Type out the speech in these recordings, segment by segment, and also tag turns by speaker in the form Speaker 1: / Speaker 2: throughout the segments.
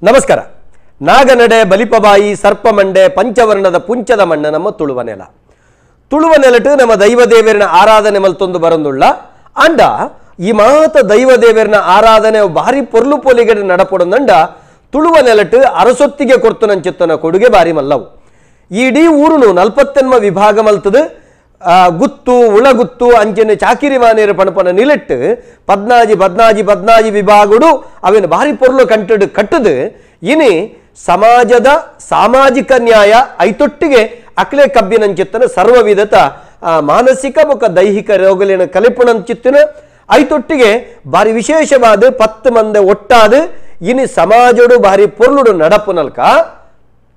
Speaker 1: ನಮಸ್ಕಾರ. ನಾಗನಡೆ ಬಲಿಪಬಾಯಿ ಸರ್ಪಮಂಡೆ ಪಂಚವರ್ಣದ ಪುಂಚದ ಮಣ್ಣ ನಮ್ಮ ತುಳುವ ನೆಲ. ತುಳುವ ನೆಲಟು ನಮ್ಮ ದೈವದೇವರಿನ ಆರಾಧನೆ ಮಲ್ತೊಂದು ಬರಂದುಳ್ಳ ಅಂಡ ಈ ಮಾತ ದೈವದೇವರಿನ ಆರಾಧನೆ ಭಾರಿ ಪೊರ್ಲು ಪೋಲಿಗಡೆ ನಡಪೊಡಂದಂಡ ತುಳುವ ನೆಲಟು ಅರಸೊತ್ತಿಗೆ ಕೊರ್ತು ನಂಚಿತ್ತನ ಕೊಡುಗೆ ಬಾರಿ ಮಲ್ಲವು. ಇಡೀ ಊರುನು 40 ವಿಭಾಗ ಮಲ್ತದು. ಗುತ್ತು ಉಳಗುತ್ತು ಅಂಚನೆ ಚಾಕಿರಿ ಮಾನೇರು ಪಣಪನ ನಿಲೆಟ್ಟು 14 ವಿಭಾಗಡು ಅವೇನು ಭಾರಿ ಪೊರ್ಲು ಕಟ್ಟದು ಇನಿ ಸಮಾಜದ ಸಾಮಾಜಿಕ ನ್ಯಾಯ ಐತೊಟ್ಟಿಗೆ ಅಕ್ಲೆ ಕಬ್ಬಿನಂಚಿತ್ತನ ಸರ್ವ ವಿಧತ ಮಾನಸಿಕ ಮತ್ತು ದೈಹಿಕ ರೋಗಲಿನ ಕಲಿಪುಣಂಚಿತ್ತಿನ ಐತೊಟ್ಟಿಗೆ ಬಾರಿ ವಿಶೇಷವಾದ 10 ಮಂದಿ ಒಟ್ಟಾದ ಇನಿ ಸಮಾಜಡು ಬಾರಿ ಪೊರ್ಲುಡು ನಡಪುನಲ್ಕ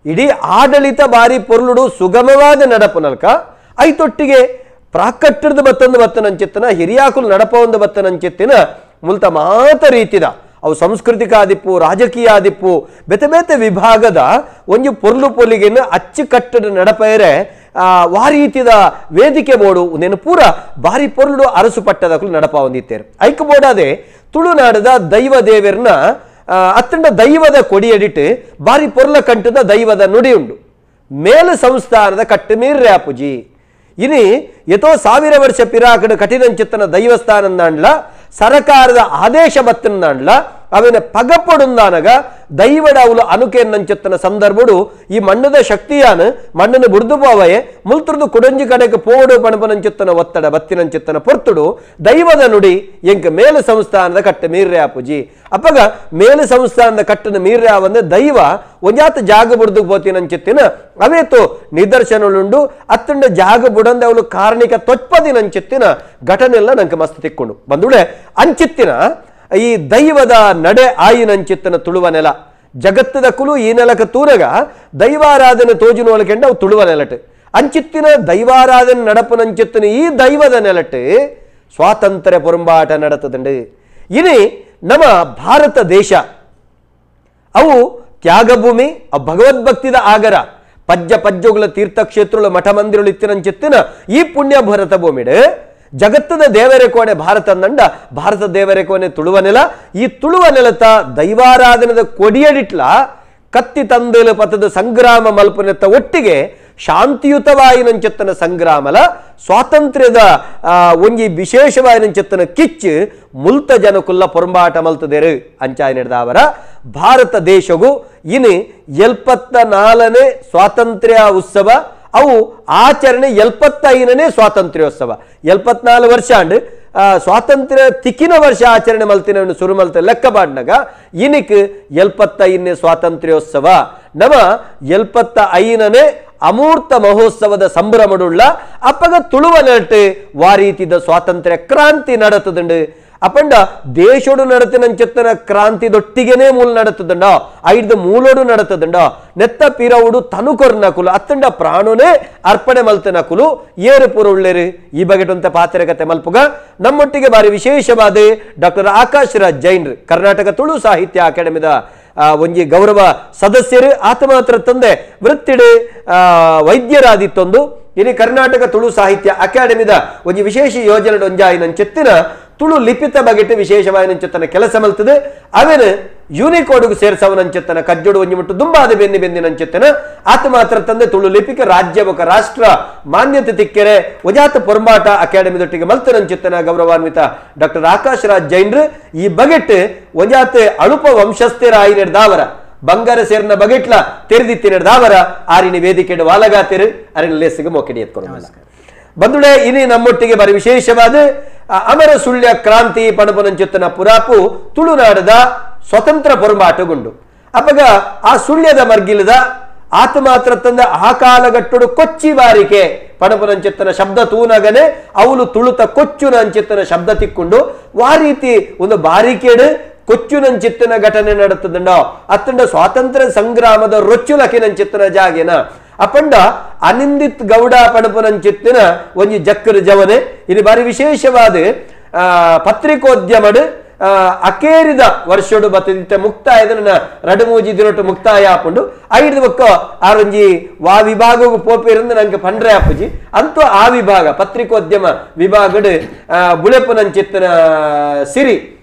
Speaker 1: ಇಡೀ ಆಡಳಿತ ಬಾರಿ ಪೊರ್ಲುಡು ಸುಗಮವಾದ ನಡಪುನಲ್ಕ ಐತೊಟ್ಟಿಗೆ ಪ್ರಾಕಟ್ಟದ ಬತ್ತನಂಚಿತ್ತಿನ ಹಿರಿಯಾಕುಲು ನಡಪೊಂದು ಬತ್ತನಂಚಿತ್ತಿನ ಮುಲ್ತ ಮಾತ ರೀತಿದ ಅವು ಸಾಂಸ್ಕೃತಿಕ ಆದಿಪ್ಪು ರಾಜಕೀಯ ಆದಿಪ್ಪು ಬೇತೆ ವಿಭಾಗದ ಒಂದು ಪೊರ್ಲು ಪೊಲಿಗೆಯನ್ನು ಅಚ್ಚುಕಟ್ಟದ ನಡಪೆರೆ ವಾರೀತಿದ ವೇದಿಕೆ ಬೋಡು ನೆನು ಪೂರ ಬಾರಿ ಪೊರ್ಲು ಅರಸು ಪಟ್ಟದಕ್ಕೂ ನಡಪ ಹೊಂದಿತ್ತೇರು ಐಕ ಬೋಡಾದೆ ತುಳುನಾಡದ ದೈವ ದೇವರನ್ನ ಅತ್ತಂಡ ದೈವದ ಕೊಡಿಯಡಿಟ್ಟು ಬಾರಿ ಪೊರ್ಲ ಕಂಟದ ದೈವದ ನುಡಿ ಉಂಡು. ಮೇಲು ಸಂಸ್ಥಾನದ ಕಟ್ಟು ಮೀರ್ರೆ ಅಪ್ಪುಜಿ ಇನಿ ಎತೋ 1000 ವರ್ಷ ಪಿರಾಕಡು ಕಠಿಣಂಚಿತ್ತನ ದೈವಸ್ಥಾನಂದಾಂಡ್ಲ ಸರಕಾರದ ಆದೇಶ ಬತ್ತಂದಾಂಡ್ಲ ಅವೇನ ಪಗಪೊಡುಂದಾನಗ ದೈವಡ ಅವಳು ಅನುಕೆನ್ನಂಚಿತ್ತನ ಸಂದರ್ಭಡು ಈ ಮಣ್ಣದ ಶಕ್ತಿಯಾನ ಮಣ್ಣನ್ನು ಬುಡ್ದು ಪೋವಯೆ ಮುಲ್ತುರ್ದು ಕುಡಂಜಿ ಕಡೆಗೆ ಪೋಡು ಪಣಪನಂಚಿತ್ತನ ಒತ್ತಡ ಬತ್ತಿನಂಚಿತ್ತನ ಪೊರ್ತುಡು ದೈವದ ನುಡಿ ಎಂಕ ಮೇಲು ಸಂಸ್ಥಾನದ ಕಟ್ಟು ಮೀರ್ರೆ ಅಪ್ಪುಜಿ ಅಪ್ಪಗ ಮೇಲು ಸಂಸ್ಥಾನದ ಕಟ್ಟನ ಮೀರ್ರೆ ಅವಂದೆ ದೈವ ಒಂಜಾತ ಜಾಗ ಬುಡ್ದು ಪೋತಿನಂಚಿತ್ತಿನ ಅವೇತು ನಿದರ್ಶನಗಳುಂಡು ಅತ್ತಂಡ ಜಾಗ ಬುಡಂದ ಅವಳು ಕಾರಣಿಕ ತೊತ್ಪದಿನಂಚಿತ್ತಿನ ಘಟನೆಲ್ಲ ನಂಗೆ ಮಸ್ತ್ ತಿಕ್ಕೊಂಡು ಬಂದುಳೆ ಅಂಚಿತ್ತಿನ ಈ ದೈವದ ನಡೆ ಆಯಿನಂಚಿತ್ತನ ತುಳುವ ನೆಲ ಜಗತ್ತದ ಕುಲು ಈ ನೆಲಕ ತೂರಗ ದೈವಾರಾಧನೆ ತೋಜುನೊಳಕೆಂಡ ಅವು ತುಳುವ ನೆಲಟು ಅಂಚಿತ್ತಿನ ದೈವಾರಾಧನೆ ನಡಪನಂಚಿತ್ತಿನ ಈ ದೈವದ ನೆಲಟು ಸ್ವಾತಂತ್ರ್ಯ ಪೊರಂಬಾಟ ನಡತದಂಡು. ಇನಿ ನಮ್ಮ ಭಾರತ ದೇಶ ಅವು ತ್ಯಾಗಭೂಮಿ ಭಗವದ್ಭಕ್ತಿದ ಆಗರ ಪಜ್ಜುಗಳ ತೀರ್ಥಕ್ಷೇತ್ರಗಳು ಮಠ ಮಂದಿರಗಳು ಇತ್ತಿನಂಚಿತ್ತಿನ ಈ ಪುಣ್ಯ ಭಾರತ ಭೂಮಿಡು ಜಗತ್ತದ ದೇವರ ಕೋಣೆ ಭಾರತ ಅಂದಂಡ ಭಾರತ ದೇವರ ಕೋಣೆ ತುಳುವ ನೆಲ. ಈ ತುಳುವ ನೆಲತ ದೈವಾರಾಧನದ ಕೊಡಿಯಡಿಟ್ಲ ಕತ್ತಿ ತಂದಲು ಪಥದ ಸಂಗ್ರಾಮ ಮಲ್ಪನೆತ್ತ ಒಟ್ಟಿಗೆ ಶಾಂತಿಯುತವಾಯಿನಂಚೆತ್ತನ ಸಂಗ್ರಾಮಲ ಸ್ವಾತಂತ್ರ್ಯದ ಒಂಜಿ ವಿಶೇಷವಾಯಿನಂಚೆತ್ತನ ಕಿಚ್ಚು ಮುಲ್ತ ಜನಕುಲ್ಲ ಪೊರಂಬಾಟ ಮಲ್ತದೇರು ಅಂಚಾಯಿ ನಡೆದವರ ಭಾರತ ದೇಶಗೂ ಇನಿ 74ನೇ ಸ್ವಾತಂತ್ರ್ಯ ಉತ್ಸವ ಅವು ಆಚರಣೆ 75ನೇ ಸ್ವಾತಂತ್ರ್ಯೋತ್ಸವ 74 ವರ್ಷ ಅಂಡ್ ಸ್ವಾತಂತ್ರ್ಯ ತಿಕ್ಕಿನ ವರ್ಷ ಆಚರಣೆ ಮಲ್ತಿನ ಶುರು ಮಲ್ತ ಲೆಕ್ಕ ಬಾಡ್ನಾಗ ಇನಿಕ್ 75ನೇ ಸ್ವಾತಂತ್ರ್ಯೋತ್ಸವ ನಮ್ಮ 75ನೇ ಅಮೂರ್ತ ಮಹೋತ್ಸವದ ಸಂಭ್ರಮಡುಳ್ಳ ಅಪ್ಪಗ ತುಳುವ ನೆಲಟು ವಾರೀತಿದ ಸ್ವಾತಂತ್ರ್ಯ ಕ್ರಾಂತಿ ನಡತದುಂಡು ಅಪ್ಪಂಡ ದೇಶೋಡು ನಡತಿನಂಚೆತ್ತನ ಕ್ರಾಂತಿದೊಟ್ಟಿಗೆನೇ ಮೂಲ ನಡತದಂಡ ಐದು ಮೂಲೋಡು ನಡತದಂಡ ನೆತ್ತ ಪಿರವುಡು ತನುಕೊರ್ನ ಕುಲು ಅತ್ತಂಡ ಪ್ರಾಣನೇ ಅರ್ಪಣೆ ಮಲ್ತನ ಕುಲು ಏರು ಪೂರ ಉಳ್ಳೇರು ಈ ಬಗೆಟಂತ ಪಾತ್ರಕತೆ ಮಲ್ಪುಗ ನಮ್ಮೊಟ್ಟಿಗೆ ಬಾರಿ ವಿಶೇಷವಾದ ಡಾಕ್ಟರ್ ಆಕಾಶ್ ರಾಜ್ ಜೈನ್ ಕರ್ನಾಟಕ ತುಳು ಸಾಹಿತ್ಯ ಅಕಾಡೆಮಿದ ಒಂಜಿ ಗೌರವ ಸದಸ್ಯರು ಆತ ಮಾತ್ರ ತಂದೆ ವೃತ್ತಿಡು ವೈದ್ಯರಾದಿತ್ತೊಂದು ಇನಿ ಕರ್ನಾಟಕ ತುಳು ಸಾಹಿತ್ಯ ಅಕಾಡೆಮಿದ ಒಂಜಿ ವಿಶೇಷ ಯೋಜನೆ ಒಂಜಾಯಿನಂಚೆತ್ತಿನ ತುಳು ಲಿಪಿತ ಬಗೆಟ್ಟು ವಿಶೇಷವಾಯಿನಂಚೆತ್ತನ ಕೆಲಸ ಮಲ್ತದೆ ಅವೇನು ಯೂನಿಕೋಡ್ಗೂ ಸೇರ್ಸವನಂಚೆತ್ತನ ಕಜ್ಜೋಡು ಒಂಜಿ ಮುಟ್ಟು ದುಂಬಾದ ಬೆನ್ನಿನಂಚೆತ್ತನ ಆತ ಮಾತ್ರ ತಂದೆ ತುಳು ಲಿಪಿಕ ರಾಜ್ಯ ಬೊಕ ರಾಷ್ಟ್ರ ಮಾನ್ಯತೆ ತಿಕ್ಕೆರೆ ಒಜಾತ ಪೊರಂಬಾಟ ಅಕಾಡೆಮಿದೊಟ್ಟಿಗೆ ಮಲ್ತನಂಚೆತ್ತನ ಗೌರವಾನ್ವಿತ ಡಾಕ್ಟರ್ ಆಕಾಶ್ ರಾಜ್ ಜೈನ್ರು ಈ ಬಗೆಟ್ ಒಜಾತೆ ಅಳುಪ ವಂಶಸ್ಥರ ಆಯಿ ನಡೆದಾವರ ಬಂಗಾರ ಸೇರ್ನ ಬಗೆಟ್ಲ ತೆರೆದಿತ್ತಿ ನಡೆದಾವರ ಆರಿನಿ ವೇದಿಕೆ ವಾಲಗಾತಿರು ಅರಿನ ಲೇಸಿಗೆ ಮೊಕೆಡಿ ಎತ್ಕೊಂಡು ಬಂದುಳೆ ಇನಿ ನಮ್ಮೊಟ್ಟಿಗೆ ಬಾರಿ ವಿಶೇಷವಾದ ಅಮರ ಸುಳ್ಯ ಕ್ರಾಂತಿ ಪಣಪನಂಚೆತ್ತನ ಪುರಾಪು ತುಳುನಾಡದ ಸ್ವತಂತ್ರ ಪೊರಂಬಾಟಗುಂಡು ಅಪ್ಪಗ ಆ ಸುಳ್ಯದ ಮರ್ಗಿಲದ ಆತ ಮಾತ್ರ ತಂದ ಆ ಕಾಲಗಟ್ಟುಡು ಕೊಚ್ಚಿ ಬಾರಿಕೆ ಪಣಪನಂಚೆತ್ತನ ಶಬ್ದ ತೂನಗನೆ ಅವಳು ತುಳುತ ಕೊಚ್ಚುನಂಚೆತ್ತನ ಶಬ್ದ ತಿಕ್ಕೊಂಡು ವಾ ರೀತಿ ಒಂದು ಬಾರಿಕೆಡು ಕೊಚ್ಚುನಂಚಿತ್ತನ ಘಟನೆ ನಡತದಂಡ ಅತ್ತಂಡ ಸ್ವಾತಂತ್ರ್ಯ ಸಂಗ್ರಾಮದ ರೊಚ್ಚುಲಕಿನಂಚಿತ್ತನ ಜಾಗೆನ ಅಪಂಡ ಅನಿಂದಿತ್ ಗೌಡ ಪಣಪನಂಚಿತ್ತಿನ ಒಂಜಿ ಜಕ್ಕರು ಜವನೆ ಇದು ಬಾರಿ ವಿಶೇಷವಾದ ಪತ್ರಿಕೋದ್ಯಮಡು ಅಕೇರಿದ ವರ್ಷಡು ಬತ್ತಿದ್ದ ಮುಕ್ತಾಯದ ರಡುಮೂಜಿ ದಿನೊಟ್ಟು ಮುಕ್ತಾಯ ಹಾಕೊಂಡು 5 ಒಕ್ಕ ಆರೊಂಜಿ ವಾ ವಿಭಾಗಗೂ ಪೋಪಿರಿಂದ ನಂಗೆ ಪಂಡ್ರೆ ಅಪ್ಪುಜಿ ಅಂತೂ ಆ ವಿಭಾಗ ಪತ್ರಿಕೋದ್ಯಮ ವಿಭಾಗಡು ಬುಳೆಪನಂಚಿತ್ತಿನ ಸಿರಿ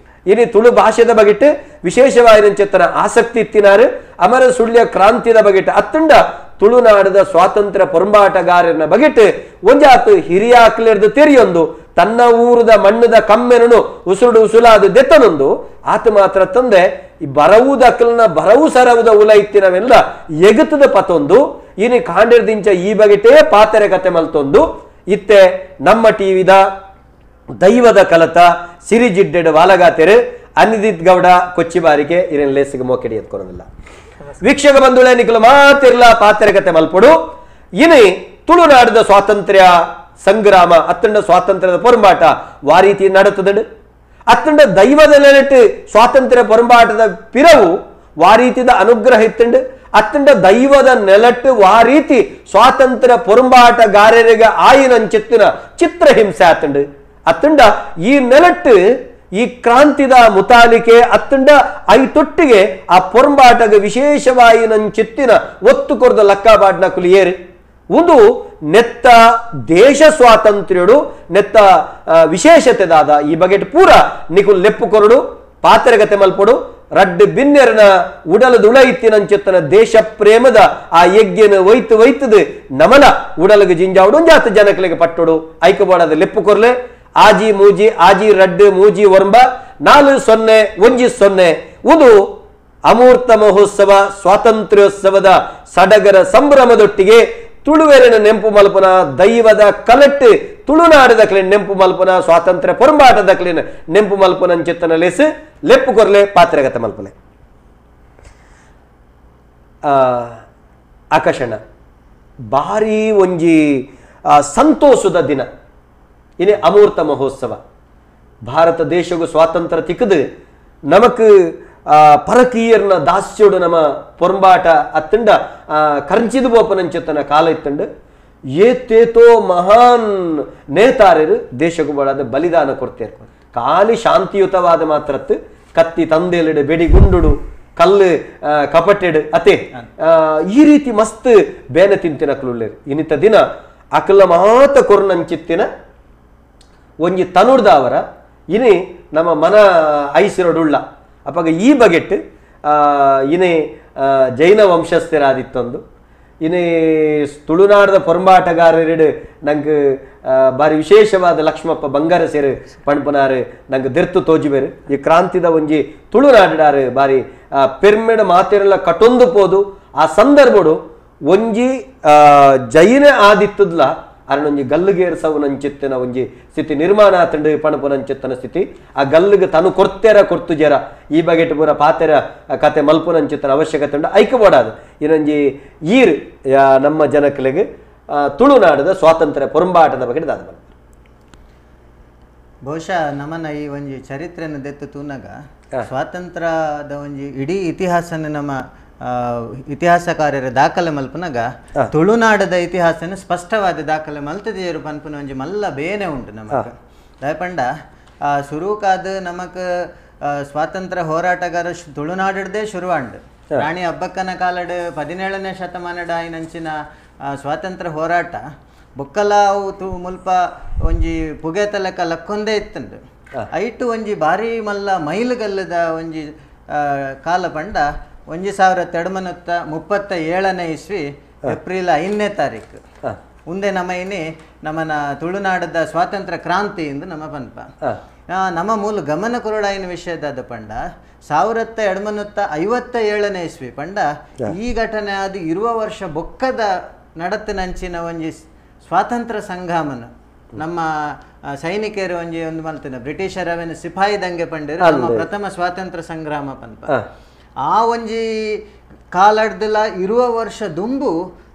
Speaker 1: ಇನಿ ತುಳು ಭಾಷೆದ ಬಗೆಟ್ ವಿಶೇಷವಾದ ಆಸಕ್ತಿ ಇತ್ತಿನಾರು ಅಮರ ಸುಳ್ಯ ಕ್ರಾಂತಿದ ಬಗೆಟ್ ಅತ್ತಂಡ ತುಳುನಾಡದ ಸ್ವಾತಂತ್ರ್ಯ ಪೊರಂಬಾಟಗಾರನ ಬಗೆಟ್ ಒಂಜಾತು ಹಿರಿಯಾಕ್ಲೆರ್ದು ತೆರಿಯೊಂದು ತನ್ನ ಊರದ ಮಣ್ಣದ ಕಮ್ಮೆನನು ಉಸುಡು ಉಸುಲಾದ ದೆತ್ತನೊಂದು ಆತ ಮಾತ್ರ ತಂದೆ ಈ ಬರವುದಕ್ಕಲ್ನ ಬರವು ಸರವುದ ಉಲ ಇತ್ತಿನವೆಲ್ಲ ಎಗುತ್ತದ ಪತೊಂದು ಇನಿ ಕಾಂಡಿರ್ದಿಂಚ ಈ ಬಗೆಟೇ ಪಾತೆರೆ ಕತೆ ಮಲ್ತೊಂದು ಇತ್ತೆ ನಮ್ಮ ಟಿವಿದ ದೈವದ ಕಲತ ಸಿರಿಜಿಡ್ಡೆಡ್ ವಾಲಗಾತೆರು ಅನಿದಿತ್ ಗೌಡ ಕೊಚ್ಚಿ ಬಾರಿಗೆ ಇರೇನು ಲೇಸಿಗೆ ಮೋಕೆಡಿ ಎತ್ಕೊರೋದಿಲ್ಲ ವೀಕ್ಷಕ ಬಂಧುಳೆ ನಿಖಲು ಮಾತಿರ್ಲ ಪಾತೆರೆ ಕತೆ ಮಲ್ಪಡು ಇನಿ ತುಳುನಾಡದ ಸ್ವಾತಂತ್ರ್ಯ ಸಂಗ್ರಾಮ ಅತ್ತಂಡ ಸ್ವಾತಂತ್ರ್ಯದ ಪೊರಂಬಾಟ ವಾ ರೀತಿ ನಡತದಡು ಅತ್ತಂಡ ದೈವದ ನೆಲೆಟ್ಟು ಸ್ವಾತಂತ್ರ್ಯ ಪೊರಂಬಾಟದ ಪಿರವು ವಾ ರೀತಿದ ಅನುಗ್ರಹ ಇತ್ತಂಡು ಅತ್ತಂಡ ದೈವದ ನೆಲಟ್ಟು ವಾ ರೀತಿ ಸ್ವಾತಂತ್ರ್ಯ ಪೊರಂಬಾಟಗಾರರಿಗೆ ಆಯಿನಂಚಿತ್ತಿನ ಚಿತ್ರಹಿಂಸೆ ಆತಂಡು ಅತ್ತಂಡ ಈ ನೆಲಟ್ಟು ಈ ಕ್ರಾಂತಿದ ಮುತಾಲಿಕೆ ಅತ್ತಂಡ ಐತೊಟ್ಟಿಗೆ ಆ ಪೊರಂಬಾಟಗ ವಿಶೇಷವಾಯಿನಂಚಿತ್ತಿನ ಒತ್ತು ಕೊರದ ಲಕ್ಕಾಬಾಡ್ನ ಕುಲಿಯೇರಿ ಒಂದು ನೆತ್ತ ದೇಶ ಸ್ವಾತಂತ್ರ್ಯಡು ನೆತ್ತ ವಿಶೇಷತೆದಾದ ಈ ಬಗೆಟ್ ಪೂರ ನಿಕುಲ್ ಲೆಪ್ಪು ಕೊರಡು ಪಾತ್ರಗತೆ ಮಲ್ಪಡು ರಡ್ಡು ಬಿನ್ನೆರನ ಉಡಲದ ಉಳ ಇತ್ತಿನಂಚಿತ್ತನ ದೇಶ ಪ್ರೇಮದ ಆ ಯಜ್ಞನ ಒಯ್ತು ಒಯ್ತದು ನಮನ ಉಡಲಗ ಜಿಂಜಾವುಡು ಜಾತ ಜನಕಲಿಗೆ ಪಟ್ಟುಡು ಐಕಬೋಡದ ಲೆಪ್ಪು ಕೊರ್ಲೆ ಆಜಿ ಮೂಜಿ ಆಜಿ ರಡ್ಡು ಮೂಜಿ ಒರಂಬ 4-0-1-0 ಒಂದು ಅಮೂರ್ತ ಮಹೋತ್ಸವ ಸ್ವಾತಂತ್ರ್ಯೋತ್ಸವದ ಸಡಗರ ಸಂಭ್ರಮದೊಟ್ಟಿಗೆ ತುಳುವೆರಿನ ನೆಂಪು ಮಲ್ಪನ ದೈವದ ಕಲಟ್ಟು ತುಳುನಾಡದ ಕ್ಲೀನ್ ನೆಂಪು ಮಲ್ಪನ ಸ್ವಾತಂತ್ರ್ಯ ಪೊರಂಬಾಟದ ಕ್ಲೀನ್ ನೆಂಪು ಮಲ್ಪನ ಚಿತ್ತನ ಲೆಸ್ ಲೆಪ್ಪು ಕೊರ್ಲೆ ಪಾತ್ರಗತ ಮಲ್ಪಲೆ ಆಕರ್ಷಣ ಭಾರಿ ಒಂಜಿ ಸಂತೋಷದ ದಿನ ಇನಿ ಅಮೂರ್ತ ಮಹೋತ್ಸವ ಭಾರತ ದೇಶಗೂ ಸ್ವಾತಂತ್ರ್ಯ ತಿಕ್ಕದು ನಮಕ್ ಪರಕೀಯರ್ನ ದಾಸ್ಯೋಡು ನಮ್ಮ ಪೊರಂಬಾಟ ಅತ್ತಂಡ ಕರಂಚಿದು ಬೋಪನಂಚಿತ್ತನ ಕಾಲ ಇತ್ತಂಡು ಏತೇತೋ ಮಹಾನ್ ನೇತಾರರು ದೇಶಕ್ಕೂ ಬಡಾದ ಬಲಿದಾನ ಕೊಡ್ತೇರು ಖಾಲಿ ಶಾಂತಿಯುತವಾದ ಮಾತ್ರತ್ತು ಕತ್ತಿ ತಂದೆಲೆಡು ಬೆಡಿಗುಂಡುಡು ಕಲ್ಲು ಕಪಟೆಡು ಅತೆ ಈ ರೀತಿ ಮಸ್ತ್ ಬೇನೆ ತಿಂತಿನ ಕ್ಲುಳ್ಳೇರು ಇನ್ನಿತ ದಿನ ಅಕಲ ಮಾತ ಕೊರ್ನಂಚಿತ್ತಿನ ಒಂಜಿ ತನುಡ್ದವರ ಇನಿ ನಮ್ಮ ಮನ ಐಸಿರೋಡುಳ್ಳ ಅಪ್ಪಾಗ ಈ ಬಗೆಟ್ ಇನೇ ಜೈನ ವಂಶಸ್ಥರಾದಿತ್ತೊಂದು ಇನೇ ತುಳುನಾಡದ ಪೊರಂಬಾಟಗಾರರು ನಂಗೆ ಬಾರಿ ವಿಶೇಷವಾದ ಲಕ್ಷ್ಮಪ್ಪ ಬಂಗಾರ ಸೇರು ಪಣ್ಪನಾರು ನಂಗೆ ದೆರ್ತು ತೋಜಿಬೇರು ಈ ಕ್ರಾಂತಿದ ಒಂಜಿ ತುಳುನಾಡಾರು ಬಾರಿ ಪೆರ್ಮೆಡ ಮಾತೆರೆಲ್ಲ ಕಟೊಂದು ಪೋದು ಆ ಸಂದರ್ಭಡು ಒಂಜಿ ಜೈನ ಆದಿತ್ತದ್ಲ ಅರನೊಂಜಿ ಗಲ್ಲಿಗೇರ್ ಸವನಂಚಿತ್ತಿನ ಒಂಜಿ ಸ್ಥಿತಿ ನಿರ್ಮಾಣ ಆತಂಡು ಪಣಪುನಂಚಿತ್ತನ ಸ್ಥಿತಿ ಆ ಗಲ್ಲಿಗೆ ತನು ಕೊರ್ತೆರ ಕೊರ್ತು ಜರ ಈ ಬಗೆಟ್ ಪೂರ ಪಾತೆರ ಕತೆ ಮಲ್ಪುನಂಚಿತ್ತನ ಅವಶ್ಯಕತೆ ಉಂಡು ಐಕಬೋಡಾದು ಇನ್ನೊಂಜಿ ಈರ್ ನಮ್ಮ ಜನಕಲಿಗೆ ತುಳುನಾಡದ ಸ್ವಾತಂತ್ರ್ಯ ಪೊರಂಬಾಟದ ಬಗ್ಗೆ ದಾದ
Speaker 2: ಬಹುಶಃ ನಮ್ಮನ್ನ ಈ ಒಂಜಿ ಚರಿತ್ರೆನ ದೆತ್ತು ತೂನಾಗ ಸ್ವಾತಂತ್ರ್ಯದ ಒಂಜಿ ಇಡೀ ಇತಿಹಾಸನ ನಮ್ಮ ಇತಿಹಾಸಕಾರರ ದಾಖಲೆ ಮಲ್ಪನಾಗ ತುಳುನಾಡದ ಇತಿಹಾಸನ ಸ್ಪಷ್ಟವಾದ ದಾಖಲೆ ಮಲ್ತದೇರು ಪನ್ಪುನ ಒಂಜಿ ಮಲ್ಲ ಬೇನೆ ಉಂಟು ನಮಕ್ ದಯಪಂಡ ಶುರುಕಾದ ನಮಕ್ ಸ್ವಾತಂತ್ರ್ಯ ಹೋರಾಟಗಾರ ತುಳುನಾಡದೇ ಶುರುವಾಂಡ್ ರಾಣಿ ಅಬ್ಬಕ್ಕನ ಕಾಲಡ್ 17ನೇ ಶತಮಾನದ ಆಯ್ನಂಚಿನ ಸ್ವಾತಂತ್ರ್ಯ ಹೋರಾಟ ಬೊಕ್ಕಲ ಮುಲ್ಪ ಒಂಜಿ ಪುಗೆತಲಕ ಲಕ್ಕೊಂದೇ ಇತ್ತಂಡು ಐಟು ಒಂಜಿ ಭಾರಿ ಮಲ್ಲ ಮೈಲುಗಲ್ಲದ ಒಂಜಿ ಕಾಲ ಪಂಡ 1937 ಇಸ್ವಿ ಏಪ್ರಿಲ್ 5ನೇ ತಾರೀಕು ಉಂದೆ ನಮ್ಮ ಇನಿ ನಮ್ಮನ ತುಳುನಾಡದ ಸ್ವಾತಂತ್ರ್ಯ ಕ್ರಾಂತಿ ಎಂದು ನಮ್ಮ ಪನ್ಪ ನಮ್ಮ ಮೂಲ ಗಮನ ಕೊರಡಾಯಿನ ವಿಷಯದಾದ ಪಂಡ 1957 ಇಸ್ವಿ ಪಂಡ ಈ ಘಟನೆ ಅದು ಇರುವ ವರ್ಷ ಬೊಕ್ಕದ ನಡತಿನಂಚಿನ ಒಂಜಿ ಸ್ವಾತಂತ್ರ್ಯ ಸಂಗ್ರಾಮನ ನಮ್ಮ ಸೈನಿಕರು ಒಂಜಿ ಒಂದು ಮಲ್ತಿನ ಬ್ರಿಟಿಷರ ಅವೇನು ಸಿಪಾಯಿ ದಂಗೆ ಪಂಡಿರು ನಮ್ಮ ಪ್ರಥಮ ಸ್ವಾತಂತ್ರ್ಯ ಸಂಗ್ರಾಮ ಪನ್ಪ ಆ ಒಂಜಿ ಕಾಲಡ್ದಲ ಇರುವ ವರ್ಷ ದುಂಬು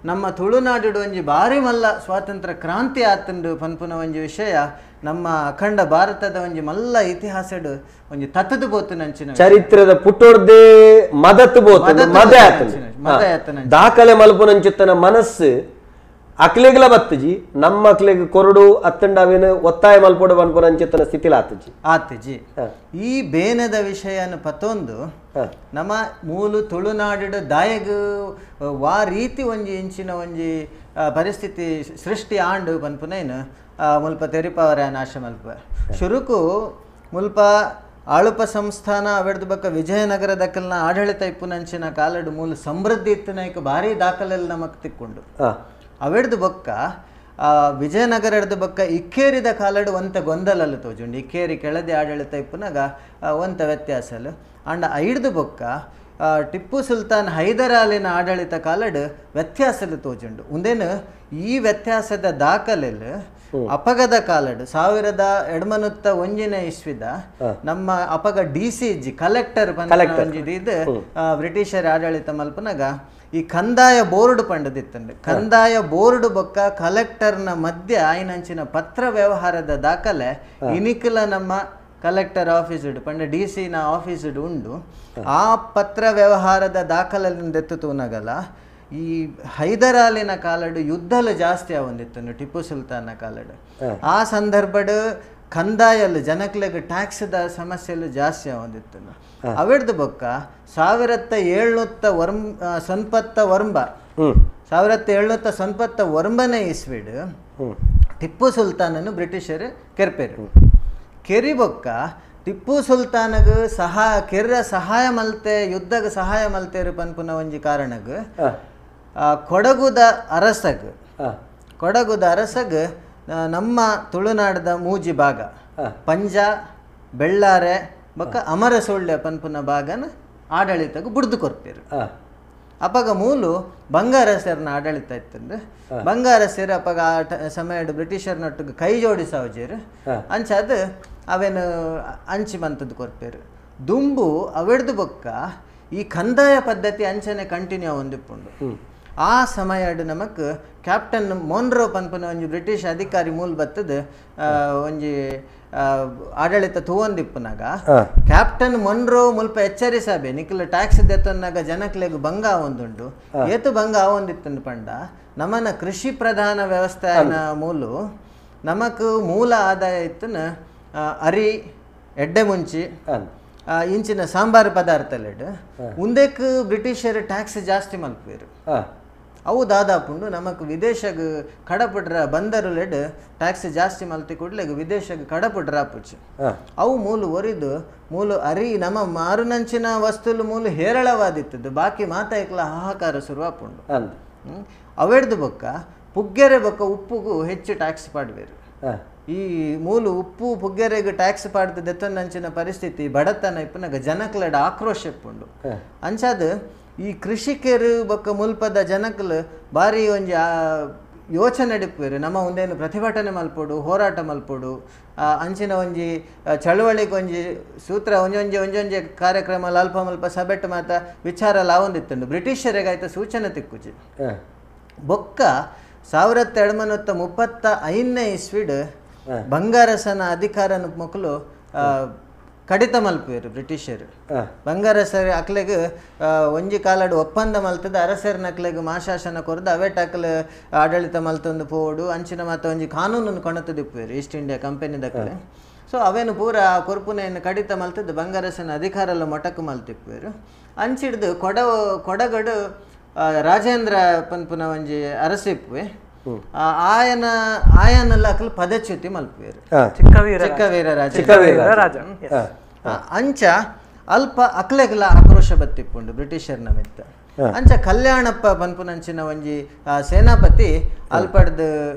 Speaker 2: ನಮ್ಮ ತುಳುನಾಡು ಒಂಜಿ ಭಾರಿ ಮಲ್ಲ ಸ್ವಾತಂತ್ರ್ಯ ಕ್ರಾಂತಿ ಆತಂಡು ಪನ್ಪುನ ಒಂಜಿ ವಿಷಯ ನಮ್ಮ ಅಖಂಡ ಭಾರತದ ಒಂಜಿ ಮಲ್ಲ ಇತಿಹಾಸಡು ಒಂಜಿ ತತ್ತದು ಬೋತು ನಂಚಿನ
Speaker 1: ಚರಿತ್ರದ ಪುಟ್ಟೊಡ್ದೆ ಮದತ್ ಬೋತು ದಾಖಲೆ ಮಲ್ಪುನಂಚಿತ್ತನ ಮನಸ್ಸು ಅಕ್ಲೆಗ್ಲ ಬತ್ತಜಿ ನಮ್ಮ ಅಕ್ಲೆಗ್ ಕೊರಡು ಅತ್ತಂಡವೇನು ಒತ್ತಾಯ ಮಲ್ಪೊಡು ಬನ್ಪುನಂಚಿತ್ತನ ಸ್ಥಿತಿಲ
Speaker 2: ಆತಜಿ ಈ ಬೇನದ ವಿಷಯನ ಪತ್ತೊಂದು ನಮ್ಮ ಮೂಲು ತುಳುನಾಡಿಡ ದಾಯಗ ವಾ ರೀತಿ ಒಂಜಿ ಇಂಚಿನ ಒಂಜಿ ಪರಿಸ್ಥಿತಿ ಸೃಷ್ಟಿ ಆಂಡು ಪನ್ಪುನೇನು ಮುಲ್ಪ ತೆರಿಪವರ ನಾಶ ಮಲ್ಪ ಶುರುಕು ಮುಲ್ಪ ಆಳುಪ ಸಂಸ್ಥಾನ ಅವೆಡ್ದು ಬಕ್ಕ ವಿಜಯನಗರ ದಕ್ಕಲ್ನ ಆಡಳಿತ ಇಪ್ಪುನಂಚಿನ ಕಾಲಡು ಮೂಲ ಸಮೃದ್ಧಿ ಇತ್ತಿನ ಭಾರಿ ದಾಖಲೆಲ್ಲ ನಮಕ್ ತಿಕ್ಕೊಂಡು ಅವೆಡ್ದು ಬಕ್ಕ ವಿಜಯನಗರ ಹಿಡ್ದು ಬಕ್ಕ ಇಕ್ಕೇರಿದ ಕಾಲಡು ಒಂತ ಗೊಂದಲಲ್ಲಿ ತೋಜುಂಡು ಇಕ್ಕೇರಿ ಕೆಳದಿ ಆಡಳಿತ ಇಪ್ಪುನಾಗ ಒಂತ ವ್ಯತ್ಯಾಸಲು ಅಂಡ ಐಡ್ದು ಬೊಕ್ಕ ಟಿಪ್ಪು ಸುಲ್ತಾನ್ ಹೈದರಾಲಿನ ಆಡಳಿತ ಕಾಲಡು ವ್ಯತ್ಯಾಸಲು ತೋಜುಂಡು ಒಂದೇನು ಈ ವ್ಯತ್ಯಾಸದ ದಾಖಲೆಲು ಅಪಗದ ಕಾಲಡು 1901 ಇಸ್ವಿದ ನಮ್ಮ ಅಪಗ DCG ಕಲೆಕ್ಟರ್ ಬಂದಿದ್ದು ಬ್ರಿಟಿಷರ್ ಆಡಳಿತ ಮಲ್ಪನಾಗ ಈ ಕಂದಾಯ ಬೋರ್ಡ್ ಪಂಡದಿತ್ತಂಡು ಕಂದಾಯ ಬೋರ್ಡ್ ಬೊಕ್ಕ ಕಲೆಕ್ಟರ್ನ ಮಧ್ಯ ಆಯ್ನಂಚಿನ ಪತ್ರ ವ್ಯವಹಾರದ ದಾಖಲೆ ಇನಿಕಲ ನಮ್ಮ ಕಲೆಕ್ಟರ್ ಆಫೀಸ್ ಪಂಡ DC ನ ಆಫೀಸ್ ಉಂಡು ಆ ಪತ್ರ ವ್ಯವಹಾರದ ದಾಖಲೆಯಿಂದ ಎತ್ತುನಗಲ ಈ ಹೈದರಾಲಿನ ಕಾಲಡು ಯುದ್ಧಲು ಜಾಸ್ತಿ ಆವಂದಿತ್ತು ಟಿಪ್ಪು ಸುಲ್ತಾನ ಕಾಲಡು ಆ ಸಂದರ್ಭಡ್ ಕಂದಾಯಲು ಜನಕ್ಲೆಗ್ ಟ್ಯಾಕ್ಸ್ದ ಸಮಸ್ಯೆಲು ಜಾಸ್ತಿ ಆವಂದಿತ್ತು ಅವೆಡ್ದು ಬೊಕ್ಕ 1791 ಇಸ್ವಿಡ್ ಟಿಪ್ಪು ಸುಲ್ತಾನನು ಬ್ರಿಟಿಷರು ಕೆರ್ಪೇರು ಕೆರಿ ಬೊಕ್ಕ ಟಿಪ್ಪು ಸಹಾಯ ಸಹಾಯ ಮಲ್ತೆ ಯುದ್ಧಗ ಸಹಾಯ ಮಲ್ತೇರು ಪನ್ಪುನ ಒಂಜಿ ಕಾರಣಗ್ ಕೊಡಗುದ ಅರಸಗ್ ನಮ್ಮ ತುಳುನಾಡದ ಮೂಜಿ ಭಾಗ ಪಂಜ ಬೆಳ್ಳಾರೆ ಬೊಕ್ಕ ಅಮರಸೊಳ್ಳೆ ಪನ್ಪುನ ಭಾಗನ ಆಡಳಿತಗ್ ಬುಡ್ದು ಕೊರ್ಪೇರು ಅಪಗ ಮೂಲು ಬಂಗಾರಸೇರ್ನ ಆಡಳಿತ ಇತ್ತಂದ್ರೆ ಬಂಗಾರಸೇರು ಅಪಗ ಸಮಯಡ್ ಬ್ರಿಟಿಷರ್ನೊಟ್ಟಿಗೆ ಕೈ ಜೋಡಿಸವಜೇರು ಅಂಚಾದ ಅವೇನು ಅಂಚಿ ಮಂತದ್ದು ಕೊರ್ಪೇರು ದುಂಬು ಅವೆಡ್ದು ಬೊಕ್ಕ ಈ ಕಂದಾಯ ಪದ್ಧತಿ ಅಂಚನೆ ಕಂಟಿನ್ಯೂ ಒಂದಿಪ್ಪುಂಡು ಆ ಸಮಯಡ್ ನಮಕ್ ಕ್ಯಾಪ್ಟನ್ ಮೊನ್ರೋ ಪನ್ಪುನ ಒಂಜಿ ಬ್ರಿಟಿಷ್ ಅಧಿಕಾರಿ ಮೂಲ ಬತ್ತದ ಒಂಜಿ ಆಡಳಿತ ತೂವೊಂದಿಪ್ಪುನಾಗ ಕ್ಯಾಪ್ಟನ್ ಮೊನ್ರೋ ಮುಲ್ಪ ಎಚ್ಚರಿಸಬೆ ನಿಖಿಲ ಟ್ಯಾಕ್ಸ್ ದೆತ್ತೊನ್ನಾಗ ಜನಕ್ಲೆಗ್ ಭಂಗ ಆವೊಂದುಂಡು ಏತು ಭಂಗ ಆವೊಂದಿತ್ತಂದು ಪಂಡ ನಮನ ಕೃಷಿ ಪ್ರಧಾನ ವ್ಯವಸ್ಥೆನ ಮೂಲು ನಮಕ್ ಮೂಲ ಆದಾಯ ಇತ್ತನ ಅರಿ ಎಡ್ಡೆ ಮುಂಚಿ ಇಂಚಿನ ಸಾಂಬಾರು ಪದಾರ್ಥಲೆಡ್ ಉಂದೆಕ್ ಬ್ರಿಟಿಷರ್ ಟ್ಯಾಕ್ಸ್ ಜಾಸ್ತಿ ಮಲ್ಪೇರು ಅವು ದಾದಾಪುಂಡು ನಮಕ್ ವಿದೇಶಗ್ ಕಡಪಡ್ರ ಬಂದರುಲೆಡ್ ಟ್ಯಾಕ್ಸ್ ಜಾಸ್ತಿ ಮಲ್ತಿ ಕೊಡ್ಲೆಗ್ ವಿದೇಶಗ್ ಕಡಪಡ್ರ ಆಪುಚ್ಚು ಅವು ಮೂಲು ಒರಿದು ಮೂಲು ಅರಿ ನಮ್ಮ ಮಾರುನಂಚಿನ ವಸ್ತುಲು ಮೂಲು ಹೇರಳವಾದಿತ್ತದು ಬಾಕಿ ಮಾತಾಯ್ಕಲ ಹಾಹಾಕಾರ ಶುರುವಾಪುಂಡು ಅವೆಡ್ದು ಬೊಕ್ಕ ಪುಗ್ಗೆರೆ ಬೊಕ್ಕ ಉಪ್ಪುಗೂ ಹೆಚ್ಚು ಟ್ಯಾಕ್ಸ್ ಪಾಡ್ಬೇರು ಈ ಮೂಲು ಉಪ್ಪು ಪುಗ್ಗೆರೆಗೆ ಟ್ಯಾಕ್ಸ್ ಪಾಡ್ದು ದೆತ್ತೊಂದಂಚಿನ ಪರಿಸ್ಥಿತಿ ಬಡತನ ಇಪ್ಪನಾಗ ಜನಕ್ಲಡ ಆಕ್ರೋಶ ಇಪ್ಪುಂಡು ಅಂಚಾದ ಈ ಕೃಷಿಕರು ಬೊಕ್ಕ ಮುಲ್ಪದ ಜನಕ್ಲು ಬಾರಿ ಒಂಜಿ ಯೋಚನೆ ನಡಿಪೇರು ನಮ್ಮ ಒಂದೇನು ಪ್ರತಿಭಟನೆ ಮಲ್ಪೋಡು ಹೋರಾಟ ಮಲ್ಪೋಡು ಅಂಚಿನ ಒಂಜಿ ಚಳುವಳಿಗೆ ಒಂಜಿ ಸೂತ್ರ ಒಂಜೊಂಜೆ ಕಾರ್ಯಕ್ರಮ ಅಲ್ಪ ಮಲ್ಪ ಸಬೆಟ್ ಮಾತ ವಿಚಾರ ಲಾವೊಂದಿತ್ತಂಡು ಬ್ರಿಟಿಷರಿಗಾಯ್ತ ಸೂಚನೆ ತಿಕ್ಕುಚಿ ಬೊಕ್ಕ 1735 ಇಸ್ವಿಡ್ ಬಂಗಾರಸನ ಅಧಿಕಾರನ ಮಕ್ಕಳು ಕಡಿತ ಮಲ್ಪೇರು ಬ್ರಿಟಿಷರು ಬಂಗಾರಸರು ಅಕ್ಲೆಗ್ ಒಂಜಿ ಕಾಲಡು ಒಪ್ಪಂದ ಮಲ್ತದ ಅರಸರ್ನ ಅಕ್ಲೆಗ್ ಮಾಶಾಸನ ಕೊರ್ದು ಅವೇಟಕ್ಲೆ ಆಡಳಿತ ಮಲ್ತೊಂದು ಪೋಡು ಅಂಚಿನ ಮಾತ ಒಂಜಿ ಕಾನೂನನ್ನು ಕೊಣತದಿಪ್ಪೇರು ಈಸ್ಟ್ ಇಂಡಿಯಾ ಕಂಪೆನಿದಕ್ಲೆ ಸೊ ಅವೇನು ಪೂರ ಕೊರ್ಪುನೆಯನ್ನು ಕಡಿತ ಮಲ್ತದ್ದು ಬಂಗಾರಸನ ಅಧಿಕಾರಲ್ಲ ಮೊಟಕು ಮಲ್ತಿಪ್ಪೇರು ಅಂಚಿಡ್ದು ಕೊಡಗಡು ರಾಜೇಂದ್ರ ಪನ್ಪುನ ಒಂಜಿ ಅರಸಿಪ್ಪುವೆ ಆಯನಲ್ಲ ಅಕ್ಲು ಪದಚ್ಯುತಿ ಮಲ್ಪೇರು ಚಿಕ್ಕವೀರ ರಾಜ ಅಂಚ ಅಲ್ಪ ಅಕ್ಲೆಗ್ಲ ಆಕ್ರೋಶ ಬತ್ತಿಪ್ಪುಂಡು ಬ್ರಿಟಿಷರ್ನ ಮಿತ್ತ ಅಂಚ ಕಲ್ಯಾಣಪ್ಪ ಪನ್ಪುನಂಚಿನ ಒಂಜಿ ಸೇನಾಪತಿ ಅಲ್ಪಡ್ದು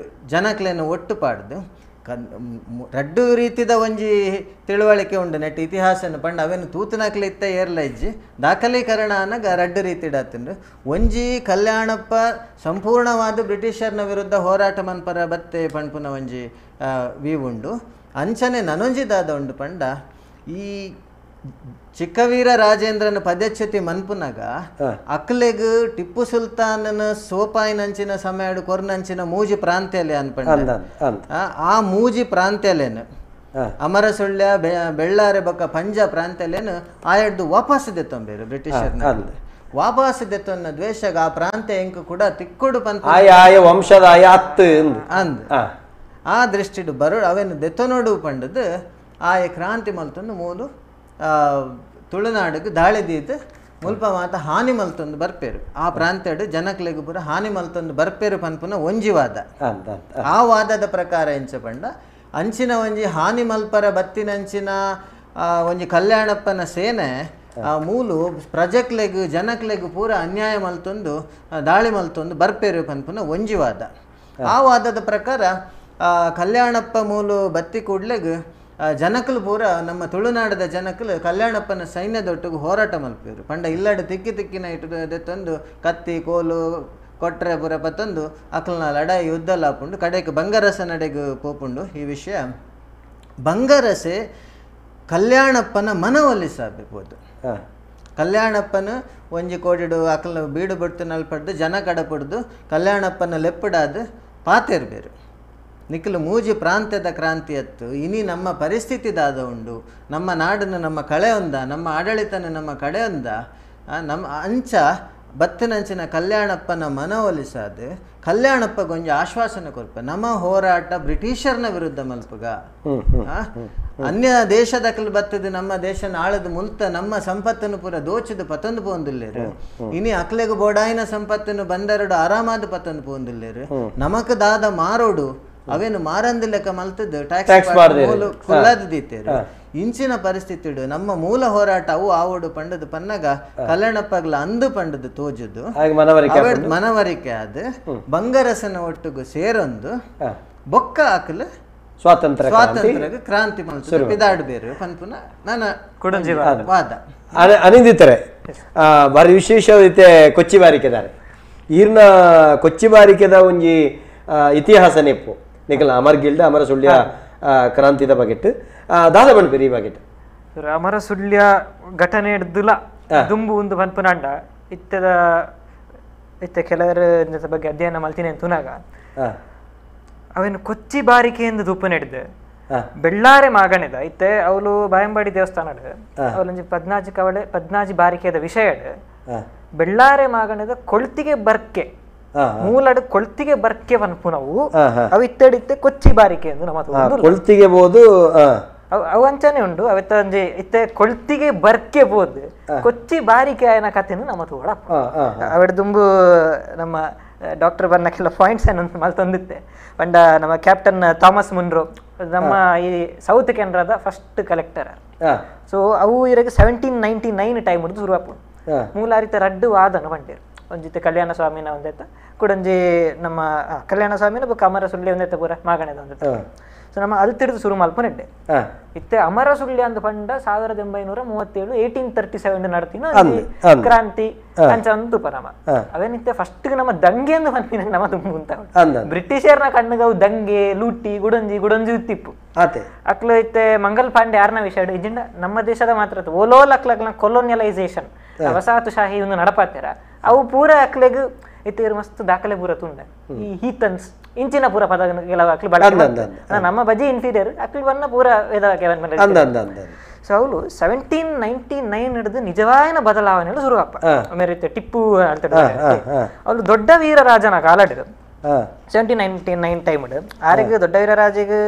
Speaker 2: ಜನಕ್ಲೇನು ಒಟ್ಟು ಪಾಡ್ದು ರಡ್ಡು ರೀತಿದ ಒಂಜಿ ತಿಳುವಳಿಕೆ ಉಂಡು ನೆಟ್ ಇತಿಹಾಸನ ಪಂಡ ಅವೇನು ತೂತನಕ್ಲೆ ಇತ್ತ ಏರ್ಲ ಇಜ್ಜಿ ದಾಖಲೀಕರಣ ಅನ್ನಗ ರಡ್ಡು ರೀತಿಡತ್ತಂಡು ಒಂಜಿ ಕಲ್ಯಾಣಪ್ಪ ಸಂಪೂರ್ಣವಾದ ಬ್ರಿಟಿಷರ್ನ ವಿರುದ್ಧ ಹೋರಾಟ ಮನ್ಪರ ಬತ್ತೆ ಪಂಪುನ ಒಂಜಿ ಉಂಡು ಅಂಚನೆ ನನೊಂಜಿದಾದ ಉಂಡು ಪಂಡ ಈ ಚಿಕ್ಕವೀರ ರಾಜೇಂದ್ರನ ಪದಚ್ಯುತಿ ಮನ್ಪುನಾಗ ಅಕ್ಲೆಗ್ ಟಿಪ್ಪು ಸುಲ್ತಾನನ ಸೋಪಾಯಿನಂಚಿನ ಸಮಯಡು ಕೊರ್ನಂಚಿನ ಮೂಜಿ ಪ್ರಾಂತ್ಯಲೆ ಅನ್ಪಂಡ ಆ ಮೂಜಿ ಪ್ರಾಂತ್ಯಲೆನು ಅಮರಸುಳ್ಯ ಬೆಳ್ಳಾರೆ ಬೊಕ್ಕ ಪಂಜ ಪ್ರಾಂತ್ಯಲೆನು ಆಯಡ್ದು ವಾಪಸ್ ದೆತ್ತೊಂಬೇರು ಬ್ರಿಟಿಷರ್ನ ವಾಪಸ್ ದೆತ್ತೊನ್ನ ದ್ವೇಷಗ ಆ ಪ್ರಾಂತ್ಯ ಎಂಕ್ ಕೂಡ ತಿಕ್ಕೊಡು ಪಂತ
Speaker 1: ವಂಶದ
Speaker 2: ಅಂದ್ ಆ ದೃಷ್ಟಿಡು ಬರೋ ಅವೇನು ದೆತ್ತೊನೋಡು ಪಂಡದು ಆಯ ಕ್ರಾಂತಿ ಮಲ್ತೊಂದು ಮೂಲು ತುಳುನಾಡಿಗೆ ದಾಳಿ ದೀತು ಮುಲ್ಪ ಮಾತ ಹಾನಿ ಮಲ್ತೊಂದು ಬರ್ಪೇರು ಆ ಪ್ರಾಂತ್ಯಡು ಜನಕ್ಲೆಗ್ ಪೂರ ಹಾನಿ ಮಲ್ತೊಂದು ಬರ್ಪೇರು ಪನ್ಪುನ ಒಂಜಿ ವಾದ ಆ ವಾದದ ಪ್ರಕಾರ ಎಂಚ ಪಂಡ ಅಂಚಿನ ಒಂಜಿ ಹಾನಿ ಮಲ್ಪರ ಬತ್ತಿನಂಚಿನ ಒಂಜಿ ಕಲ್ಯಾಣಪ್ಪನ ಸೇನೆ ಮೂಲು ಪ್ರಜೆಕ್ಲೆಗ್ ಜನಕ್ಲೆಗ್ ಪೂರ ಅನ್ಯಾಯ ಮಲ್ತೊಂದು ದಾಳಿ ಮಲ್ತೊಂದು ಬರ್ಪೇರು ಪನ್ಪುನ ಒಂಜಿ ವಾದ. ಆ ವಾದದ ಪ್ರಕಾರ ಕಲ್ಯಾಣಪ್ಪ ಮೂಲು ಬತ್ತಿ ಕೂಡ್ಲೆಗ್ ಜನಕಲು ಪೂರ ನಮ್ಮ ತುಳುನಾಡದ ಜನಕಲು ಕಲ್ಯಾಣಪ್ಪನ ಸೈನ್ಯದೊಟ್ಟಿಗೆ ಹೋರಾಟ ಮಲ್ಪೇರು. ಪಂಡ ಇಲ್ಲಡೆ ತಿಕ್ಕಿನ ಇಟ್ಟು ತಂದು ಕತ್ತಿ ಕೋಲು ಕೊಟ್ರೆ ಪೂರ ಪತ್ತೊಂದು ಅಕ್ಲನ ಲಡಾಯಿ ಯುದ್ಧ ಲಾಪುಂಡು ಕಡೆಗೆ ಬಂಗಾರಸ ನಡೆಗೆ ಪೋಪುಂಡು. ಈ ವಿಷಯ ಬಂಗಾರಸೆ ಕಲ್ಯಾಣಪ್ಪನ ಮನವೊಲಿಸಬೇಕು. ಕಲ್ಯಾಣಪ್ಪನ ಒಂಜಿ ಕೋಡಿಡು ಅಕ್ಲ ಬೀಡು ಬಿಡ್ತು ನಲ್ಪಡ್ದು ಜನ ಕಡಪಡ್ದು ಕಲ್ಯಾಣಪ್ಪನ ಲೆಪ್ಪಡಾದ ಪಾತೆರ್ಬೇರು ನಿಖಲು ಮೂಜಿ ಪ್ರಾಂತ್ಯದ ಕ್ರಾಂತಿ ಅತ್ತು ಇನಿ ನಮ್ಮ ಪರಿಸ್ಥಿತಿದಾದ ಉಂಡು, ನಮ್ಮ ನಾಡನ್ನು ನಮ್ಮ ಕಳೆ ಒಂದ, ನಮ್ಮ ಆಡಳಿತನ ನಮ್ಮ ಕಡೆ ಒಂದ, ನಮ್ಮ ಅಂಚ ಬತ್ತಿನಂಚಿನ ಕಲ್ಯಾಣಪ್ಪನ ಮನವೊಲಿಸಾದ ಕಲ್ಯಾಣಪ್ಪ ಗೊಂಜ ಆಶ್ವಾಸನೆ ಕೊರ್ಪ ನಮ್ಮ ಹೋರಾಟ ಬ್ರಿಟಿಷರ್ನ ವಿರುದ್ಧ ಮಲ್ಪಗ ಅನ್ಯ ದೇಶದಕಲ್ ಬತ್ತದ ನಮ್ಮ ದೇಶನ ಆಳದ ಮುಲ್ತ ನಮ್ಮ ಸಂಪತ್ತನ್ನು ಪೂರ ದೋಚಿದು ಪತಂದು ಪೋಂದಿಲ್ಲೇರು. ಇನಿ ಅಕ್ಲೆಗ್ ಬೋಡಾಯಿನ ಸಂಪತ್ತನ್ನು ಬಂದರಡು ಆರಾಮಾದ ಪತಂದು ಪೋಂದಿಲ್ಲೇರು. ನಮಕ್ ದಾದ ಮಾರೋಡು ಅವೇನು ಮಾರಂದ ಲೆಕ್ಕ ಮಲ್ತದ್ದು ಟ್ಯಾಕ್ಸ್ ಕುಲ್ಲಾದೀತೇರು. ಇಂಚಿನ ಪರಿಸ್ಥಿತಿ ನಮ್ಮ ಮೂಲ ಹೋರಾಟ ಅವು ಆವೋಡು ಪಂಡದು ಪನ್ನಗ ಕಲ್ಯಾಣಪ್ಪಗ್ಲ ಅಂದು ಪಂಡದು ತೋಜುದು ಮನವರಿಕೆ ಆದ ಬಂಗಾರಸನ ಒಟ್ಟಿಗೂ ಸೇರೊಂದು ಬೊಕ್ಕ ಹಾಕಲು ಸ್ವಾತಂತ್ರ್ಯ ಕ್ರಾಂತಿ ಮಲ್ತದ್ದು ಪಿದಾಡ್ಬೇರು ಪನ್ಪುನ ನನ್ನ ವಾದ
Speaker 1: ಅನಿಂದಿತಾರೆ. ಬಾರಿ ವಿಶೇಷತೆ ಕೊಚ್ಚಿ ಬಾರಿಕೆದಾರೆ ಈರ್ನ ಕೊಚ್ಚಿ ಬಾರಿಕೆದ ಒಂಜಿ ಇತಿಹಾಸ ನೆಪ್ಪು ನಿಖಲ ಅಮರ್ ಗಿಲ್ಡ ಅಮರ ಸುಳ್ಯ ಕ್ರಾಂತಿದ ಬಗೆಟ್ ದಾದ ಬಣ್ಪೇರಿ ಈ ಬಗೆಟ್
Speaker 3: ಅಮರ ಸುಳ್ಯ ಘಟನೆ ಹಿಡ್ದುಲ ದುಂಬು ಒಂದು ಪನ್ಪುನಾಂಡ ಇತ್ತ ಕೆಲವರ ಬಗ್ಗೆ ಅಧ್ಯಯನ ಮಲ್ತೀನಿ ಅಂತುನಾಗ ಅವೇನು ಕೊಚ್ಚಿ ಬಾರಿಕೆಯಿಂದ ದುಪ್ಪನ ಹಿಡ್ದು ಬೆಳ್ಳಾರೆ ಮಾಗಣದ ಇತ್ತೆ ಅವಳು ಬಾಯಂಬಾಡಿ ದೇವಸ್ಥಾನ ಅವಳಂಜಿ ಪದ್ನಾಜಿ ಬಾರಿಕೆದ ವಿಷಯ ಬೆಳ್ಳಾರೆ ಮಾಗಣದ ಕೊಳ್ತಿಗೆ ಬರ್ಕೆ ಮೂಲಡ್ ಕೊಳ್ತಿಗೆ ಬರ್ಕೆ ಪನ್ಪುನವು ಅವು ಇತ್ತೆ ಕೊಚ್ಚಿ ಬಾರಿಕೆ ಎಂದು ನಮ್ಮ
Speaker 1: ಕೊಳ್ತಿಗೆ ಬೋದು
Speaker 3: ಅವು ಅಂಚನೆ ಉಂಡು ಅವತ್ತ ಒಂಜಿ ಇತ್ತೆ ಕೊಳ್ತಿಗೆ ಬರ್ಕೆ ಬೋದು ಕೊಚ್ಚಿ ಬಾರಿಕೆ ಆಯನ ಕಥೆನು ನಮ್ಮ ತೋಡ ಅವಡ ದುಂಬು ನಮ್ಮ ಡಾಕ್ಟರ್ ಬನ್ನ ಕೆಲ ಪಾಯಿಂಟ್ಸ್ ಏನಂತ ಮಲ್ತೊಂದಿತ್ತೆ ಪಂಡ ನಮ್ಮ ಕ್ಯಾಪ್ಟನ್ ಥಾಮಸ್ ಮುನ್ರೋ ನಮ್ಮ ಈ ಸೌತ್ ಕೆನರಾದ ಫಸ್ಟ್ ಕಲೆಕ್ಟರ್. ಸೊ ಅವು ಇರಗೆ 1799 ಟೈಮ್ ಹಿಡಿದು ಶುರುವಾಪು ಮೂಲಾರಿತ ರಡ್ಡು ವಾದನ ಬಂಡೇರು ಒಂಜಿತ್ತೆ ಕಲ್ಯಾಣ ಸ್ವಾಮಿನ ಒಂದೆತ್ತ ಕುಡಂಜಿ ನಮ್ಮ ಕಲ್ಯಾಣ ಸ್ವಾಮಿನ ಬೊಕ್ಕ ಅಮರ ಸುಳ್ಯ ಒಂದೆತ್ತ ಪೂರ ಮಾಗಣದ ಒಂದೆತ್ತ. ಸೊ ನಮ್ಮ ಅಲ್ಲಿ ತಿಡಿದು ಶುರು ಮಲ್ಪನೆಡ್ಡೆ ಇತ್ತೆ ಅಮರ ಸುಳ್ಯ ಅಂದ ಪಂಡ 1937 1837 ನಡ್ತಿನ ಕ್ರಾಂತಿ ಅಂಚ ಒಂದು ಪರಮ ಅವೇನಿತ್ತೆ ಫಸ್ಟ್ ನಮ್ಮ ದಂಗೆ ಅಂದು ಬಂದಿನ ನಮ್ಮ ತುಂಬು ಅಂತ ಬ್ರಿಟಿಷರ್ನ ಕಣ್ಣಗವು ದಂಗೆ ಲೂಟಿ ಗುಡಂಜಿ ಉತ್ತಿಪ್ಪು ಅಕ್ಲು ಇತ್ತೆ ಮಂಗಲ್ ಪಾಂಡೆ ಯಾರನ ವಿಷಯ ಇಜಿಂಡ ನಮ್ಮ ದೇಶದ ಮಾತ್ರ ಓಲೋಲ್ ಅಕ್ಲಗ್ನ ಕೊಲೋನಿಯಲೈಸೇಷನ್ ವಸಾಹತುಶಾಹಿ ಒಂದು ನಡಪಾತ್ಯಾರ ಅವು ಪೂರ ಅಕ್ಲೆಗ್ ಇತ್ತೆ ಮಸ್ತ್ ದಾಖಲೆ ಪೂರ ತುಂಡ ಈ ಹೀತನ್ಸ್ ಇಂಚಿನ ಪೂರ ಪದ ಕೆಲವು ಅಕ್ಲು ಬಳಕೆ ನಮ್ಮ ಬಜಿ ಇನ್ಫೀರಿಯರ್ ಅಕ್ಲು ಬನ್ನ ಪೂರ ಸೊ ಅವಳು 1799 ಹಿಡಿದು ನಿಜವಾಯಿನ ಬದಲಾವಣೆಗಳು ಶುರುವಪ್ಪ ಅಮೇರಿತೆ ಟಿಪ್ಪು ಅಂತ ಅವಳು ದೊಡ್ಡ ವೀರರಾಜನ ಕಾಲಡಿರು 1799 ಟೈಮ್ ಆರಿಗೆ ದೊಡ್ಡ ವೀರರಾಜಿಗೆ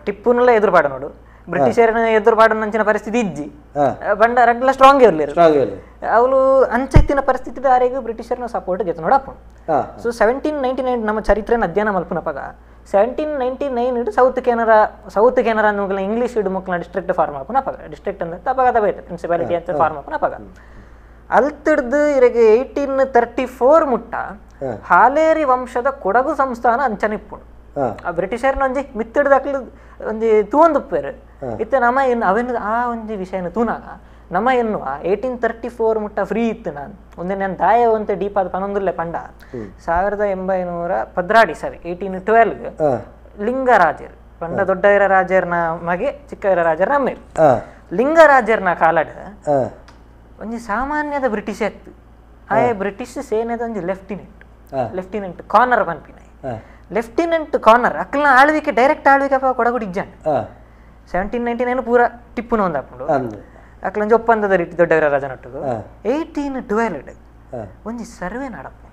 Speaker 3: ಟಿಪ್ಪುನೆಲ್ಲ ಎದುರುಪಾಡ ನೋಡು ಬ್ರಿಟಿಷರ್ನ ಎದುರುಪಾಡ ನಂಚಿನ ಪರಿಸ್ಥಿತಿ ಇಜ್ಜಿ ಬಂಡ ರಡ್ಲ ಸ್ಟ್ರಾಂಗ್ ಇರ್ಲಿರು ಅವಳು ಅಂಚೆತ್ತಿನ ಪರಿಸ್ಥಿತಿ ಆರೆಗೂ ಬ್ರಿಟಿಷರ್ನ ಸಪೋರ್ಟ್ ಗೆತ್ತು ನೋಡಪ್ಪ. ಸೊ 1799 ನಮ್ಮ ಚರಿತ್ರೆನ ಅಧ್ಯಯನ ಮಲ್ಪನಪ್ಪಾಗ 1799 ಇಡು ಸೌತ್ ಕೆನರಾ ಅನ್ನೋಗಳ ಇಂಗ್ಲೀಷ್ ಇಡು ಮಕ್ಕಳ ಡಿಸ್ಟ್ರಿಕ್ಟ್ ಫಾರ್ಮ್ ಹಾಕೋನಪ್ಪಾಗ ಡಿಸ್ಟ್ರಿಕ್ಟ್ ಅಂದ್ರೆ ತಪ್ಪಾಗದ ಬೇರೆ ಪ್ರಿನ್ಸಿಪಾಲಿಟಿ ಅಂತ ಫಾರ್ಮ್ ಹಾಕೋನಪ್ಪಾಗ ಅಲ್ತಿಡ್ದು ಇರಗೆ 1834 ಮುಟ್ಟ ಹಾಲೇರಿ ವಂಶದ ಕೊಡಗು ಸಂಸ್ಥಾನ ಅಂಚನಿಪ್ಪುಣು ಆ ಬ್ರಿಟಿಷರ್ನ ಒಂಜಿ ಮಿತ್ತಿಡ್ದಾಕ್ಲು ಒಂಜಿ ತೂಂದುಪ್ಪೇರು ಇತ್ತೆ ನಮ್ಮ ಏನು ಅವೇನು ಆ ಒಂಜಿ ವಿಷಯನ ತೂನಾಗ ನಮ್ಮ ಎನ್ನುವ 1834 ಮುಟ್ಟ ಫ್ರೀ ಇತ್ತು ನಾನು ಒಂದೇ ನಾನು ದಾಯ ಅಂತ ಡೀಪ್ ಆದ ಪನೊಂದುಲ್ಲೆ ಪಂಡ 1916 1812 ಲಿಂಗರಾಜರು ಪಂಡ ದೊಡ್ಡ ವೀರರಾಜರ್ನ ಮಗೆ ಚಿಕ್ಕ ವೀರರಾಜರ ಅಮ್ಮೇರು ಲಿಂಗರಾಜರ್ನ ಕಾಲಡ್ ಒಂಜಿ ಸಾಮಾನ್ಯದ ಬ್ರಿಟಿಷ್ ಆಯ್ತು ಆಯೆ ಬ್ರಿಟಿಷ್ ಸೇನೆದ ಒಂಜಿ ಲೆಫ್ಟಿನೆಂಟ್ ಕಾರ್ನರ್ ಪನ್ಪಿನ ಲೆಫ್ಟಿನೆಂಟ್ ಕಾರ್ನರ್ ಅಕ್ಲನ ಆಳ್ವಿಕೆ ಡೈರೆಕ್ಟ್ ಆಳ್ವಿಕೆ ಕೊಡಗುಡಿ ಇಜ್ಜಾಂಡ್ 1799 ಪೂರ ಟಿಪ್ಪುನ ಒಂದಾಪುಂಡು ಅಕ್ಲಂಜಿ ಒಪ್ಪಂದದ ರೀತಿ ದೊಡ್ಡ ವೀರರಾಜನೊಟ್ಟಿಗೂ 1812 ಒಂಜಿ ಸರ್ವೆ ನಡಪು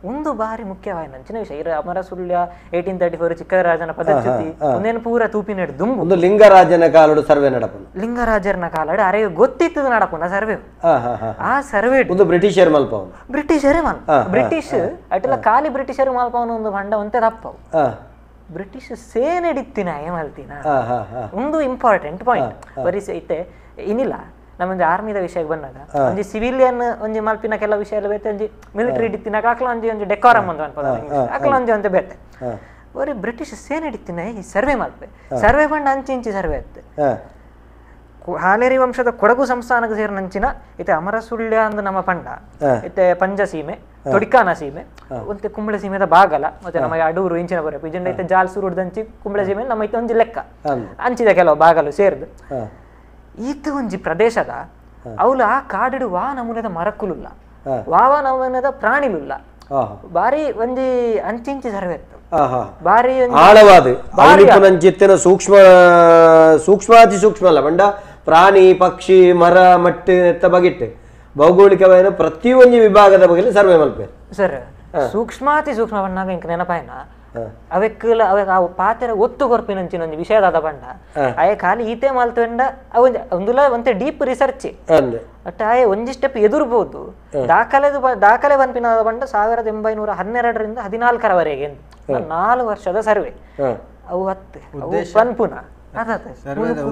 Speaker 3: ಒಂದು ಬಾರಿ ಮುಖ್ಯವಾದ ನಂಚಿನ ವಿಷಯ ಅಮರ ಸುಳ್ಯ 1834 ಚಿಕ್ಕರಾಜನ ಪದಚ್ಯುತಿ ಒಂದೇನು ಪೂರ ತೂಪಿನ ದುಂಬು
Speaker 1: ಒಂದು ಲಿಂಗರಾಜನ ಕಾಲಡು ಸರ್ವೆ ನಡಪು
Speaker 3: ಲಿಂಗರಾಜರ್ನ ಕಾಲಡು ಅರೆ ಗೊತ್ತಿತ್ತು ನಡಪು ಸರ್ವೆ ಆ ಸರ್ವೆ
Speaker 1: ಒಂದು ಬ್ರಿಟಿಷರ್ ಮಲ್ಪ
Speaker 3: ಬ್ರಿಟಿಷರೇ ಮಲ್ಪ ಬ್ರಿಟಿಷ್ ಅಟೆಲ್ಲ ಖಾಲಿ ಬ್ರಿಟಿಷರ್ ಮಲ್ಪವನು ಒಂದು ಭಂಡ ಒಂತೆ ತಪ್ಪವು ಬ್ರಿಟಿಷ್ ಸೇನೆಡಿತ್ತಿನ ಏಮಲ್ತಿನ ಒಂದು ಇಂಪಾರ್ಟೆಂಟ್ ಪಾಯಿಂಟ್ ಬರೀ ಐತೆ ಏನಿಲ್ಲ ನಮ್ಮೊಂದು ಆರ್ಮಿದ ವಿಷಯಕ್ಕೆ ಬಂದಾಗ ಒಂಜಿ ಸಿವಿಲಿಯನ್ ಒಂಜಿ ಮಲ್ಪಿನ ಕೆಲ ವಿಷಯ ಎಲ್ಲ ಬೇತೆ ಒಂಜಿ ಮಿಲಿಟರಿ ಇಡಿತ್ತಿನಾಗ ಆಕಲ ಒಂಜಿ ಡೆಕೋರಮ್ ಒಂದು ಅನ್ಪದ ಆಕಲ ಒಂಜಿ ಬೇತೆ ಬರೀ ಬ್ರಿಟಿಷ್ ಸೇನೆಡಿತ್ತಿನ ಈ ಸರ್ವೆ ಮಲ್ಪೆ ಸರ್ವೆ ಬಂಡ ಅಂಚಿ ಇಂಚಿ ಸರ್ವೆ ಅತ್ತೆ ಹಾಲೇರಿ ವಂಶದ ಕೊಡಗು ಸಂಸ್ಥಾನಕ್ಕೆ ಸೇರಿನಂಚಿನ ಇತ್ತೆ ಅಮರಸುಳ್ಯ ಅಂದು ನಮ್ಮ ಪಂಡ ಇತ್ತೆ ಪಂಜ ಸೀಮೆ ತೊಡಿಕಾನ ಸೀಮೆ ಒಂತೆ ಕುಂಬಳ ಸೀಮೆದ ಬಾಗಲ ಮತ್ತೆ ನಮ್ಮ ಅಡೂರು ಇಂಚಿನ ಬರ ಇಜೆಂಡ ಇತ್ತೆ ಜಾಲ್ಸೂರು ಉಡ್ದಂಚಿ ಕುಂಬಳ ಸೀಮೆ ನಮ್ಮ ಇತ್ತೆ ಒಂಜಿ ಲೆಕ್ಕ ಅಂಚಿದ ಕೆಲವು ಬಾಗಲು ಸೇರ್ದು ಈತ ಒಂಜಿ ಪ್ರದೇಶದ ಅವಳು ಆ ಕಾಡಿಡು ವಾ ನಮೂನೆದ ಮರಕುಲುಲ್ಲ ವಾವ ನಮೂನೆದ ಪ್ರಾಣಿಲುಲ್ಲ ಬಾರಿ ಒಂಜಿ ಅಂಚಿಂಚಿ ಸರ್ವೆ ಇತ್ತು ಬಾರಿ
Speaker 1: ಆಳವಾದ ನಂಚಿತ್ತಿನ ಸೂಕ್ಷ್ಮಾತಿ ಸೂಕ್ಷ್ಮ ಅಲ್ಲ ಬಂಡ ಪ್ರಾಣಿ ಪಕ್ಷಿ ಮರ ಮಟ್ಟು ಎತ್ತ ಬಗೆಟ್ಟು ಭೌಗೋಳಿಕವಾದ ಪ್ರತಿಯೊಂದು ವಿಭಾಗದ ಬಗ್ಗೆ ಸರ್ವೆ ಮಲ್ಪೆ
Speaker 3: ಸರ್ ಸೂಕ್ಷ್ಮಾತಿ ಸೂಕ್ಷ್ಮ ಬಂದಾಗ ಇಂಕ ನೆನಪಾಯನ ಅವಕ್ಕಲ್ಲ ಅವ ಆ ಪಾತ್ರೆ ಒತ್ತು ಕೊರ್ಪಿನಂಚಿನ ಒಂದು ವಿಷಯದಾದ ಬಂಡ ಆಯ ಖಾಲಿ ಈತೆ ಮಾಲ್ತಂಡ ಒಂದುಲ ಒಂತೆ ಡೀಪ್ ರಿಸರ್ಚ್ ಬಟ್ ಆಯ ಒಂಜಿ ಸ್ಟೆಪ್ ಎದುರ್ಬೋದು ದಾಖಲೆ ಬಂಪಿನ ಬಂಡ 1912ರಿಂದ 14ರವರೆಗೆ 4 ವರ್ಷದ ಸರ್ವೆ ಅವು ಹತ್ತೆ ಪನ್ಪುನ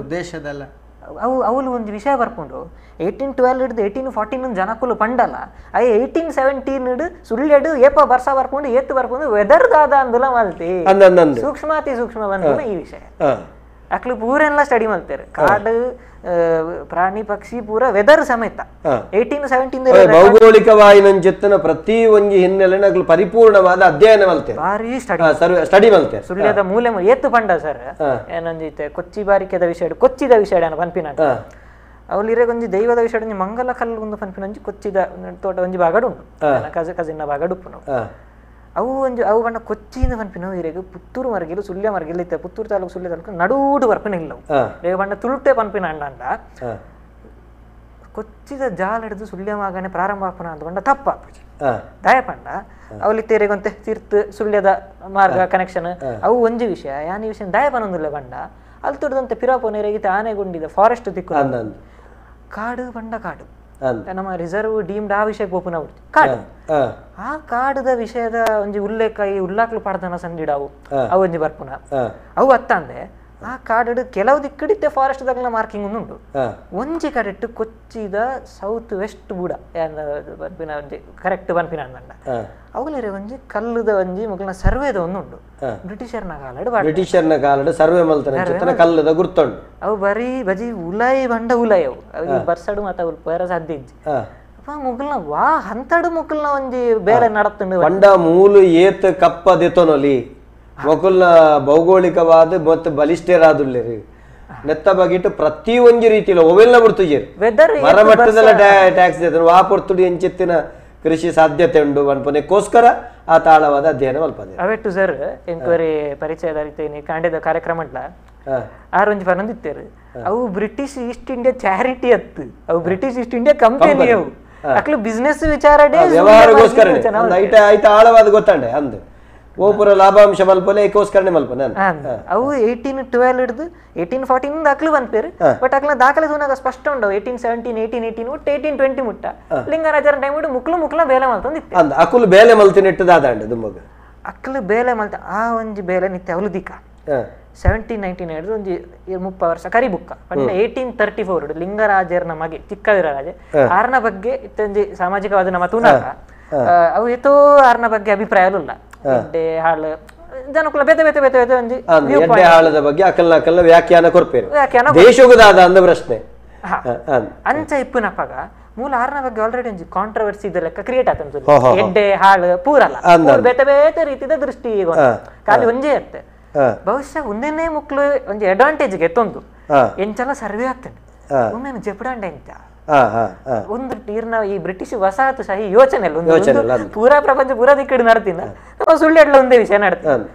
Speaker 2: ಉದ್ದೇಶದಲ್ಲ
Speaker 3: ಅವಳು ಒಂದು ವಿಷಯ ಬರ್ಕೊಂಡು 1812 ಹಿಡಿದು 1814 ಜನಕ್ಕೂ ಪಂಡಲ್ಲ ಅಯ್ಯ 1817 ಸುಳ್ಳೆಡು ಏಪ ಬರ್ಸ ಬರ್ಕೊಂಡು ಏತ್ತು ಬರ್ಕೊಂಡು ವೆದರ್ ದಾದ ಅಂದುಲ ಮಲ್ತಿ ಸೂಕ್ಷ್ಮಾತಿ ಸೂಕ್ಷ್ಮ ಬಂದ ಈ ವಿಷಯ ಅಕ್ಲು ಪೂರೆಲ್ಲ ಸ್ಟಡಿ ಮಾಡ್ತಾರೆ ಕಾಡು ಪ್ರಾಣಿ ಪಕ್ಷಿ ಪೂರ ವೆದರ್ ಸಮೇತ 1817
Speaker 1: ಭೌಗೋಳಿಕವಾಗಿ ನಂಚಿತ್ತಿನ ಪ್ರತಿ ಒಂಜಿ ಹಿನ್ನೆಲೆ ಅಕ್ಲು ಪರಿಪೂರ್ಣವಾದ ಅಧ್ಯಯನ ಮಲ್ತೆ
Speaker 3: ಭಾರಿ
Speaker 1: ಸ್ಟಡಿ ಮಲ್ತೆ
Speaker 3: ಸುಳ್ಯದ ಮೂಲೆ ಏತ್ತು ಪಂಡ ಸರ್ ಏನಂಜಿತ್ತೆ ಕೊಚ್ಚಿ ಬಾರಿಕೆದ ವಿಷಯ ಕೊಚ್ಚಿದ ವಿಷಯ ಪನ್ಪಿನ ಅವಳಿರೆ ಒಂಜಿ ದೈವದ ವಿಷಯ ಒಂಜಿ ಮಂಗಲ ಕಲ್ಲು ಒಂದು ಪನ್ಪಿನ ಒಂಜಿ ಕೊಚ್ಚಿದ ತೋಟ ಒಂಜಿ ಬಾಗಡು ಉಂಟು ಕಜಿನ ಬಾಗಡು ಉಪ್ಪು ನಾವು ಅವು ಒಂಜಿ ಅವು ಬಣ್ಣ ಕೊಚ್ಚಿಯಿಂದ ಪನ್ಪಿನ ಇರೆಗೆ ಪುತ್ತೂರು ಮರಗಿಲು ಸುಳ್ಯ ಮರಗಿಲು ಇತ್ತೆ ಪುತ್ತೂರು ತಾಲೂಕು ಸುಳ್ಯ ತಾಲೂಕು ನಡೂಡು ಬರ್ಪಿನ ಇಲ್ಲವು ರೇಗ ಬಣ್ಣ ತುಳುಟೆ ಪನ್ಪಿನ ಅಂಡ ಕೊಚ್ಚಿದ ಜಾಲ ಹಿಡಿದು ಸುಳ್ಯ ಮಾಗನೆ ಪ್ರಾರಂಭ ಆಪನ ಅಂತ ಬಂಡ ತಪ್ಪ ದಾಯ ಪಂಡ ಅವಲಿ ತೇರೆಗೊಂತೆ ತೀರ್ಥ ಸುಳ್ಯದ ಮಾರ್ಗ ಕನೆಕ್ಷನ್ ಅವು ಒಂಜಿ ವಿಷಯ ಯಾನಿ ವಿಷಯ ದಾಯ ಪನೊಂದಿಲ್ಲ ಬಂಡ ಅಲ್ಲಿ ತುಡ್ದಂತೆ ಪಿರಾಪೋನೆರೆಗಿತೆ ಆನೆಗೊಂಡಿದೆ ಫಾರೆಸ್ಟ್ ದಿಕ್ಕು ಕಾಡು ಬಂಡ ಕಾಡು ನಮ್ಮ ರಿಸರ್ವ್ ಡೀಮ್ಡ್ ಆ ವಿಷಯಕ್ಕೆ ಓಪನ್ ಆಗ್ಬಿಡ್ತು ಕಾಡು ಆ ಕಾಡದ ವಿಷಯದ ಒಂಜಿ ಉಲ್ಲೇಖ ಈ ಉಲ್ಲಾಕ್ಲು ಪಾಡ್ದನ ಸಂಡಿಡಾವು ಅವು ಒಂಜಿ ಬರ್ಪುನ ಅವು ಅತ್ತಂದೆ ಆ ಕಾಡು ಕೆಲವು ದಿಕ್ಕಡಿತ್ತೆ ಫಾರೆಸ್ಟ್ ದಾಗಲ ಮಾರ್ಕಿಂಗ್ ಉಂಟು ಒಂಜಿ ಕಡೆಟ್ಟು ಕೊಚ್ಚಿದ ಸೌತ್ ವೆಸ್ಟ್ ಬೂಡ ಬನ್ಪಿನ ಒಂಜಿ ಕರೆಕ್ಟ್ ಬನ್ಪಿನ ಅಂದಂಡ ಅವುಲೇರೆ ಒಂಜಿ ಕಲ್ಲುದ ಒಂಜಿ ಮುಗ್ಲ ಸರ್ವೇದ ಒಂದುಂಡು ಬ್ರಿಟಿಷರ್ನ ಕಾಲಡು ಸರ್ವೆ ಮಲ್ತನ ಕಲ್ಲುದ ಗುರ್ತುಂಡು ಅವು ಬರೀ ಬಜಿ ಉಲೈ ಬಂಡ ಉಲೈ ಅವು ಬರ್ಸಡು ಮಾತ ಪೇರ ಸಾಧ್ಯ ಇಜ್ಜಿ ಮುಗ್ಲ ವಾ ಹಂತಡು ಮುಗ್ಲ ಒಂಜಿ ಬೇರೆ ನಡತ್ತುಂಡು
Speaker 1: ಬಂಡ ಮೂಲು ಏತ್ ಕಪ್ಪ ದೆತೊನೊಲಿ ಮೊಕುಲ್ನ ಭೌಗೋಳಿಕವಾದ ಮತ್ತು ಬಲಿಷ್ಠರಾದುಲ್ಲೇರಿ ನೆತ್ತ ಬಗಿಟ್ಟು ಪ್ರತಿ ಒಂಜಿ ರೀತಿಯಲ್ಲಿ ಒವೆಲ್ಲ ಬಿಡ್ತುಜೇರು ಮರ ಮಟ್ಟದಲ್ಲ ಟ್ಯಾಕ್ಸ್ ದೇತನು ವಾ ಪೊರ್ತುಡಿ ಎಂಚಿತ್ತಿನ ಕೃಷಿ ಸಾಧ್ಯತೆ ಉಂಡು ಅನ್ಪನೆಗೋಸ್ಕರ ಆ ತಾಳವಾದ ಅಧ್ಯಯನ ಮಲ್ಪದೆ
Speaker 3: ಅವೆಟ್ಟು ಸರ್ ಎಂಕ್ವೈರಿ ಪರಿಚಯದ ರೀತಿ ಕಾಂಡೆದ ಕಾರ್ಯಕ್ರಮ ಆರೊಂಜಿ ಪನೊಂದಿತ್ತೇರು ಅವು ಬ್ರಿಟಿಷ್ ಈಸ್ಟ್ ಇಂಡಿಯಾ ಚಾರಿಟಿ ಅತ್ತು ಅವು ಬ್ರಿಟಿಷ್ ಈಸ್ಟ್ ಇಂಡಿಯಾ ಕಂಪನಿ ಅವು ಅಕ್ಲು ಬಿಸ್ನೆಸ್ ವಿಚಾರಡೆ
Speaker 1: ವ್ಯವಹಾರಗೋಸ್ಕರ ಐತ ಆಳವಾದ ಗೊತ್ತಂಡೆ ಅಂದ್ ಓಪುರ ಲಾಭಾಂಶ ಮಲ್ಪಲೆ ಏಕೋಸ್ಕರನೇ ಮಲ್ಪನೆ
Speaker 3: ಅವು 1812 ಹಿಡಿದು 1814 ಅಕ್ಲು ಬಂದ್ಪೇರು ಬಟ್ ಅಕ್ಲ ದಾಖಲೆ ತೂನಾಗ ಸ್ಪಷ್ಟ ಉಂಡವು 1817 1818 ಒಟ್ಟು 1820 ಮುಟ್ಟ ಲಿಂಗರಾಜರ ಟೈಮ್ ಹಿಡಿದು ಮುಕ್ಲು ಬೇಲೆ ಮಲ್ತಂದಿತ್ತು
Speaker 1: ಅಂದ ಅಕುಲು ಬೇಲೆ ಮಲ್ತಿನಿಟ್ಟದಾದಂಡೆ ದುಮ್ಮಗ
Speaker 3: ಅಕ್ಲು ಬೇಲೆ ಮಲ್ತ ಆ ಒಂಜಿ ಬೇಲೆ ನಿತ್ಯ ಅವಳು ದಿಕ್ಕ 1799 ಹಿಡಿದು ಒಂಜಿ 30 ವರ್ಷ ಕರಿ ಬುಕ್ಕ ಪಂಡ 1834 ಲಿಂಗರಾಜರ್ನ ಮಗೆ ಚಿಕ್ಕವೀರರಾಜೆ ಆರ್ನ ಬಗ್ಗೆ ಇತ್ತೊಂಜಿ ಸಾಮಾಜಿಕವಾದ ನಮ್ಮ ತೂನಾಗ ಅವು ಎತ್ತೋ ಆರ್ನ ಬಗ್ಗೆ ಅಭಿಪ್ರಾಯವಿಲ್ಲ ಎಡ್ಡೆ ಹಾಳು ಜನಕುಲ ಬೇತೆ ಬೇತೆ ಬೇತೆ ಬೇತೆ ಒಂಜಿ
Speaker 1: ಎಡ್ಡೆ ಹಾಳದ ಬಗ್ಗೆ ಅಕಲ್ನ ಅಕಲ್ನ ವ್ಯಾಖ್ಯಾನ ಕೊರ್ಪೇರು ದೇಶಗುದಾದ ಅಂದ ಪ್ರಶ್ನೆ
Speaker 3: ಅಂಚ ಇಪ್ಪುನಪ್ಪಗ ಮೂಲ ಆರ್ನ ಬಗ್ಗೆ ಆಲ್ರೆಡಿ ಒಂಜಿ ಕಾಂಟ್ರವರ್ಸಿ ಇದ ಲೆಕ್ಕ ಕ್ರಿಯೇಟ್ ಆತಂತ ಎಡ್ಡೆ ಹಾಳು ಪೂರಲ್ಲ ಬೇತೆ ಬೇತೆ ರೀತಿದ ದೃಷ್ಟಿ ಈಗ ಖಾಲಿ ಒಂಜೇ ಇರುತ್ತೆ ಬಹುಶಃ ಒಂದೇನೇ ಮುಕ್ಳು ಒಂಜಿ ಅಡ್ವಾಂಟೇಜ್ ಎತ್ತೊಂದು ಎಂಚಲ ಸರ್ವೆ ಆಗ್ತದೆ ಒಂದೇನು ಜಪಡಾಂಡೆ ಎಂಚ ಒಂದು ತೀರ್ನ ಈ ಬ್ರಿಟಿಷ್ ವಸಾಹತುಶಾಹಿ ಯೋಚನೆ ಪೂರಾ ಪ್ರಪಂಚ ಪೂರಾ ದಿಕ್ಕಡಿ ನಡ್ತಿನ ನಮ್ಮ ಸುಳ್ಳೆಡ್ಲ ಒಂದೇ ವಿಷಯ ನಡ್ತೀನಿ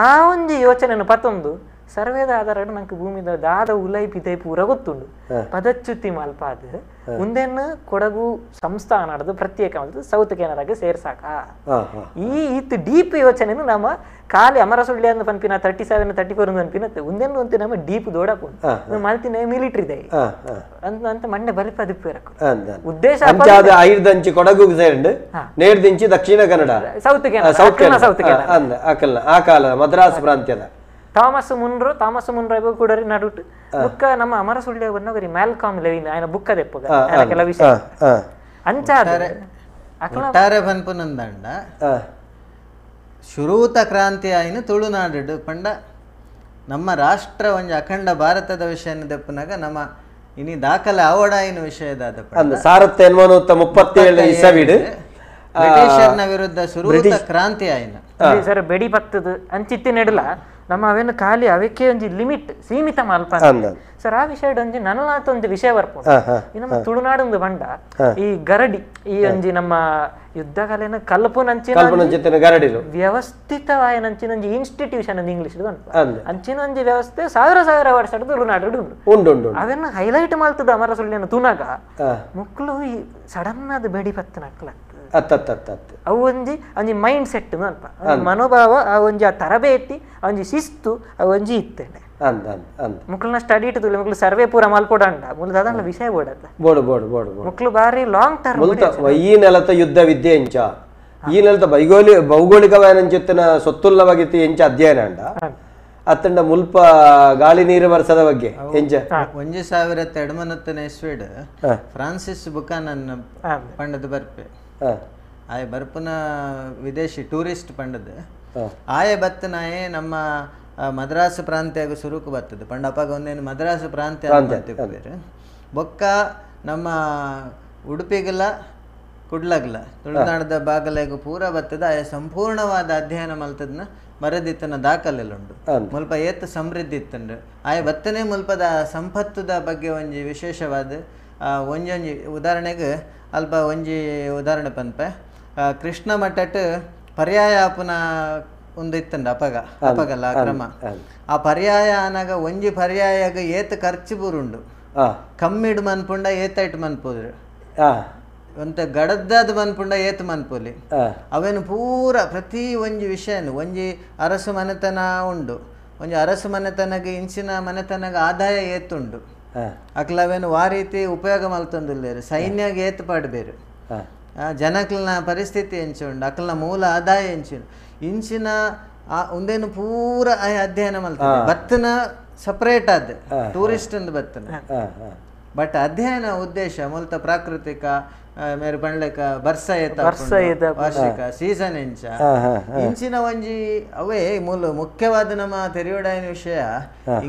Speaker 3: ಆ ಒಂದು ಯೋಚನೆಯನ್ನು ಪತ್ತೊಂದು ಸರ್ವೇದ ಆಧಾರ ನಂಗೆ ಭೂಮಿದ ದಾದ ಉಲೈ ಪಿತೈ ಪೂರ ಗೊತ್ತುಂಡು ಪದಚ್ಯುತಿ ಮಲ್ಪಾದ ಮುಂದೇನು ಕೊಡಗು ಸಂಸ್ಥಾನ ನಡೆದು ಪ್ರತ್ಯೇಕ ಸೌತ್ ಕೆನರಾಗೆ ಸೇರ್ಸಾಕ ಈ ಇತ್ತು ಡೀಪ್ ಯೋಚನೆನು ನಮ್ಮ ಖಾಲಿ ಅಮರ ಸುಳ್ಳಿ ಅಂದ ಪನ್ಪಿನ 37 34 ಪನ್ಪಿನ ಒಂದೇನು ಅಂತ ನಮ್ಮ ಡೀಪ್ ದೋಡಪುಂಡು ಮಲ್ತಿನ ಮಿಲಿಟರಿ ದೈ ಅಂತ ಮಂಡೆ ಬಲಿಪ ದಿಪ್ಪೇರಕು ಉದ್ದೇಶ
Speaker 1: ಐದಂಚಿ ಕೊಡಗು ಸೇರಂಡು ನೇರ್ದಿಂಚಿ ದಕ್ಷಿಣ ಕನ್ನಡ
Speaker 3: ಸೌತ್ ಕೆನರ
Speaker 1: ಆ ಕಾಲ ಮದ್ರಾಸ್ ಪ್ರಾಂತ್ಯದ
Speaker 3: ಥಾಮಸ್ ಮುನ್ರೋ ಕೂಡ ನಡುಟ್ ಬುಕ್ಕ ನಮ್ಮ ಅಮರ ಸುಳ್ಯ ಬಂದವರಿ ಮ್ಯಾಲ್ಕಾಮ್ ಲೆವಿನ್ ఆయన ಬುಕ್ಕ ದೆಪ್ಪಗ ಕೆಲವು ವಿಷಯ ಅಂಚಾರೆ
Speaker 2: ಒಟ್ಟಾರೆ ಪನ್ಪುನಂದಂಡ ಶುರೂತ ಕ್ರಾಂತಿ ಆಯ್ನ ತುಳುನಾಡು ಪಂಡ ನಮ್ಮ ರಾಷ್ಟ್ರ ಒಂಜಿ ಅಖಂಡ ಭಾರತದ ವಿಷಯ ದೆಪ್ಪನಾಗ ನಮ್ಮ ಇನಿ ದಾಖಲೆ ಆವಡಾಯಿನ ವಿಷಯದಾದ
Speaker 1: ಸಾರತ್ತೆ 1837 ಇಸವಿಡು
Speaker 3: ಬ್ರಿಟಿಷರ್ನ ವಿರುದ್ಧ ಶುರೂತ ಕ್ರಾಂತಿ ಆಯ್ನ ಸರ್ ಬೆಡಿ ಪತ್ತದು ಅಂಚಿತ್ತಿ ನೆಡಲ ನಮ್ಮ ಅವೇನು ಖಾಲಿ ಅವಕ್ಕೆ ಒಂಜಿ ಲಿಮಿಟ್ ಸೀಮಿತ ಮಲ್ಪ ಸರ್ ಆ ವಿಷಯ ಒಂಜಿ ನನ್ನಲಾತ ಒಂಜಿ ವಿಷಯ ಬರ್ಪುಂಡು ಈ ನಮ್ಮ ತುಳುನಾಡು ಬಂಡ ಈ ಗರಡಿ ಈ ಒಂಜಿ ನಮ್ಮ ಯುದ್ಧ ಕಲೆನ ಕಲ್ಪುನಂಚಿನ
Speaker 1: ಗರಡಿಲು
Speaker 3: ವ್ಯವಸ್ಥಿತವಾಯನಂಚಿನ ಒಂಜಿ ಇನ್ಸ್ಟಿಟ್ಯೂಷನ್ ಅಂತ ಇಂಗ್ಲಿಷ್ ಅಂಚಿನ ಒಂಜಿ ವ್ಯವಸ್ಥೆ ಸಾವಿರ ವರ್ಷ ತುಳುನಾಡು ಉಂಡು ಅವೆನ್ನ ಹೈಲೈಟ್ ಮಾಡ್ತದ ಅಮರ ಸುಳ್ಳಿನ ತುನಗ ಮುಕ್ಳು ಈ ಸಡನ್ ಅದು ಬೆಡಿ ಪತ್ತನಕ್ಲ ಅವು ಒಂಜಿ ಮೈಂಡ್ ಸೆಟ್ ಅಲ್ಪ ಮನೋಭಾವ ಆ ಒಂಜಿ ಆ ತರಬೇತಿ ಆ ಒಂಜಿ ಶಿಸ್ತು ಆ ಒಂಜಿ ಇತ್ತೇನೆ ಮುಕ್ಳನ ಸ್ಟಡಿ ಇಟ್ಟು ಮುಕ್ಳು ಸರ್ವೆ ಪೂರ ಮಲ್ಪೊಡಂಡ ಮುಲ್ದ ಅದನ್ನ ವಿಷಯ ಮುಕ್ಳು ಬಾರಿ ಲಾಂಗ್ ಟರ್ಮ್
Speaker 1: ಈ ನೆಲತ ಯುದ್ಧ ವಿದ್ಯೆ ಎಂಚ ಈ ನೆಲತ ಭೌಗೋಳಿಕವಾಯನಂಚಿತ್ತಿನ ಸೊತ್ತುಲ್ಲವಾಗಿತ್ತು ಎಂಚ ಅಧ್ಯಯನ ಅಂಡ ಅತ್ತಂಡ ಮುಲ್ಪ ಗಾಳಿ ನೀರು ವರ್ಷದ ಬಗ್ಗೆ ಎಂಚ
Speaker 2: 1770 ಇಸ್ವಿಡ್ ಫ್ರಾನ್ಸಿಸ್ ಬುಕಾನನ್ ಪಂಡದ ಬರ್ಪೆ ಆಯ ಬರ್ಪುನ ವಿದೇಶಿ ಟೂರಿಸ್ಟ್ ಪಂಡದ ಆಯ ಬತ್ತನಾಯೆ ನಮ್ಮ ಮದ್ರಾಸ್ ಪ್ರಾಂತ್ಯಾಗ ಸುರುಕು ಬರ್ತದೆ ಪಂಡ ಅಪ್ಪಾಗ ಒಂದೇನು ಮದ್ರಾಸ್ ಪ್ರಾಂತ್ಯ ಅಂತಿರ್ತಾರೆ ಬೊಕ್ಕ ನಮ್ಮ ಉಡುಪಿಗಲ ಕುಡ್ಲಗಲ ತುಳುನಾಡದ ಬಾಗಲೆಗೂ ಪೂರ ಬರ್ತದೆ ಆಯ ಸಂಪೂರ್ಣವಾದ ಅಧ್ಯಯನ ಮಲ್ತದ್ನ ಮರದಿತ್ತನ ದಾಖಲೆಲ್ಲುಂಡು ಮುಲ್ಪ ಏತ್ ಸಮೃದ್ಧಿ ಇತ್ತಂಡು ಆಯ ಬತ್ತನೆ ಮುಲ್ಪದ ಸಂಪತ್ತುದ ಬಗ್ಗೆ ಒಂಜಿ ವಿಶೇಷವಾದ ಒಂಜೊಂಜಿ ಉದಾಹರಣೆಗೆ ಅಲ್ಪ ಒಂಜಿ ಉದಾಹರಣೆ ಪನ್ಪೆ ಕೃಷ್ಣ ಮಠಟ್ ಪರ್ಯಾಯ ಆಪುನ ಒಂದು ಇತ್ತಂಡ ಅಪಗಲ್ಲ ಕ್ರಮ ಆ ಪರ್ಯಾಯ ಅನಾಗ ಒಂಜಿ ಪರ್ಯಾಯಗ ಏತ್ ಖರ್ಚು ಬುರುಂಡು ಕಮ್ಮಿಡ್ ಮನ್ಪುಂಡ ಏತೈಟ್ ಮನ್ಪುದ್ರು ಒಂತ ಗಡದ್ದಾದ ಮನ್ಪುಂಡ ಏತ್ ಮನ್ಪುಲಿ ಅವೇನು ಪೂರ ಪ್ರತಿ ಒಂಜಿ ವಿಷಯನು ಒಂಜಿ ಅರಸು ಮನೆತನ ಉಂಡು ಒಂಜಿ ಅರಸು ಮನೆತನಗ ಇಂಚಿನ ಮನೆತನಗ ಆದಾಯ ಏತುಂಡು ಅಕ್ಲವೇನು ಆ ರೀತಿ ಉಪಯೋಗ ಮಲ್ತೊಂದುಲ್ಲೇರು ಸೈನ್ಯಾಗ ಏತ್ ಪಾಡ್ಬೇರು ಜನಕ್ಲನ ಪರಿಸ್ಥಿತಿ ಎಂಚುಂಡು ಅಕ್ಲನ ಮೂಲ ಆದಾಯ ಎಂಚುಂಡು ಇಂಚಿನ ಒಂದೇನು ಪೂರ ಅಧ್ಯಯನ ಮಲ್ತದೆ ಬತ್ತನ ಸಪರೇಟ್ ಆದ ಟೂರಿಸ್ಟ್ ಅಂದ್ ಬತ್ತನ ಬಟ್ ಅಧ್ಯಯನ ಉದ್ದೇಶ ಮೂಲತ ಪ್ರಾಕೃತಿಕ ಮೇರು ಪಂಡ್ಲೆಕ ಬರ್ಸ ವಾರ್ಷಿಕ ಸೀಸನ್ ಎಂಚ ಇಂಚಿನ ಒಂಜಿ ಅವೇ ಮೂಲ ಮುಖ್ಯವಾದ ನಮ್ಮ ತೆರೆಯೋಡಾಯಿನ ವಿಷಯ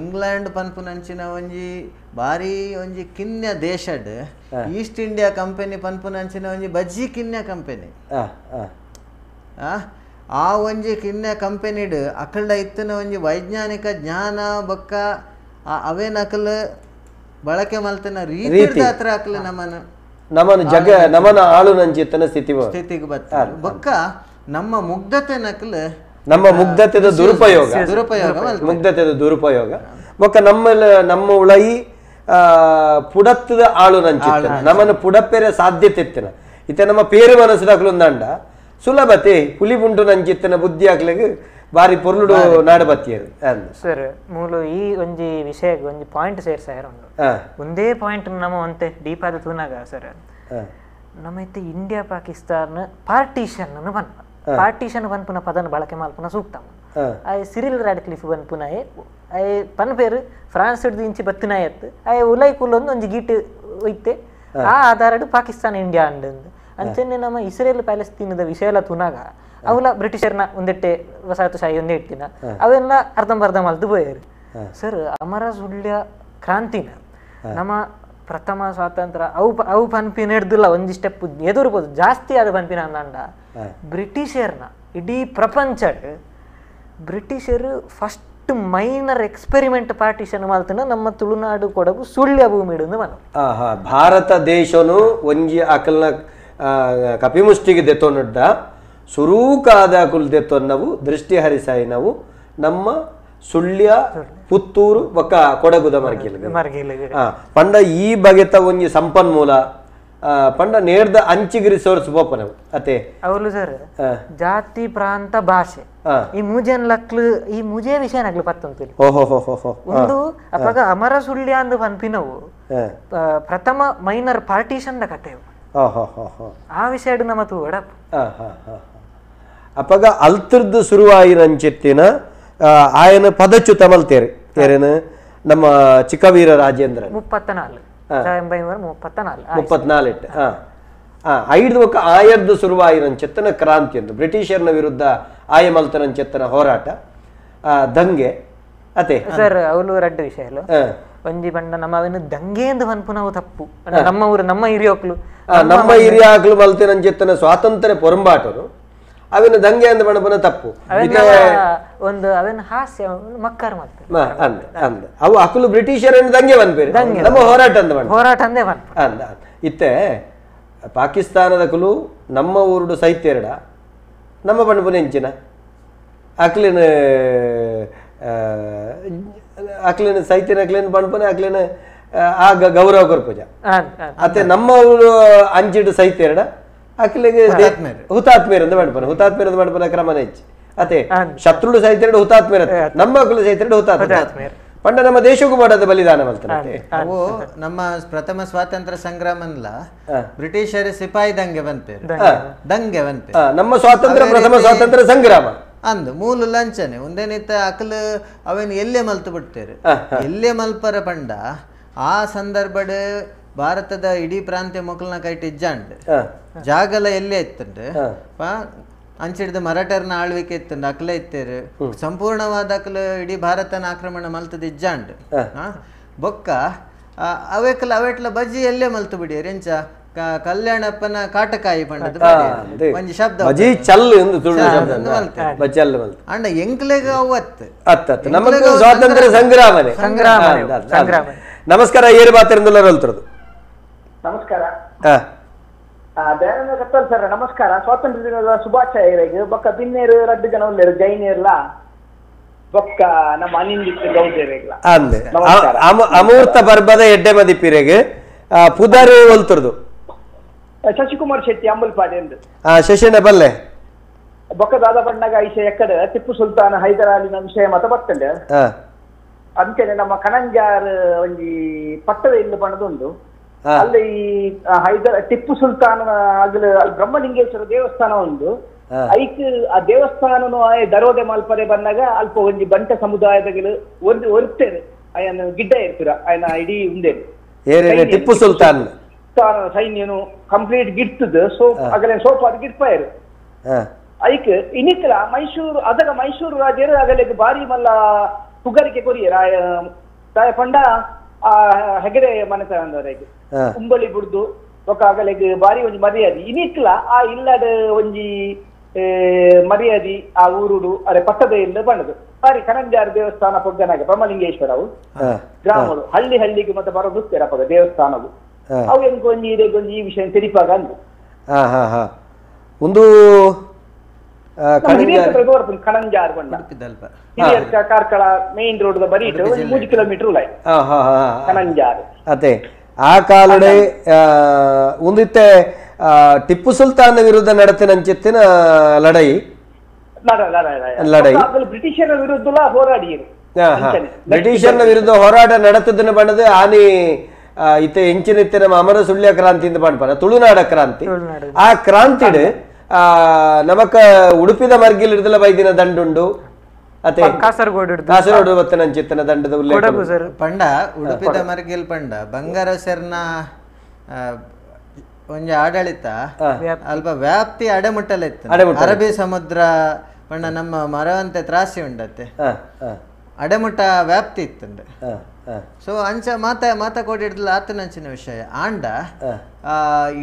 Speaker 2: ಇಂಗ್ಲೆಂಡ್ ಪನ್ಪುನಂಚಿನ ಒಂಜಿ ಬಾರಿ ಒಂಜಿ ಕಿನ್ಯ ದೇಶಡ್ ಈಸ್ಟ್ ಇಂಡಿಯಾ ಕಂಪನಿ ಪನ್ಪುನಂಚಿನ ಒಂಜಿ ಬಜ್ಜಿ ಕಿನ್ಯ ಕಂಪನಿ ಆ ಒಂಜಿ ಕಿನ್ಯ ಕಂಪನಿಡ್ ಅಕಲ್ಡ ಇತ್ತಿನ ಒಂಜಿ ವೈಜ್ಞಾನಿಕ ಜ್ಞಾನ ಬೊಕ್ಕ ಅವೇನ್ ಅಕಲ್ ಬಳಕೆ ಮಲ್ತನ ರೀತಿ ಹತ್ರ ಅಕಲ್
Speaker 1: ನಮನ ಆಳು ನಂಚಿತ್ತನ
Speaker 2: ಸ್ಥಿತಿಗೆ ಬರ್ತಾರೆ ಬೊಕ್ಕ ನಮ್ಮ ಮುಗ್ಧತೆ ನಕಲ್
Speaker 1: ನಮ್ಮ ಮುಗ್ಧತೆದ ದುರುಪಯೋಗ ಬೊಕ್ಕ ನಮ್ಮ ಉಳಯಿ ಪುಡತ್ತದ ಆಳು ನಂಚಿತ್ತ ನಮ್ಮನ್ನು ಪುಡಪ್ಪೆರೆ ಸಾಧ್ಯತೆ ಇತ್ತಿನ ಇತ್ತ ನಮ್ಮ ಪೇರು ಮನಸ್ಸಿನಾಕ್ಲು ಒಂದಂಡ ಸುಲಭತೆ ಹುಲಿ ಪುಂಟು ನಂಚಿತ್ತಿನ ಬುದ್ಧಿ ಹಾಕ್ಲಿಗೆ ಬಾರಿ ಪೊರ್ಲುಡು ನಾಡ ಬತ್ತಿಯರು
Speaker 3: ಸರ್ ಮೂಲು ಈ ಒಂಜಿ ವಿಷಯ ಒಂಜಿ ಪಾಯಿಂಟ್ ಸೇರ್ಸಾರ ಒಂದೇ ಪಾಯಿಂಟ್ ನಮ್ಮ ಅಂತೆ ಡೀಪ್ ಆದ ತೂನಾಗ ಸರ್ ನಮ್ಮ ಇತ್ತೆ ಇಂಡಿಯಾ ಪಾಕಿಸ್ತಾನ ಪಾರ್ಟಿಷನ್ ಪಾರ್ಟಿಷನ್ ಪನ್ಪುನ ಪದನ ಬಳಕೆ ಮಲ್ಪುನ ಸೂಕ್ತ ಆಯ್ ಸಿರಿಲ್ ರಾಡ್ಕ್ಲಿಫ್ ಪನ್ಪುನ ಆಯ್ ಪನ್ ಪೇರು ಫ್ರಾನ್ಸ್ ಹಿಡ್ದು ಇಂಚಿ ಬತ್ತಿನ ಎತ್ತು ಆಯ್ ಉಲೈ ಕುಲ್ಲೊಂದು ಒಂಜಿ ಗೀಟ್ ಒಯ್ತೆ ಆ ಆಧಾರಡು ಪಾಕಿಸ್ತಾನ ಇಂಡಿಯಾ ಅಂಡ್ ಅಂಚನೆ ನಮ್ಮ ಇಸ್ರೇಲ್ ಪ್ಯಾಲೆಸ್ತೀನದ ವಿಷಯ ತುನಾಗ ಅವಲ ಬ್ರಿಟಿಷರ್ನ ಒಂದೆಟ್ಟೆ ವಸಾಹತುಶಾಹಿ ಒಂದೇ ಇಟ್ಟಿನ ಅವೆಲ್ಲ ಅರ್ಧಂಬರ್ಧ ಮಲ್ತು ಹೋಯರು ಸರ್ ಅಮರ ಸುಳ್ಯ ಕ್ರಾಂತಿನ ನಮ್ಮ ಪ್ರಥಮ ಸ್ವಾತಂತ್ರ್ಯ ಅವು ಪನ್ಪಿನ ಹಿಡ್ದಿಲ್ಲ ಒಂದಿ ಸ್ಟೆಪ್ ಎದುರ್ಬೋದು ಜಾಸ್ತಿ ಆದ ಪನ್ಪಿನ ಅಂದಂಡ ಬ್ರಿಟಿಷರ್ನ ಇಡೀ ಪ್ರಪಂಚ ಬ್ರಿಟಿಷರು ಫಸ್ಟ್ ಮೈನರ್ ಎಕ್ಸ್ಪೆರಿಮೆಂಟ್ ಪಾರ್ಟಿಷನ್ ಮಲ್ತನ ನಮ್ಮ ತುಳುನಾಡು ಕೊಡಗು ಸುಳ್ಯ ಭೂಮಿ ಹಿಡಿದು ಮನ
Speaker 1: ಭಾರತ ದೇಶನು ಒಂಜಿ ಅಕಲ್ನ ಕಪಿಮುಷ್ಟಿಗೆ ದೆತ್ತೊಂಡ ಸುರೂಕಾದ ಕುಲ್ ದೆತ್ತೊನ್ನವು ದೃಷ್ಟಿ ಹರಿಸಾಯಿ ನಾವು ನಮ್ಮ ಸುಳ್ಯ ಪುತ್ತೂರು ಬೊಕ್ಕ ಕೊಡಗುದ ಮರ್ಗಿಲಿಗೆ ಪಂಡ ಈ ಬಗೆತ ಒಂಜಿ ಸಂಪನ್ಮೂಲ ಪಂಡ ನೇರ್ದ ಅಂಚಿಗೆ ರಿಸೋರ್ಸ್ ಬೋಪನವು ಅತೆ
Speaker 3: ಅವಳು ಸರ್ ಜಾತಿ ಪ್ರಾಂತ ಭಾಷೆ ಈ ಮೂಜೆನ್ ಲಕ್ಲು ಈ ಮೂಜೆ ವಿಷಯ ನಗ್ಲು ಪತ್ತಂತಲಿ ಒಂದು ಅವಾಗ ಅಮರ ಸುಳ್ಯ ಅಂದು ಪನ್ಪಿನವು ಪ್ರಥಮ ಮೈನರ್ ಪಾರ್ಟಿಷನ್ ದ ಕಥೆವು ಆ ವಿಷಯ ನಮ್ಮ ತೂಡ
Speaker 1: ಅಪ್ಪಗ ಅಲ್ತಿರ್ದು ಶುರುವಾಯಿರಂಚಿತ್ತಿನ ఆయన ಪದಚ್ಯುತ ಮಲ್ತೇರಿ ಏರೇನು ನಮ್ಮ ಚಿಕ್ಕವೀರ ರಾಜೇಂದ್ರ
Speaker 3: 34
Speaker 1: ಐದು ಒಕ್ಕ ಆಯರ್ದು ಶುರುವಾಯಿರಂಚೆತ್ತನ ಕ್ರಾಂತಿ ಎಂದು ಬ್ರಿಟಿಷರ್ನ ವಿರುದ್ಧ ಆಯ ಮಲ್ತನಂಚೆತ್ತನ ಹೋರಾಟ ದಂಗೆ ಅತೆ
Speaker 3: ಸರ್ ಅವಳು ರಡ್ಡು ವಿಷಯಲು ಒಂಜಿ ಬಂಡ ನಮ್ಮವೇನು ದಂಗೆ ಎಂದು ಅನ್ಪುನವು ತಪ್ಪು ನಮ್ಮ ಊರು ನಮ್ಮ
Speaker 1: ಹಿರಿಯಾಕ್ಲು ಮಲ್ತನಂಚೆತ್ತನ ಸ್ವಾತಂತ್ರ್ಯ ಪೊರಂಬಾಟರು ಅವೇನು ದಂಗೆ ಅಂದ ಬಣಪನ ತಪ್ಪು
Speaker 3: ಒಂದು ಅವೇನು ಹಾಸ್ಯ ಮಕ್ಕಾರ ಮಾಡ್ತಾರೆ
Speaker 1: ಅಂದ ಅವು ಅಕುಲು ಬ್ರಿಟಿಷರ್ ದಂಗೆ ಬಂದ್ಬೇರೆ ನಮ್ಮ ಹೋರಾಟ ಅಂದೇ ಅಂದ ಇತ್ತೆ ಪಾಕಿಸ್ತಾನದ ಕುಲು ನಮ್ಮ ಊರುಡು ಸೈತ್ಯರಡ ನಮ್ಮ ಬಣ್ಣಪುನ ಹೆಂಚಿನ ಅಕ್ಲಿನ ಸೈತ್ಯನ ಅಕ್ಲಿನ ಬಣ್ಣಪುನ ಅಕ್ಲಿನ ಆಗ ಗೌರವ ಕೊರ್ಪುಜ ಅತ್ತೆ ನಮ್ಮ ಊರು ಅಂಚಿಡು ಸೈತ್ಯರಡ ಅಕ್ಲಿಗೆ ಹುತಾತ್ಮೇರ ಅಂತ ಬಣ್ಣಪುನ ಹುತಾತ್ಮೇರ ಅಂತ ಬಣ್ಣಪುನ ಕ್ರಮನ ಹೆಚ್ಚು ಅತ್ತೆ ಶತ್ರುಡು ಸೈತ್ಯರಡು ಹುತಾತ್ಮೇರ ನಮ್ಮ ಅಕುಲು ಸೈತ್ಯರಡು ಹುತಾತ್ಮೇರ ಪಂಡ ನಮ್ಮ ದೇಶಕ್ಕೂ ಮಾಡೋದು ಬಲಿದಾನ ಮಾಡ್ತಾರೆ
Speaker 2: ಅವು ನಮ್ಮ ಪ್ರಥಮ ಸ್ವಾತಂತ್ರ್ಯ ಸಂಗ್ರಾಮನ್ಲ ಬ್ರಿಟಿಷರ ಸಿಪಾಯಿ ದಂಗೆ ಬಂತೇರು ದಂಗೆ ಬಂತೆ
Speaker 1: ನಮ್ಮ ಸ್ವಾತಂತ್ರ್ಯ ಪ್ರಥಮ ಸ್ವಾತಂತ್ರ್ಯ ಸಂಗ್ರಾಮ
Speaker 2: ಅಂದು ಮೂಲ ಲಂಚನೆ ಒಂದೇನಿತ್ತ ಅಕಲ್ ಅವೇನು ಎಲ್ಲೇ ಮಲ್ತು ಬಿಡ್ತೇರು ಎಲ್ಲೇ ಮಲ್ಪರ ಪಂಡ ಆ ಸಂದರ್ಭಡ್ ಭಾರತದ ಇಡೀ ಪ್ರಾಂತ್ಯ ಮೊಕಲ್ನ ಕೈಟ್ ಇಜ್ಜಾಂಡ್ ಜಾಗಲ ಎಲ್ಲೇ ಇತ್ತಂಡು ಅಂಚಿಡ್ದು ಮರಾಠರ್ನ ಆಳ್ವಿಕೆ ಇತ್ತಂಡು ಅಕ್ಲೆ ಇತ್ತೇರು ಸಂಪೂರ್ಣವಾದ ಅಕ್ಲು ಇಡೀ ಭಾರತನ ಆಕ್ರಮಣ ಮಲ್ತದ ಇಜ್ಜಾಂಡ್ ಬೊಕ್ಕ ಅವೇಕಲ ಅವೇಟ್ಲ ಬಜ್ಜಿ ಎಲ್ಲೇ ಮಲ್ತು ಬಿಡಿಯರು ಎಂಚ ಕಲ್ಯಾಣಪ್ಪನ ಕಾಟಕಾಯಿ ಪಂಡದ ಒಂಜಿ ಶಬ್ದ ಅಂಡ ಎಂಕ್ಲೆಗ ಅವತ್ತು
Speaker 1: ಸ್ವಾತಂತ್ರ್ಯ ಸಂಗ್ರಾಮ ನಮಸ್ಕಾರ ಏರು ಬಾತಿರಂದುಲ್ಲರಲ್ತರದು
Speaker 4: ನಮಸ್ಕಾರ ದಯಾನಂದ ಕತ್ತಲ್ ಸರ್ ನಮಸ್ಕಾರ ಸ್ವಾತಂತ್ರ್ಯ ದಿನದ ಶುಭಾಶಯ ಬೊಕ್ಕ ಬಿನ್ನೇರು ರಡ್ಡು ಜನ ಉಳ್ಳೇರು ಜೈನೇರ್ಲ ಬೊಕ್ಕ ನಮ್ಮ ಅನಿಂದಿತ್ತು ಗೌದೇರೆಗ್ಲ
Speaker 1: ಅಂದೆ ಅಮೂರ್ತ ಬರ್ಬದ ಎಡ್ಡೆ ಮದಿಪಿರೆಗೆ ಪುದಾರಿ ಒಲ್ತರದು
Speaker 4: ಶಶಿಕುಮಾರ್ ಶೆಟ್ಟಿ ಅಂಬಲ್ಪಾಡಿ ಎಂದು
Speaker 1: ಶಶಿನ ಬಲ್ಲೆ
Speaker 4: ಬೊಕ್ಕ ದಾದ ಬಣ್ಣಗ ಐಷ ಎಕ್ಕಡ ಟಿಪ್ಪು ಸುಲ್ತಾನ್ ಹೈದರ್ ಅಲಿನ ವಿಷಯ ಮತ ಬರ್ತಂಡೆ ಅಂಚನೆ ನಮ್ಮ ಕಣಂಜಾರ್ ಒಂಜಿ ಪಟ್ಟದ ಇಲ್ಲು ಬಣ್ಣದುಂಡು ಅಲ್ಲಿ ಟಿಪ್ಪು ಸುಲ್ತಾನ್ ಆಗ್ಲು ಬ್ರಹ್ಮಲಿಂಗೇಶ್ವರ ದೇವಸ್ಥಾನ ಉಂಡು ಐಕ್ ಆ ದೇವಸ್ಥಾನ ದರೋಡೆ ಮಾಲ್ಪರೆ ಬಂದಾಗ ಅಲ್ಪ ಒಂಜಿ ಬಂಟ ಸಮುದಾಯದಗಳು ಒಂದು ಒರ್ತೇರು ಅಯ್ಯನ ಗಿಡ್ಡ ಇರ್ತೀರ ಅಯ್ಯನ ಇಡೀ ಉಂಡೆ
Speaker 1: ಟಿಪ್ಪು ಸುಲ್ತಾನ್
Speaker 4: ಸೈನ್ಯನು ಕಂಪ್ಲೀಟ್ ಗಿಡ್ತದ ಸೋಪ್ ಅಗಲ ಸೋಪ್ ಅದು ಗಿಡ್ಪಾಯರು ಐಕ್ ಇನಿಕ್ಲ ಮೈಸೂರು ಅದಗ ಮೈಸೂರು ರಾಜರು ಅಗಲಿಗೆ ಬಾರಿ ಮಲ್ಲ ತುಗರಿಕೆ ಕೊರಿಯರ ತಾಯ ಪಂಡ ಆ ಹೆಗಡೆ ಮನಸ ಅಂದವರೆಗೆ ಉಂಬಳಿ ಬುಡ್ದು ఒక అగలకి భారీ ಒಂಜಿ ಮರ್ಯಾದಿ ಇನಿಕ್ಲ ಆ ಇಲ್ಲದ ಒಂಜಿ ಮರ್ಯಾದಿ ಆ ಊರುಡು ಅರೆ ಪಟ್ಟದ ಇಲ್ಲ ಬಣ್ಣದು ಬಾರಿ ಕಣಂಜಾರ ದೇವಸ್ಥಾನ ಪೊಗ್ಗನಾಗ ಬ್ರಹ್ಮಲಿಂಗೇಶ್ವರವು ಗ್ರಾಮಗಳು ಹಳ್ಳಿಗೆ ಮತ್ತೆ ಬರೋದುತ್ತೇರ ಪದ ದೇವಸ್ಥಾನವು ಅವು ಎಂಕೊಂಜಿ ಇದೊಂದು ಈ ವಿಷಯ ತಿಳಿಪಾಗ ಅಂದು
Speaker 1: ಒಂದು
Speaker 4: ಕಣಂಜಾರ್ ಬಂಡ ಕಾರ್ಕಳ ಮೇನ್ ರೋಡ್ ಬರೀ 3 ಕಿಲೋಮೀಟರ್ ಉಲಾಯ್ ಕಣಂಜಾರ್
Speaker 1: ಅದೇ ಆ ಕಾಲಡೆ ಒಂದಿತ್ತೆ ಟಿಪ್ಪು ಸುಲ್ತಾನ್ ವಿರುದ್ಧ ನಡೆತಿನಂಚಿತ್ತಿನ ಲಡೈ
Speaker 4: ಬ್ರಿಟಿಷರ ವಿರುದ್ಧ ಹೋರಾಡಿಯರು
Speaker 1: ಬ್ರಿಟಿಷರ್ನ ವಿರುದ್ಧ ಹೋರಾಟ ನಡೆತದನ್ನ ಬಣ್ಣದ ಆನಿ ಇತ್ತೆ ಎಂಚಿನ ಇತ್ತೆ ನಮ್ಮ ಅಮರ ಸುಳ್ಯ ಕ್ರಾಂತಿಯಿಂದ ಬಣ್ಣ ತುಳುನಾಡ ಕ್ರಾಂತಿ ಆ ಕ್ರಾಂತಿಡ್ ನಮಕ ಉಡುಪಿದ ಮರ್ಗಿಲ್ ಹಿಡಿದಲ ಬೈದಿನ ದಂಡುಂಡು ಅತೆ ಕಾಸರಗೋಡು ಬತ್ತನಂಚಿತ್ತನ ದಂಡದ ಉಲ್ಲೇಖ
Speaker 2: ಪಂಡ ಉಡುಪಿದ ಮರ್ಗಿಲ್ ಪಂಡ ಬಂಗಾರ ಸರ್ನ ಒಂಜಿ ಆಡಳಿತ ಅಲ್ಪ ವ್ಯಾಪ್ತಿ ಅಡೆಮುಟ್ಟಲಿತ್ತು ಅರಬ್ಬಿ ಸಮುದ್ರ ಪಂಡ ನಮ್ಮ ಮರವಂತೆ ತ್ರಾಸಿ ಉಂಡತ್ತೆ ಅಡೆಮುಟ್ಟ ವ್ಯಾಪ್ತಿ ಇತ್ತಂಡ ಸೊ ಅಂಚ ಮಾತ ಕೊಡಿಡ್ದಲ್ಲ ಆತನಂಚಿನ ವಿಷಯ ಆಂಡ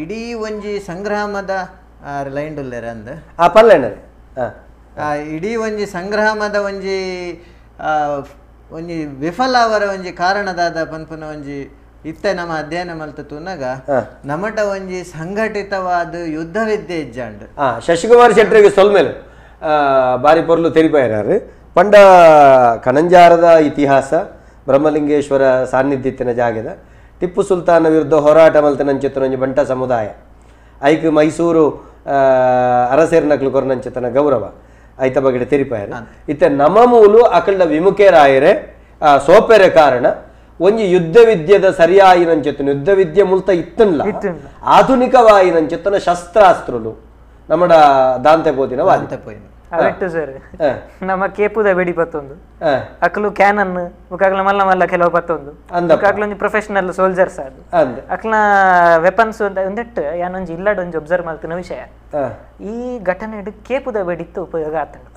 Speaker 2: ಇಡೀ ಒಂಜಿ ಸಂಗ್ರಾಮದ ಲೈಂಡ್ ಉಲ್ಲೇರ ಅಂದ ಇಡೀ ಒಂಜಿ ಸಂಗ್ರಾಮದ ಒಂಜಿ ವಿಫಲ ಅವರ ಒಂಜಿ ಕಾರಣದಾದ ಪನ್ಪುನ ಒಂಜಿ ಇತ್ತೆ ನಮ್ಮ ಅಧ್ಯಯನ ಮಲ್ತ ತುನಗ ನಮಟ ಒಂಜಿ ಸಂಘಟಿತವಾದ ಯುದ್ಧ ವಿದ್ಯೆ ಇಜ್ಜಾಂಡ್
Speaker 1: ಶಶಿಕುಮಾರ್ ಶೆಟ್ಟರಿಗೆ ಸೊಲ್ಮೇಲೆ ಬಾರಿ ಪೊರ್ಲು ತೆರಿಪಾಯಿರಾರು ಪಂಡ ಕಣಂಜಾರದ ಇತಿಹಾಸ ಬ್ರಹ್ಮಲಿಂಗೇಶ್ವರ ಸಾನ್ನಿಧ್ಯತ್ತಿನ ಜಾಗದ ಟಿಪ್ಪು ಸುಲ್ತಾನ ವಿರುದ್ಧ ಹೋರಾಟ ಮಲ್ತನಂಚಿತ್ತನ ಒಂಜಿ ಬಂಟ ಸಮುದಾಯ ಐಕ್ ಮೈಸೂರು ಅರಸೇರ್ನಕ್ಲು ಕೊರನಂಚಿತ್ತನ ಗೌರವ ಐತ ಬಗೆಡೆ ತೆರಿಪಾಯರು ಇತ್ತೆ ನಮ್ಮ ಮೂಲು ಅಕಲ್ಡ ವಿಮುಖೇರಾಯರೆ ಸೋಪೆರೆ ಕಾರಣ ಒಂಜಿ ಯುದ್ಧ ವಿದ್ಯೆದ ಸರಿಯಾಯಿನಂಚಿತ್ತನ ಯುದ್ಧ ವಿದ್ಯೆ ಮುಲ್ತ ಇತ್ತನ್ಲ ಆಧುನಿಕವಾಯಿನಂಚಿತ್ತನ ಶಸ್ತ್ರಾಸ್ತ್ರಲು ನಮ್ಮಡ ದಾಂತೆ ಪೋದಿನ
Speaker 3: ಅವಟ್ಟು ಸರ್ ನಮ್ಮ ಕೇಪುದ ಬೆಡಿ ಪತ್ತೊಂದು ಅಕ್ಲು ಕ್ಯಾನನ್ ಬುಕಾಗ್ಲ ಮಲ್ಲ ಮಲ್ಲ ಕೆಲವು ಪತ್ತೊಂದು ಬುಕಾಗ್ಲ ಒಂಜಿ ಪ್ರೊಫೆಷನಲ್ ಸೋಲ್ಜರ್ಸ್ ಅದು ಅಕ್ಲ ವೆಪನ್ಸ್ ಒಂದೆಟ್ಟು ಯಾನೊಂಜಿ ಇಲ್ಲಡ್ ಒಂಜಿ ಒಬ್ಸರ್ವ್ ಮಾಡ್ತಿನ ವಿಷಯ ಈ ಘಟನೆ ಕೇಪುದ ಬೆಡಿತ್ತು ಉಪಯೋಗ ಆತಂಡು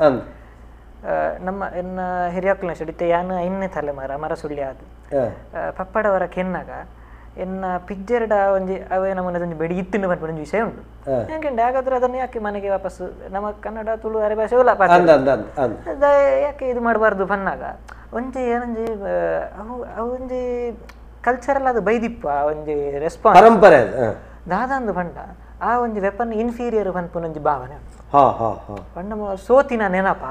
Speaker 3: ನಮ್ಮ ಎನ್ನ ಹಿರಿಯಕ್ಕಳ ಸಡಿತೆ ಯಾನ ಐನ್ನೇ ತಲೆಮಾರ ಮರ ಸುಳ್ಳಿ ಆದು ಪಪ್ಪಡವರ ಕೆನ್ನಾಗ ಎನ್ನ ಪಿಜ್ಜೆರ್ಡ ಒಂಜಿ ಅವೇ ನಮ್ಮನೆ ಒಂಜಿ ಬೆಡಿ ಇತ್ತಿನ ಬಂದ್ಬಿಟ್ಟು ಒಂದು ವಿಷಯ ಉಂಟು ಯಾಕೆ ಹಾಗಾದ್ರೆ ಅದನ್ನು ಯಾಕೆ ಮನೆಗೆ ವಾಪಸ್ಸು ನಮ್ಮ ಕನ್ನಡ ತುಳು ಅರೆ ಭಾಷೆ ಯಾಕೆ ಇದು ಮಾಡಬಾರ್ದು ಬನ್ನಾಗ ಒಂಜಿ ಏನೊಂಜಿ ಅವು ಒಂಜಿ ಕಲ್ಚರಲ್ ಅದು ಬೈದಿಪ್ಪ ಒಂಜಿ ರೆಸ್ಪಾನ್ಸ್ ಪರಂಪರೆ ದಾದಂದು ಬಂಡ ಆ ಒಂಜಿ ವೆಪನ್ ಇನ್ಫೀರಿಯರ್ ಬಂದ್ಪುನೊಂಜಿ ಭಾವನೆ ಪಂಡ ಸೋತಿನ ನೆನಪ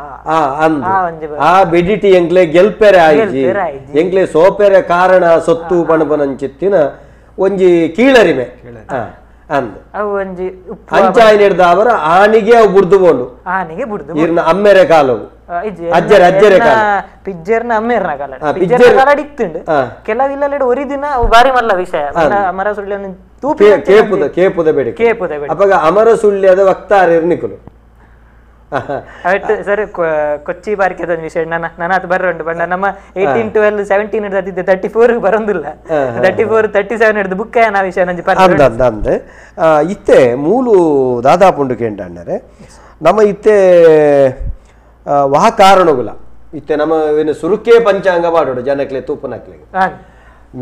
Speaker 1: ಆ ಬೆಡಿಟಿ ಎಂಕ್ಲೆ ಗೆಲ್ಪೆರೆ ಆಯ್ಜಿ ಎಂಕ್ಲೆ ಸೋಪೆರೆ ಕಾರಣ ಸೊತ್ತು ಪಣಪನಂಚಿತ್ತಿನ ಒಂಜಿ ಕೀಳರಿಮೆ ಅಂದ್
Speaker 3: ಅವು ಒಂಜಿ
Speaker 1: ಅಂಚಾಯಿನ ಹಿಡ್ದ ಅವರ ಆನಿಗೆ ಅವು ಬುಡ್ದುಕೊಂಡು
Speaker 3: ಆನಿಗೆ ಬುಡ್ದು
Speaker 1: ಇರ್ನ ಅಮ್ಮೆರೆ ಕಾಲವು ಅಜ್ಜರೆ ಕಾಲ
Speaker 3: ಪಿಜ್ಜರ್ನ ಅಮ್ಮೆರ್ನ ಕಾಲ ಪಿಜ್ಜರ್ನ ಕಾಲ ಇತ್ತುಂಡು ಕೆಲವಿಲ್ಲ ಒರಿದಿನ ಅವು ಬಾರಿ ಮಲ್ಲ ವಿಷಯ ಅಮರ ಸುಳ್ಳಿ
Speaker 1: ಕೇಪುದ ಬೇಡಿ ಅವಾಗ ಅಮರ ಸುಳ್ಯದ ವಕ್ತಾರ ನಿಕುಲು
Speaker 3: ಸರ್ ಕೊಚ್ಚಿ ಬಾರಿಕೆದ ವಿಷಯ ನನ್ನದು ಬರೋಂಡು ಬಣ್ಣ ನಮ್ಮ 18 12 17 ಹಿಡಿದಿದ್ದೆ 34 ಬರೋದಿಲ್ಲ 34 37 ಹಿಡಿದು ಬುಕ್ಕ ನಾ ವಿಷಯ
Speaker 1: ಅಂದೆ ಇತ್ತೆ ಮೂಲು ದಾದಾಪುಂಡು ಕೇಂಟಣ್ಣರೆ ನಮ್ಮ ಇತ್ತೆ ವಾಹ ಕಾರಣಗುಲ ಇತ್ತೆ ನಮ್ಮ ಸುರುಕೆ ಪಂಚಾಂಗ ಮಾಡೋಡು ಜನಕ್ಲೆ ತೂಪನಕ್ಲೆಗೆ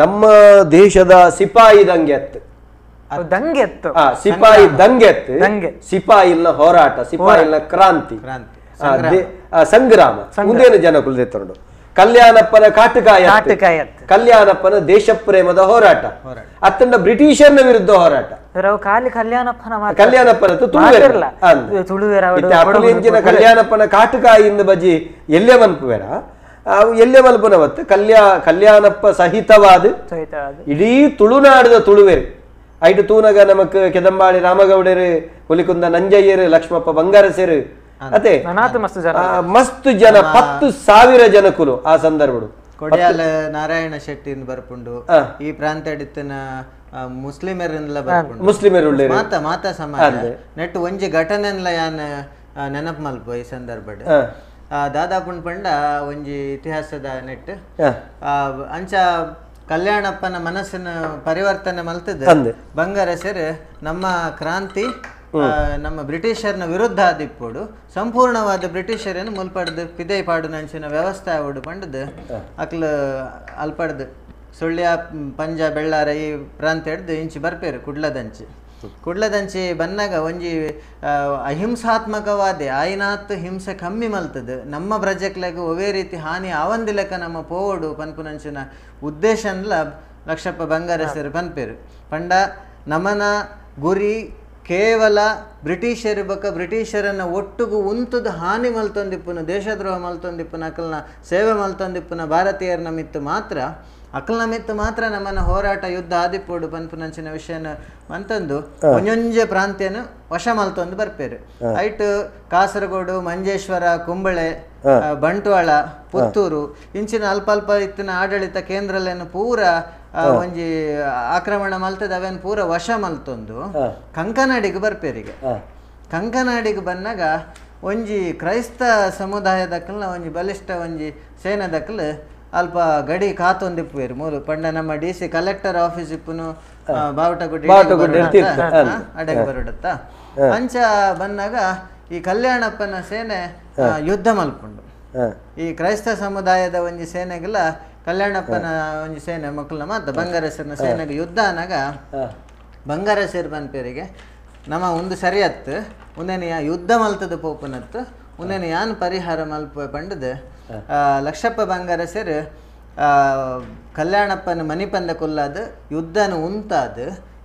Speaker 1: ನಮ್ಮ ದೇಶದ ಸಿಪಾಯಿ ದಂಗೆತ್ತು ಸಿಪಾಯಿ ದಂಗೆತ್ತು ಸಿಪಾಯಿಲ್ನ ಹೋರಾಟ ಸಿಪಾಯಿಲ್ನ ಕ್ರಾಂತಿ ಸಂಗ್ರಾಮ ಮುಂದೇನು ಜನಕುಲು ತೆತ್ತೊಂಡು ಕಲ್ಯಾಣಪ್ಪನ ಕಾಟುಕಾಯ ಕಲ್ಯಾಣಪ್ಪನ ದೇಶ ಪ್ರೇಮದ ಹೋರಾಟ ಅತ್ತಂಡ ಬ್ರಿಟಿಷರ್ನ ವಿರುದ್ಧ ಹೋರಾಟ ಕಲ್ಯಾಣಪ್ಪನ ತುಳುವೆರ ಕಲ್ಯಾಣಪ್ಪನ ಕಾಟುಕಾಯಿಂದ ಬಜಿ ಎಲ್ಲೆ ಮಲ್ಪುವೆರ ಎಲ್ಲೆ ಮಲ್ಪುನವತ್ತು ಕಲ್ಯಾಣಪ್ಪ ಸಹಿತವಾದ ಇಡೀ ತುಳುನಾಡಿದ ತುಳುವೆರು ಐಟು ತೂನಗ ನಮಕ್ ಕೆದಂಬಾಳಿ ರಾಮಗೌಡರು ಹುಲಿಕುಂದ ನಂಜಯ್ಯರು ಲಕ್ಷ್ಮಪ್ಪ ಬಂಗಾರಸೇರು ಅದೇ ಮಸ್ತ್ ಜನ 10,000 ಜನಕುಲು ಆ ಸಂದರ್ಭಡು
Speaker 2: ಕೊಡಿಯಾಲ ನಾರಾಯಣ ಶೆಟ್ಟಿ ಬರ್ಪುಂಡು ಈ ಪ್ರಾಂತ್ಯಡಿತ್ತಿನ ಮುಸ್ಲಿಮರೆಲ್ಲ ಬರ್ಪುಂಡು
Speaker 1: ಮುಸ್ಲಿಮರು
Speaker 2: ಮಾತಾ ಸಮಾಜ ನೆಟ್ಟು ಒಂಜಿ ಘಟನೆಲ್ಲ ಯಾನ್ ನೆನಪು ಮಲ್ಪ ಈ ಸಂದರ್ಭಡ್ ದಾದಾಪುಂಡ್ ಪಂಡ ಒಂಜಿ ಇತಿಹಾಸದ ನೆಟ್ ಅಂಚ ಕಲ್ಯಾಣಪ್ಪನ ಮನಸ್ಸಿನ ಪರಿವರ್ತನೆ ಮಲ್ತದ ಬಂಗಾರಸರು ನಮ್ಮ ಕ್ರಾಂತಿ ನಮ್ಮ ಬ್ರಿಟಿಷರ್ನ ವಿರುದ್ಧ ಆದಿಪ್ಪೋಡು ಸಂಪೂರ್ಣವಾದ ಬ್ರಿಟಿಷರನ್ನು ಮುಲ್ಪಡ್ದು ಪಿದೈ ಪಾಡು ನಂಚಿನ ವ್ಯವಸ್ಥೆ ಆವಡು ಪಂಡದು ಅಕ್ಲು ಅಲ್ಪಡ್ದು ಸುಳ್ಯ ಪಂಜ ಬೆಳ್ಳಾರ ಈ ಪ್ರಾಂತ ಹಿಡ್ದು ಇಂಚಿ ಬರ್ಪೇರು ಕುಡ್ಲದಂಚಿ ಬನ್ನಾಗ ಒಂಜಿ ಅಹಿಂಸಾತ್ಮಕವಾದ ಆಯ್ನಾತ್ ಹಿಂಸೆ ಕಮ್ಮಿ ಮಲ್ತದ ನಮ್ಮ ಪ್ರಜೆಕ್ಲೆಗ ಒವೇ ರೀತಿ ಹಾನಿ ಆವಂದಿಲಕ ನಮ್ಮ ಪೋವಡು ಪನ್ಪುನಂಚಿನ ಉದ್ದೇಶನ್ಲ ಲಕ್ಷಪ್ಪ ಬಂಗಾರಸರು ಪನ್ಪೇರು ಪಂಡ ನಮನ ಗುರಿ ಕೇವಲ ಬ್ರಿಟಿಷರು ಬಕ ಬ್ರಿಟಿಷರನ್ನ ಒಟ್ಟುಗು ಉಂತದ ಹಾನಿ ಮಲ್ತೊಂದಿಪ್ಪುನ ದೇಶದ್ರೋಹ ಮಲ್ತೊಂದಿಪ್ಪುನ ಅಕಲ್ನ ಸೇವೆ ಮಲ್ತೊಂದಿಪ್ಪುನ ಭಾರತೀಯರನ್ನ ಮಿತ್ತು ಮಾತ್ರ ಅಕಲ್ನ ಮಿತ್ತು ಮಾತ್ರ ನಮ್ಮನ್ನ ಹೋರಾಟ ಯುದ್ಧ ಆದಿಪ್ಪೋಡು ಪನ್ಪುನಂಚಿನ ವಿಷಯನ ಅಂತಂದು ಒಂಜೊಂಜೆ ಪ್ರಾಂತ್ಯನ ವಶ ಮಲ್ತೊಂದು ಬರ್ಪೇರು ಐಟ್ ಕಾಸರಗೋಡು ಮಂಜೇಶ್ವರ ಕುಂಬಳೆ ಬಂಟ್ವಾಳ ಪುತ್ತೂರು ಇಂಚಿನ ಅಲ್ಪ ಅಲ್ಪ ಇತ್ತಿನ ಆಡಳಿತ ಕೇಂದ್ರಲೇನು ಪೂರ ಒಂಜಿ ಆಕ್ರಮಣ ಮಲ್ತದ ಅವೇನು ಪೂರ ವಶ ಮಲ್ತೊಂದು ಕಂಕನಾಡಿಗೆ ಬರ್ಪೇರಿಗೆ ಕಂಕನಾಡಿಗೆ ಬಂದಾಗ ಒಂಜಿ ಕ್ರೈಸ್ತ ಸಮುದಾಯದಕ್ಕಲ್ನ ಒಂಜಿ ಬಲಿಷ್ಠ ಒಂಜಿ ಸೇನದಕ್ಕಲ್ ಅಲ್ಪ ಗಡಿ ಕಾತೊಂದಿಪ್ಪುವೇರು ಮೂರು ಪಂಡ ನಮ್ಮ DC ಕಲೆಕ್ಟರ್ ಆಫೀಸ್ ಇಪ್ಪುನು ಬಾವುಟಗುಡ್ಡಿ ಅಡೆಗೆ ಬರೋಡತ್ತ ಅಂಚ ಬಂದಾಗ ಈ ಕಲ್ಯಾಣಪ್ಪನ ಸೇನೆ ಯುದ್ಧ ಮಲ್ಪುಂಡು ಈ ಕ್ರೈಸ್ತ ಸಮುದಾಯದ ಒಂಜಿ ಸೇನೆಗೆಲ್ಲ ಕಲ್ಯಾಣಪ್ಪನ ಒಂಜಿ ಸೇನೆ ಮಕ್ಕಳನ್ನ ಮಾತ ಬಂಗಾರಸರ್ನ ಸೇನೆಗೆ ಯುದ್ಧ ಅನ್ನಾಗ ಬಂಗಾರಸೇರ್ ಪನ್ಪೇರಿಗೆ ನಮ್ಮ ಒಂದು ಸರಿಯತ್ತು ಉಂದೇನು ಯುದ್ಧ ಮಲ್ತದ ಪೋಪನತ್ತು ಉಂದೇನು ಯಾನ್ ಪರಿಹಾರ ಮಲ್ಪ ಪಂಡದ ಲಕ್ಷಪ್ಪ ಬಂಗಾರಸೇರು ಕಲ್ಯಾಣಪ್ಪನ ಮನಿಪಂದ ಕೊಲ್ಲಾದ ಯುದ್ಧನ ಉಂತಾದ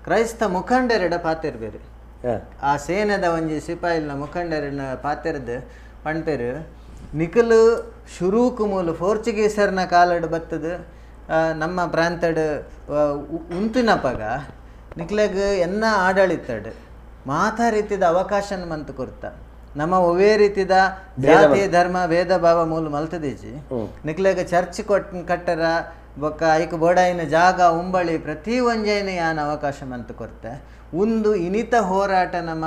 Speaker 2: ಕ್ರೈಸ್ತ ಮುಖಂಡರೆಡ ಪಾತಿರ್ಬೇರು ಆ ಸೇನೆದ ಒಂಜಿ ಸಿಪಾಯಿಲ್ನ ಮುಖಂಡರಿನ ಪಾತಿರ್ದು ಪಂಪೇರು ನಿಖಲು ಶುರೂಕು ಮೂಲ ಪೋರ್ಚುಗೀಸರ್ನ ಕಾಲಡು ಬತ್ತದ ನಮ್ಮ ಪ್ರಾಂತಡ್ ಉಂತಿನಪಗ ನಿಕ್ಲೆಗ್ ಎನ್ನ ಆಡಳಿತಡ್ ಮಾತಾ ರೀತಿದ ಅವಕಾಶನ ಮಂತ್ ಕೊರ್ತ ನಮ್ಮ ಒವೇ ರೀತಿದ ಜಾತಿ ಧರ್ಮ ಭೇದ ಭಾವ ಮೂಲ ಮಲ್ತದೇಜಿ ನಿಕ್ಲೆಗ್ ಚರ್ಚ್ ಕಟ್ಟರ ಬೊಕ್ಕ ಐಕ್ ಬೋಡಾಯಿನ ಜಾಗ ಉಂಬಳಿ ಪ್ರತಿ ಒಂಜೈನ ಯಾನ್ ಅವಕಾಶ ಮಂತ್ ಕೊರ್ತೆ ಒಂದು ಇನಿತ ಹೋರಾಟ ನಮ್ಮ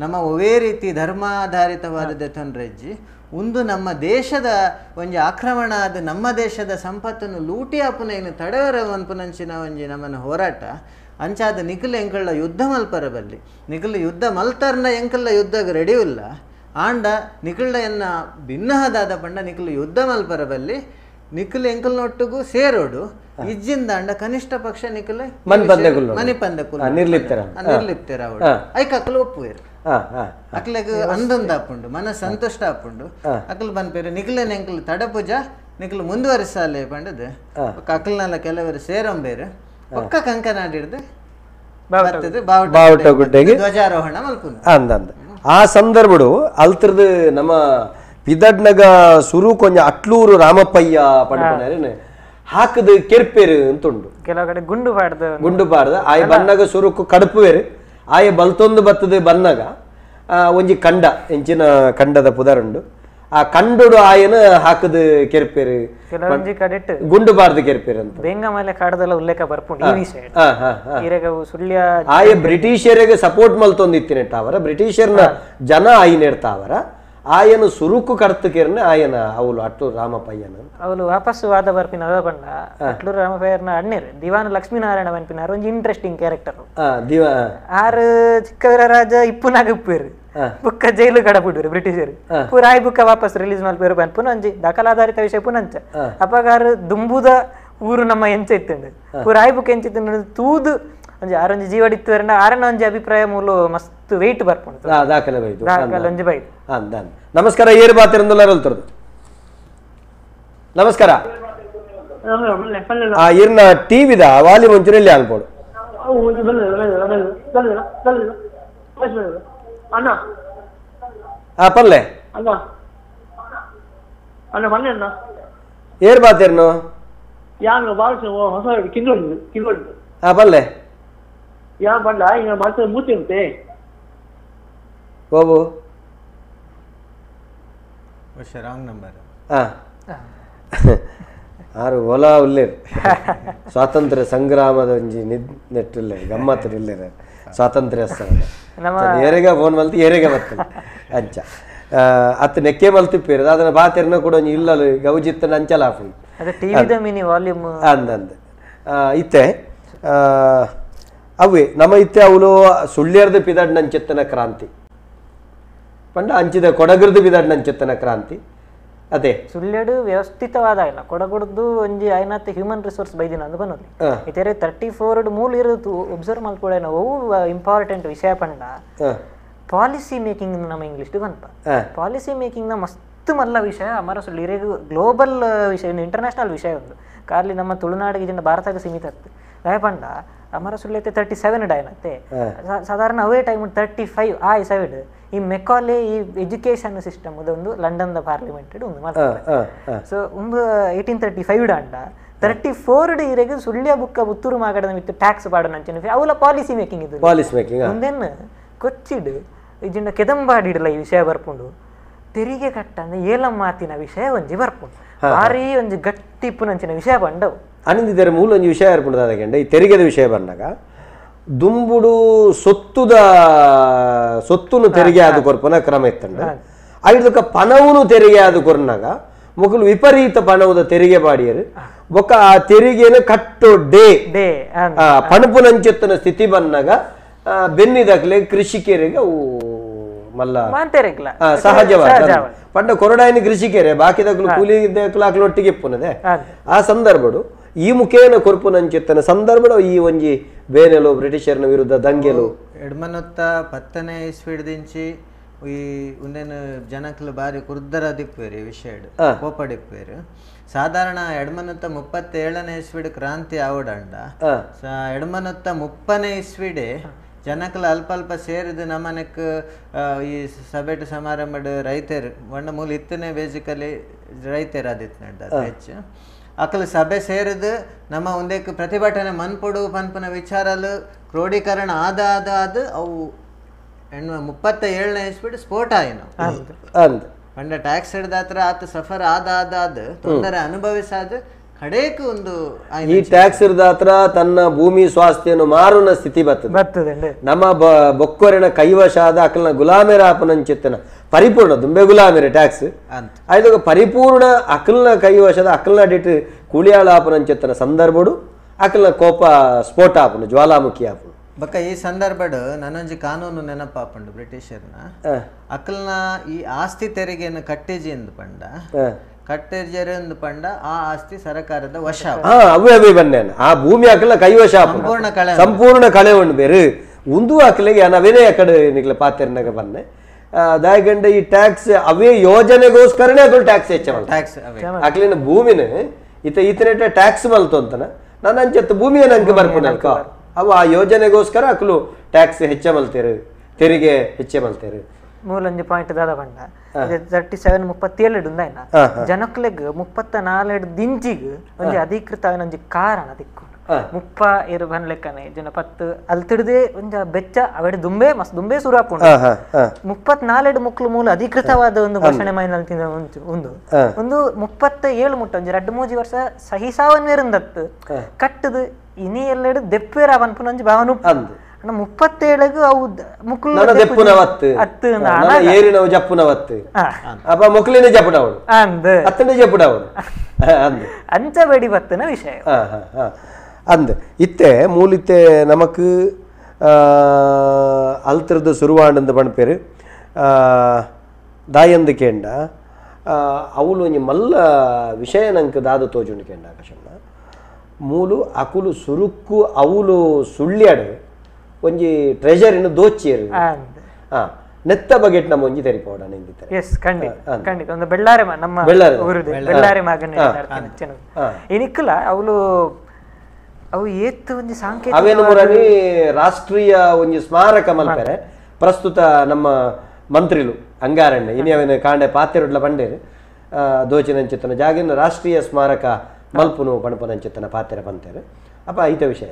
Speaker 2: ನಮ್ಮ ಒವೇ ರೀತಿ ಧರ್ಮಾಧಾರಿತವಾದದ್ದು ತೊಂದ್ರೆಜ್ಜಿ ಒಂದು ನಮ್ಮ ದೇಶದ ಒಂಜಿ ಆಕ್ರಮಣ ಅದು ನಮ್ಮ ದೇಶದ ಸಂಪತ್ತನ್ನು ಲೂಟಿ ಆಪುನ ಇನ್ನು ತಡೆವರ ಅನ್ಪುನಂಚಿನ ಒಂಜಿ ನಮ್ಮನ ಹೋರಾಟ ಅಂಚಾದ ನಿಖಿಲ ಎಂಕಳ್ಳ ಯುದ್ಧ ಮಲ್ಪರ ಬಲ್ಲಿ ನಿಖಿಲ ಯುದ್ಧ ಮಲ್ತರ್ನ ಎಂಕಲ್ಲ ಯುದ್ಧಕ್ಕೆ ರೆಡಿ ಇಲ್ಲ ಆಂಡ ನಿಖಿಲ ಎನ್ನ ಭಿನ್ನಹದಾದ ಪಂಡ ನಿಖಿಲ ಯುದ್ಧ ಮಲ್ಪರ ಬಲ್ಲಿ ನಿಖಿಲ ಎಂಕಲ್ನೊಟ್ಟಿಗೂ ಸೇರೋಡು ಇಜ್ಜಿಂದ ಅಂಡ ಕನಿಷ್ಠ ಪಕ್ಷ ನಿಖಿಲ ಮನೆ ಪಂದಕ್ಕೂ ನಿರ್ಲಿಪ್ತರ ಅವಳು ಐಕ್ ಅಕ್ಕಲು ಒಪ್ಪುವೇರು ಅಕ್ಲೆಗ್ ಅಂದೊಂದು ಆಪುಂಡು ಮನ ಸಂತುಷ್ಟ ಆಪುಂಡು ಅಕ್ಲು ಬಂದ್ಪೇರು ನಿಖಿಲನ ಎಂಕಲ್ ತಡಪುಜ ನಿಖಿಲ್ ಮುಂದುವರಿಸಾಲೆ ಪಂಡದು ಅಕ್ಲನೆಲ್ಲ ಕೆಲವರು ಸೇರಂಬೇರು ಒಕ್ಕ ಕಂಕನಾಡಿಡ್ದು
Speaker 1: ಬಾವುಟ ಗುಡ್ಡೆಗೆ
Speaker 2: ಧ್ವಜಾರೋಹಣ ಮಲ್ಪುಂಡು
Speaker 1: ಅಂದಂದ ಆ ಸಂದರ್ಭಡು ಅಲ್ತರ್ದು ನಮ್ಮ ಪಿದಡ್ನಗ ಸುರು ಕೊಂಚ ಅಟ್ಲೂರು ರಾಮಪ್ಪಯ್ಯ ಪಂಡ ಹಾಕದು ಕೆರ್ಪೇರು ಅಂತ ಉಂಡು
Speaker 3: ಕೆಲವು ಕಡೆ ಗುಂಡು
Speaker 1: ಪಾಡ್ದ ಆಯ ಬನ್ನಗ ಸುರುಕು ಕಡುಪುವೇರು ಆಯ ಬಲ್ತೊಂದು ಬತ್ತದ ಬನ್ನಗ ಒಂಜಿ ಕಂಡ ಎಂಚಿನ ಕಂಡದ ಪುದರುಂಡು ಆ ಕಂಡುಡು ಆಯನ ಹಾಕದು ಕೆರ್ಪೇರು
Speaker 3: ಕೆಲವೊಂಜಿ ಕಡೆ
Speaker 1: ಗುಂಡು ಬಾರ್ದು ಕೆರ್ಪೇರು ಅಂತ
Speaker 3: ಬೇಂಗ ಮೇಲೆ ಕಾಡದಲ್ಲ ಉಲ್ಲೇಖ ಬರ್ಪುಂಡು ಈ ವಿಷಯ ಸುಳ್ಯ
Speaker 1: ಆಯ ಬ್ರಿಟಿಷರಿಗೆ ಸಪೋರ್ಟ್ ಮಲ್ತೊಂದಿತ್ತಿನೆಟ್ಟ ಅವರ ಬ್ರಿಟಿಷರ್ನ ಜನ ಆಯ್ನೆಡ್ತಾವರ ಆಯನ ಸುರುಕು ಕರ್ತಕೇರ್ನ ಆಯನ ಅವಳು ಅಟ್ಲೂರು ರಾಮಪ್ಪಯ್ಯನ
Speaker 3: ಅವಳು ವಾಪಸ್ ವಾದ ಬರ್ಪಿನ ಅದ ಬಂಡ ಅಟ್ಲೂರು ರಾಮಪ್ಪಯ್ಯನ ಅಣ್ಣೇರು ದಿವಾನ ಲಕ್ಷ್ಮೀನಾರಾಯಣ ಬನ್ಪಿನಾರು ಒಂಜಿ ಇಂಟ್ರೆಸ್ಟಿಂಗ್ ಕ್ಯಾರೆಕ್ಟರ್ ಆರು ಚಿಕ್ಕವೀರ ರಾಜ ಇಪ್ಪುನಾಗ ಉಪ್ಪೇರು ಬುಕ್ಕ ಜೈಲು ಕಡಬಿಡ್ರು ಬ್ರಿಟಿಷರು ಪೂರಾಯ್ ಬುಕ್ಕ ವಾಪಸ್ ರಿಲೀಸ್ ಮಲ್ಪೇರು ಬನ್ಪುನ ಒಂಜಿ ದಾಖಲಾಧಾರಿತ ವಿಷಯ ಪುನಂಚ ಅಪಗಾರು ದುಂಬುದ ಊರು ನಮ್ಮ ಎಂಚ ಇತ್ತಂಡು ಪೂರಾಯ್ ಬುಕ್ ಎಂಚಿತ್ತು ತೂದು ಒಂಜಿ ಆರೊಂಜಿ ಜೀವಡಿತ್ತು ಆರನ ಒಂಜಿ ಅಭಿಪ್ರಾಯ ಮೂಲು ಮಸ್ತ್ ವೆಯ್ಟ್ ಬರ್ಪುಂಡು
Speaker 1: ದಾಖಲೆ ಬೈದು
Speaker 3: ಒಂಜಿ ಬೈದು
Speaker 1: ನಮಸ್ಕಾರ ಏರು ಬಾತಿರಂದಲ್ಲ ಹೇಳ್ತರದು ನಮಸ್ಕಾರ ಇರ್ನ ಟಿವಿದ ವಾಲ್ಯೂಮ್ ಒಂಚೂರಲ್ಲಿ ಅನ್ಬೋಡು ಪಲ್ಲೆ ಏರ್ ಬಾತಿರ್ನು ಪಲ್ಲೆ ಬಾಬು
Speaker 2: ರಾಂಗ್ ನಂಬರ್
Speaker 1: ಆರು ಓಲಾ ಉಲ್ಲೇರ್ ಸ್ವಾತಂತ್ರ್ಯ ಸಂಗ್ರಾಮದ ಒಂಜಿ ನೆಟ್ಟಿಲ್ಲ ಗಮ್ಮತ್ತಿಲ್ಲ ಸ್ವಾತಂತ್ರ್ಯ ಏರೆಗ ಫೋನ್ ಮಲ್ತಿ ಏರೆಗ ಬರ್ತದೆ ಅಂಚ ಅತ್ ನೆಕ್ಕೆ ಮಲ್ತಿಪ್ಪೇರು ಅದನ್ನ ಬಾತೆರ್ನ ಕೂಡ ಒಂಜಿ ಇಲ್ಲಲು ಗೌಜಿತ್ತನ ಅಂಚಲ ಆಫು ಅಂದಂದ ಇತ್ತೆ ಅವೇ ನಮ್ಮ ಇತ್ತೆ ಅವಳು ಸುಳ್ಳ್ಯರ್ದು ಪಿದಡ್ ನಂಚೆತ್ತನ ಕ್ರಾಂತಿ ಪಂಡ ಅಂಚಿದ ಕೊಡಗರ್ದು ಪಿದಡ್ ನಂಚೆತ್ತನ ಕ್ರಾಂತಿ ಅದೇ
Speaker 3: ಸುಳ್ಳ್ಯಡು ವ್ಯವಸ್ಥಿತವಾದ ಇಲ್ಲ ಕೊಡಗುಡ್ದು ಒಂಜಿ ಐನತ್ತೆ ಹ್ಯೂಮನ್ ರಿಸೋರ್ಸ್ ಬೈದಿನ ಅಂದ್ ಬನ್ನೋಲಿ ಇತರೆ 34 ಮೂಲ ಇರೋದು ಒಬ್ಸರ್ವ್ ಮಲ್ಪೊಡೆ ನಾವು ಇಂಪಾರ್ಟೆಂಟ್ ವಿಷಯ ಪಂಡ ಪಾಲಿಸಿ ಮೇಕಿಂಗ್ ನಮ್ಮ ಇಂಗ್ಲಿಷ್ ಬನ್ಪ ಪಾಲಿಸಿ ಮೇಕಿಂಗ್ ನ ಮಸ್ತ್ ಮಲ್ಲ ವಿಷಯ ಅಮರ ಸುಳ್ಳಿರೆ ಗ್ಲೋಬಲ್ ವಿಷಯ ಇಂಟರ್ನ್ಯಾಷನಲ್ ವಿಷಯ ಒಂದು ಕಾರ್ಲಿ ನಮ್ಮ ತುಳುನಾಡಿಗೆ ಜನ ಭಾರತಕ್ಕೆ ಸೀಮಿತ ಪಂಡ ಅಮರ ಸುಳ್ಳಿ 37 ಡೈನತ್ತೆ ಸಾಧಾರಣ ಅವೇ ಟೈಮ್ 35 ಆಯ್ ಸೈಡ್ ಈ ಮೆಕಾಲೆ ಈ ಎಜುಕೇಶನ್ ಸಿಸ್ಟಮ್ ಅದೊಂದು ಲಂಡನ್ ದ ಪಾರ್ಲಿಮೆಂಟ್ ಒಂದು ಮಾಡ್ತಾರೆ ಸೊ ಒಂದು 1835 ಅಂಡ 34 ಇರೆಗೆ ಸುಳ್ಯ ಬುಕ್ಕ ಪುತ್ತೂರು ಮಾಗಡದ ಮಿತ್ತು ಟ್ಯಾಕ್ಸ್ ಪಾಡೋ ನಂಚಿನ ಅವಲ ಪಾಲಿಸಿ ಮೇಕಿಂಗ್ ಇದು
Speaker 1: ಪಾಲಿಸಿ ಮೇಕಿಂಗ್
Speaker 3: ಮುಂದೆನ್ ಕೊಚ್ಚಿಡು ಇಜಿಂಡ ಕೆದಂಬಾಡಿಡಲ್ಲ ಈ ವಿಷಯ ಬರ್ಪುಂಡು ತೆರಿಗೆ ಕಟ್ಟ ಅಂದ್ರೆ ಏಲಂ ಮಾತಿನ ವಿಷಯ ಒಂಜಿ ಬರ್ಪುಂಡು ಭಾರಿ ಒಂಜಿ ಗಟ್ಟಿ ಪುನಂಚಿನ ವಿಷಯ ಬಂಡವು
Speaker 1: ಅನಿಂದಿದ್ದಾರೆ ಮೂಲ ಒಂಜಿ ವಿಷಯ ಏರ್ಪುಂಡು ಅದಕ್ಕೆ ಈ ತೆರಿಗೆದ ವಿಷಯ ಬಂದಾಗ ದುಂಬುಡು ಸೊತ್ತುನು ತೆರಿಗೆ ಆದ ಕೊರ್ಪನ ಕ್ರಮ ಇತ್ತಂಡ ಐದಕ್ಕ ಪಣವುನು ತೆರಿಗೆ ಆದ ಕೊರ್ನಾಗ ಮೊಕಲು ವಿಪರೀತ ಪಣವುದ ತೆರಿಗೆ ಬಾಡಿಯರು ಬೊಕ್ಕ ಆ ತೆರಿಗೆನ ಕಟ್ಟೋ ಡೇ ಪಣಪುನಂಚೆತ್ತನ ಸ್ಥಿತಿ ಬಂದಾಗ ಬೆನ್ನಿದಾಗಲೇ ಕೃಷಿಕರಿಗೆ ಅವು ಮಲ್ಲ ಸಹಜವಾದ ಪಂಡ ಕೊರಡಾಯಿನ ಕೃಷಿಕೇರೆ ಬಾಕಿದಾಗಲು ಕೂಲಿ ಒಟ್ಟಿಗೆ ಇಪ್ಪುನದೆ ಆ ಸಂದರ್ಭಡು ಈ ಮುಖೇನ ಕೊರ್ಪುನಂಚಿತ್ತನ ಸಂದರ್ಭಡು ಈ ಒಂಜಿ ಬೇನೆಲು ಬ್ರಿಟಿಷರ್ನ ವಿರುದ್ಧ ದಂಗೆಲು
Speaker 2: ಎಡ್ಮನೊತ್ತ 10ನೇ ಇಸ್ವಿಡ್ದಿಂಚಿ ಈ ಉಂದೇನು ಜನಕ್ಲು ಬಾರಿ ಕುರ್ದರ ದಿಪ್ಪೇರಿ ವಿಷಯ ಕೋಪಡಿಪ್ಪೇರು ಸಾಧಾರಣ ಎಡ್ಮನೊತ್ತ 37ನೇ ಇಸ್ವಿಡ್ ಕ್ರಾಂತಿ ಆವಡಂಡ ಎಡ್ಮನೊತ್ತ 30ನೇ ಇಸ್ವಿಡೆ ಜನಕ್ಲ ಅಲ್ಪ ಅಲ್ಪ ಸೇರಿದು ನಮ್ಮನಕ್ಕೆ ಈ ಸಭೆಟ್ ಸಮಾರಂಭ ರೈತರು ಒಂಡ ಮೂಲ ಇತ್ತನೇ ಬೇಸಿಕಲಿ ರೈತರಾದಿತ್ತು ನಡ್ದ ಹೆಚ್ಚು ಅಕಲ್ ಸಭೆ ಸೇರಿದು ನಮ್ಮ ಒಂದಕ್ಕೆ ಪ್ರತಿಭಟನೆ ಮನ್ಪೊಡು ಪನ್ಪನ ವಿಚಾರಲು ಕ್ರೋಢೀಕರಣ ಆದ ಅವು 37ನೇ ಇಸ್ವಿಡ್ ಸ್ಫೋಟ ಆಯ್ನು ಪಂಡ ಟ್ಯಾಕ್ಸ್ ಹಿಡ್ದಾತ್ರ ಆತ ಸಫರ್ ಆದ ತೊಂದರೆ ಅನುಭವಿಸಾದ ಕಡೆಗೆ ಒಂದು
Speaker 1: ಈ ಟ್ಯಾಕ್ಸ್ ಇರ್ದಾತ್ರ ತನ್ನ ಭೂಮಿ ಸ್ವಾಸ್ಥ್ಯನು ಮಾರುನ ಸ್ಥಿತಿ ಬರ್ತದೆ ನಮ್ಮ ಬೊಕ್ಕೊರೆನ ಕೈವಶ ಆದ ಅಕಲ್ನ ಗುಲಾಮೆರ ಆಪನಂಚಿತ್ತನ ಪರಿಪೂರ್ಣ ದುಂಬೆ ಗುಲಾಮೆರೆ ಟ್ಯಾಕ್ಸ್ ಆಯ್ತು ಪರಿಪೂರ್ಣ ಅಕಲ್ನ ಕೈವಶದ ಅಕಲ್ನ ಡಿಟ್ ಕುಳಿಯಾಳ ಆಪನಂಚಿತ್ತನ ಸಂದರ್ಭಡು ಅಕಲ್ನ ಕೋಪ ಸ್ಫೋಟ ಆಪನು ಜ್ವಾಲಾಮುಖಿ ಆಪನು
Speaker 2: ಬಕ್ಕ ಈ ಸಂದರ್ಭಡ್ ನನೊಂಜಿ ಕಾನೂನು ನೆನಪಾಪುಂಡು ಬ್ರಿಟಿಷರ್ನ ಅಕಲ್ನ ಈ ಆಸ್ತಿ ತೆರಿಗೆಯನ್ನು ಕಟ್ಟೇಜಿ ಎಂದು ಪಂಡ ಕಟ್ಟೇಜರು ಎಂದು ಪಂಡ ಆ ಆಸ್ತಿ ಸರ್ಕಾರದ ವಶ
Speaker 1: ಅವೇ ಅವೇ ಬನ್ನೇನು ಆ ಭೂಮಿ ಅಕಲ್ನ ಕೈವಶ ಸಂಪೂರ್ಣ ಕಳೆ ಉಂಡು ಬೇರೆ ಒಂದು ಅಕಲಿಗೆ ನಾವೇನೇ ಆ ಕಡೆ ನಿಕ್ಲ ಪಾತೆರ್ನಾಗ ಬನ್ನೆ ದಾಯಗಂಡ ಈ ಟ್ಯಾಕ್ಸ್ ಅವೇ ಯೋಜನೆಗೋಸ್ಕರನೇ ಅಕಲ್ ಟ್ಯಾಕ್ಸ್ ಹೆಚ್ಚ ಅಕಲಿನ ಭೂಮಿನ ಈತನ ಟ್ಯಾಕ್ಸ್ ಮಲ್ತು ಅಂತನ ನಾನು ಅಂಚತ್ತು ಭೂಮಿಯ ನಂಗೆ ಬರ್ಪುನಲ್ಕ ಅವು ಆ ಯೋಜನೆಗೋಸ್ಕರ ಅಕಲು ಟ್ಯಾಕ್ಸ್ ಹೆಚ್ಚ ಮಲ್ತೇರು ತೆರಿಗೆ ಹೆಚ್ಚ ಮಲ್ತೇರು
Speaker 3: ಮೂಲೊಂಜಿ ಪಾಯಿಂಟ್ ದಾದ ಪಂಡ 37 37 ಉಂದಾಯ್ನ ಜನಕ್ಲೆಗ್ 34 ದಿಂಜಿಗ್ ಒಂಜಿ ಅಧಿಕೃತ ಒಂಜಿ ಕಾರಣ ದಿಕ್ಕು ಮುಪ್ಪ ಇರು ಬನ್ಲೆಕ್ಕನೆ ಜನ 10 ಅಲ್ತಿಡ್ದೆ ಒಂಜ ಬೆಚ್ಚ ಅವಡೆ ದುಂಬೆ ಮಸ್ ದುಂಬೆ ಸುರಾಪುಂಡು 34 ಮುಕ್ಲು ಮೂಲ ಅಧಿಕೃತವಾದ ಒಂದು ಘೋಷಣೆ ಮೈನಲ್ತಿನ ಒಂದು 37 ಮುಟ್ಟ ಒಂಜಿ 2-3 ವರ್ಷ ಸಹಿ ಸಾವನ್ವೇರಿಂದತ್ತು ಕಟ್ಟದು ಇನಿ ಎಲ್ಲೆಡು ದೆಪ್ಪೇರ ಅವನ್ಪುನಂಜಿ ಭಾವನು 37 ಅವು ಮುಕ್ಲು
Speaker 1: ಅತ್ತು ಏರಿನವು ಜಪ್ಪುನವತ್ತು ಅಪ್ಪ ಮುಕ್ಲಿನ ಜಪ್ಪುಡವಳು ಅತ್ತನೇ ಜಪ್ಪುಡವಳು
Speaker 3: ಅಂಚ ಬೇಡಿ ಬತ್ತನ ವಿಷಯ
Speaker 1: ಅಂದ್ ಇತ್ತೆ ಮೂಲಿತ್ತೆ ನಮಕ್ ಅಲ್ತಿರದ ಸುರುವಾಂಡ್ ಬಣ್ಪೇರು ದಾಯಂದು ಕೇಂಡ ಅವಳು ಒಂಜಿ ಮಲ್ಲ ವಿಷಯ ನಂಗೆ ದಾದ ತೋಜುಂಡು ಕೇಂಡ ಆಕಾಶಣ್ಣ ಮೂಲು ಅಕುಲು ಸುರುಕ್ಕು ಅವಳು ಸುಳ್ಳ್ಯಾಡು ಒಂಜಿ ಟ್ರೆಜರಿನ ದೋಚಿಯರು ನೆತ್ತ ಬಗೆಟ್ ನಮ್ಮ ಒಂಜಿ ತೆರಿಪೋಡ ನಿಂದಿತಾರೆ
Speaker 3: ಎಸ್ ಖಂಡಿತ ಒಂದು ಬೆಳ್ಳಾರೆ ನಮ್ಮ ಬೆಳ್ಳಾರೆ ಮಗನ ಇನಿಕ್ಕಲ ಅವಳು ಅವು ಏತ್ತು ಒಂಜಿ ಸಾಂಕೇತಿಕ
Speaker 1: ಅವೇನು ಮುರನಿ ರಾಷ್ಟ್ರೀಯ ಒಂಜಿ ಸ್ಮಾರಕ ಮಲ್ಪರೆ ಪ್ರಸ್ತುತ ನಮ್ಮ ಮಂತ್ರಿಲು ಅಂಗಾರಣ್ಣ ಇನಿ ಅವೇನು ಕಾಂಡೆ ಪಾತೆರುಡ್ಲ ಬಂಡೇರು ದೋಚಿನಂಚಿತ್ತನ ಜಾಗಿನ ರಾಷ್ಟ್ರೀಯ ಸ್ಮಾರಕ ಮಲ್ಪುನು ಪಣಪನಂಚಿತ್ತನ ಪಾತೆರ ಬಂತೇರು ಅಪ್ಪ ಐತ ವಿಷಯ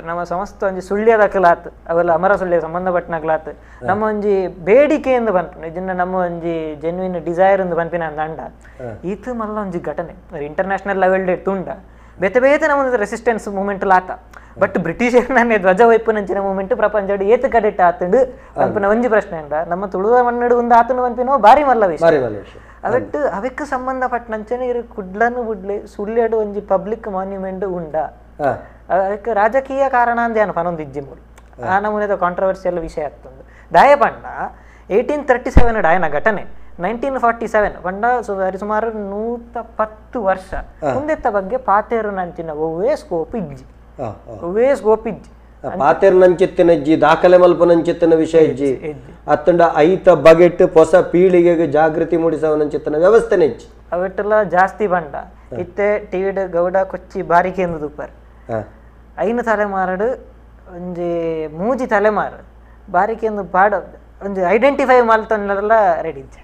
Speaker 3: ನಮ್ಮ ಸಮಸ್ತ ಒಂಜಿ ಸುಳ್ಯದ ಕ್ಲಾತ್ ಅವೆಲ್ಲ ಅಮರ ಸುಳ್ಯ ಸಂಬಂಧಪಟ್ಟನ ಕ್ಲಾತ್ ನಮ್ಮ ಒಂಜಿ ಬೇಡಿಕೆ ಎಂದು ಬಂತು ಇದನ್ನ ನಮ್ಮ ಒಂಜಿ ಜೆನ್ವಿನ್ ಡಿಸೈರ್ ಎಂದು ಬಂಪಿನ ಅಂದ ಈತು ಮಲ್ಲ ಒಂಜಿ ಘಟನೆ ಇಂಟರ್ನ್ಯಾಷನಲ್ ಲೆವೆಲ್ ತುಂಡ ಬೇತೆ ಬೇತೆ ನಮ್ಮ ರೆಸಿಸ್ಟೆನ್ಸ್ ಮೂಮೆಂಟ್ ಆತ ಬಟ್ ಬ್ರಿಟಿಷರ್ ನನ್ನ ಧ್ವಜ ವೈಪುನಂಚಿನ ಮೂಮೆಂಟ್ ಪ್ರಪಂಚ ಏತ್ ಕಡೆಟ್ ಆತಂಡು ಪಂಪಿನ ಒಂಜಿ ಪ್ರಶ್ನೆ ಅಂಡ ನಮ್ಮ ತುಳುವ ಮನ್ನಡು ಒಂದು ಆತನು ಪಂಪಿನೋ ಬಾರಿ ಮಲ್ಲ ವಿಷಯ ಅವಟ್ಟು ಅವಕ್ಕೆ ಸಂಬಂಧಪಟ್ಟನಂಚನೆ ಇರು ಕುಡ್ಲನು ಬುಡ್ಲೆ ಸುಳ್ಳ್ಯಡು ಒಂಜಿ ಪಬ್ಲಿಕ್ ಮಾನ್ಯುಮೆಂಟ್ ಉಂಡ ಅದಕ್ಕೆ ರಾಜಕೀಯ ಕಾರಣ ಅಂದೇನು ಪನೊಂದು ಮೂರು ಆ ನಮೂನೆದ ಕಾಂಟ್ರವರ್ಸಿಯಲ್ ವಿಷಯ ಆಗ್ತದೆ ದಾಯ ಪಂಡ 1837 ಡಾಯನ ಘಟನೆ 1947 ಪಂಡ ಸುಮಾರು 110 ವರ್ಷ ಮುಂದೆತ್ತ ಬಗ್ಗೆ ಪಾತೇರು ನಂಚಿನ ಒವ್ವೇ ಸ್ಕೋಪ್ ಇಜ್ಜಿ
Speaker 1: ಪಾತೇರು ನಂಚಿತ್ತಿನಜ್ಜಿ ದಾಖಲೆ ಮಲ್ಪನಂಚಿತ್ತಿನ ವಿಷಯ ಇಜ್ಜಿ ಅತ್ತಂಡ ಐತ ಬಗೆಟ್ ಹೊಸ ಪೀಳಿಗೆಗೆ ಜಾಗೃತಿ ಮೂಡಿಸವನಂಚಿತ್ತಿನ ವ್ಯವಸ್ಥೆ ನೆಜ್ಜಿ
Speaker 3: ಅವಟ್ಟೆಲ್ಲ ಜಾಸ್ತಿ ಬಂಡ ಇತ್ತೆ ಟಿವಿಡ್ ಗೌಡ ಕೊಚ್ಚಿ ಬಾರಿಕೆ ಎಂದು ದುಪ್ಪರ್ ಐನು ತಲೆಮಾರಡು ಒಂಜಿ ಮೂಜಿ ತಲೆಮಾರು ಬಾರಿಕೆ ಎಂದು ಬಾಡ ಒಂಜಿ ಐಡೆಂಟಿಫೈ ಮಲ್ತನ್ನೆಲ್ಲ ರೆಡಿ ಇಜ್ಜೆ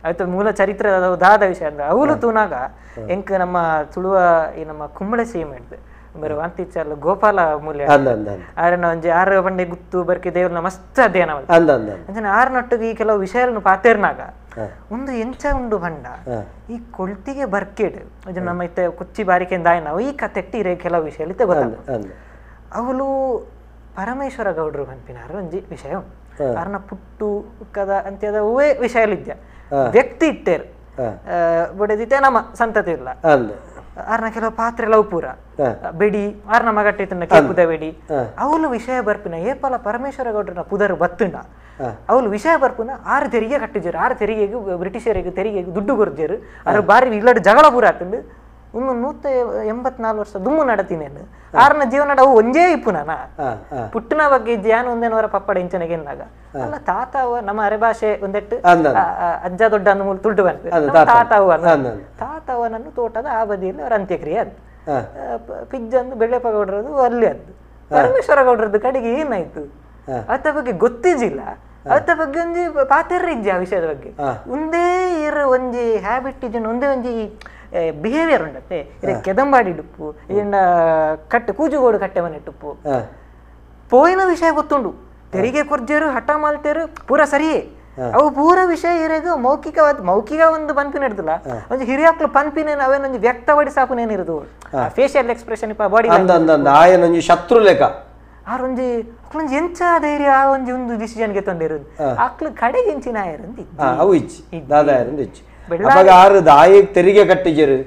Speaker 3: ಆಯ್ತು ಮೂಲ ಚರಿತ್ರೆ ದಾದ ವಿಷಯ ಅಂದ್ರೆ ಅವಳು ತೂನಾಗ ಎಂಕ್ ನಮ್ಮ ತುಳುವ ಈ ನಮ್ಮ ಕುಂಬಳೆ ಸೀಮೆ ಹಿಡ್ದು ಬೇರೆ ವಾಂತಿಚ್ಚಲ್ಲ ಗೋಪಾಲ ಮೂಲ್ಯ ಆರನ ಒಂಜಿ ಆರು ಬಂಡೆ ಗುತ್ತು ಬರ್ಕೆ ದೇವ್ರನ್ನ ಮಸ್ತ್ ಅಧ್ಯಯನ ಅಂಚನೆ ಆರ್ನೊಟ್ಟಿಗೆ ಈ ಕೆಲವು ವಿಷಯಗಳನ್ನು ಪಾತೇರ್ನಾಗ ಒಂದು ಎಂಚ ಉಂಡು ಬಂಡ ಈ ಕೊಳ್ತಿಗೆ ಬರ್ಕೆಡ್ ನಮ್ಮ ಇತ್ತೆ ಕುಚ್ಚಿ ಬಾರಿಕೆಯಿಂದ ನಾವು ಈ ಕತೆಟ್ಟಿ ಇರೇ ಕೆಲವು ವಿಷಯ ಗೊತ್ತ ಅವಳು ಪರಮೇಶ್ವರ ಗೌಡ್ರು ಪಂಪಿನಾರು ಒಂಜಿ ವಿಷಯ ಉಂಟು ಆರ್ನ ಪುಟ್ಟು ಕದ ಅಂತ್ಯದ ಹೂವೇ ವಿಷಯಲಿದ್ಯ ವ್ಯಕ್ತಿ ಇಟ್ಟೇರು ಬುಡದಿತ್ತೆ ನಮ್ಮ ಸಂತತಿ ಇಲ್ಲ ಆರ್ನ ಕೆಲವು ಪಾತ್ರೆ ಎಲ್ಲ ಉಪೂರ ಬೆಡಿ ಆರ್ನ ಮಗಟ್ಟಿತನ ಕೇಪುದ ಬೆಡಿ ಅವಳು ವಿಷಯ ಬರ್ಪಿನ ಏಪಲ ಪರಮೇಶ್ವರ ಗೌಡ್ರನ ಪುದರು ಬತ್ತುಂಡ ಅವಳು ವಿಷಯ ಬರ್ಪುನ 6 ತೆರಿಗೆ ಕಟ್ಟಿಜರು 6 ತೆರಿಗೆಗೂ ಬ್ರಿಟಿಷರಿಗೆ ತೆರಿಗೆಗೂ ದುಡ್ಡು ಕೊರ್ಜರು ಅದ್ರ ಬಾರಿ ಇಲ್ಲಡ್ ಜಗಳ ಪೂರ ಆತಂಡು 184 ವರ್ಷ ದುಮ್ಮು ನಡತಿನೇನು ಆರ್ನ ಜೀವನ ಅವು ಒಂಜೇ ಇಪ್ಪುನಾನ ಪುಟ್ಟನ ಬಗ್ಗೆ ಜ್ಞಾನ ಒಂದೇನವರ ಪಪ್ಪಡ ಇಂಚನೆಗೆನ್ನಾಗ ಅಲ್ಲ ತಾತಾವ ನಮ್ಮ ಅರೆ ಭಾಷೆ ಒಂದೆಟ್ಟು ಅಜ್ಜ ದೊಡ್ಡ ಅನ್ನು ತುಳ್ದು ಬಂತು ತಾತಾವನನ್ನು ತೋಟದ ಆ ಬದಿಯಲ್ಲಿ ಅವರ ಅಂತ್ಯಕ್ರಿಯೆ ಅದು ಪಿಜ್ಜಂದು ಬೆಳ್ಳೆಪ್ಪ ಗೌಡ್ರದು ಅಲ್ಲಿ ಅದು ಪರಮೇಶ್ವರ ಗೌಡ್ರದ್ದು ಕಡೆಗೆ ಏನಾಯ್ತು ಅದ ಬಗ್ಗೆ ಗೊತ್ತಿದ್ದಿಲ್ಲ ಅದ ಬಗ್ಗೆ ಒಂಜಿ ಪಾತೆರ್ರ ಇಜ್ಜಿ ಆ ವಿಷಯದ ಬಗ್ಗೆ ಒಂದೇ ಇರ ಒಂಜಿ ಹ್ಯಾಬಿಟ್ ಇಜ್ಜನ ಒಂದೇ ಒಂಜಿ ಬಿಹೇವಿಯರ್ ಉಂಡತ್ತೆ ಇರ ಕೆದಂಬಾಡಿ ಡುಪ್ಪು ಇದನ್ನ ಕಟ್ಟೆ ಕೂಜುಗೋಡು ಕಟ್ಟೆ ಮನೆ ಟುಪ್ಪು ಪೋಯಿನ ವಿಷಯ ಗೊತ್ತುಂಡು ತೆರಿಗೆ ಕೊರ್ಜೇರು ಹಠ ಮಾಲ್ತೇರು ಪೂರ ಸರಿಯೇ ಅವು ಪೂರ ವಿಷಯ ಇರೋದು ಮೌಖಿಕ ಒಂದು ಪನ್ಪಿನ ಇರ್ತಲ್ಲ ಒಂದು ಹಿರಿಯಾಕ್ಲು ಪನ್ಪಿನ ಅವೇನೊಂದು ವ್ಯಕ್ತಪಡಿಸಾಪನೇನಿರೋದು ಫೇಶಿಯಲ್ ಎಕ್ಸ್ಪ್ರೆಷನ್ ಬಾಡಿ
Speaker 1: ಆಯನೊಂಜಿ ಶತ್ರು ಲೆಕ್ಕ
Speaker 3: ಆರೊಂಜಿ ಅಕ್ಲೊಂಜಿ ಎಂಚ ಧೈರ್ಯ ಆ ಒಂದು ಡಿಸಿಷನ್ಗೆ ತಂದಿರೋದು ಅಕ್ಲು ಕಡೆಗೆ ಎಂಚಿನ ಆಯರಂದು
Speaker 1: ಅವು ಇಚ್ಚಿ ದಾದಾಯರಂದು ಇಚ್ಚಿ ಅವಾಗ ಆರು ದಾಯಿಗೆ ತೆರಿಗೆ ಕಟ್ಟಿಜರು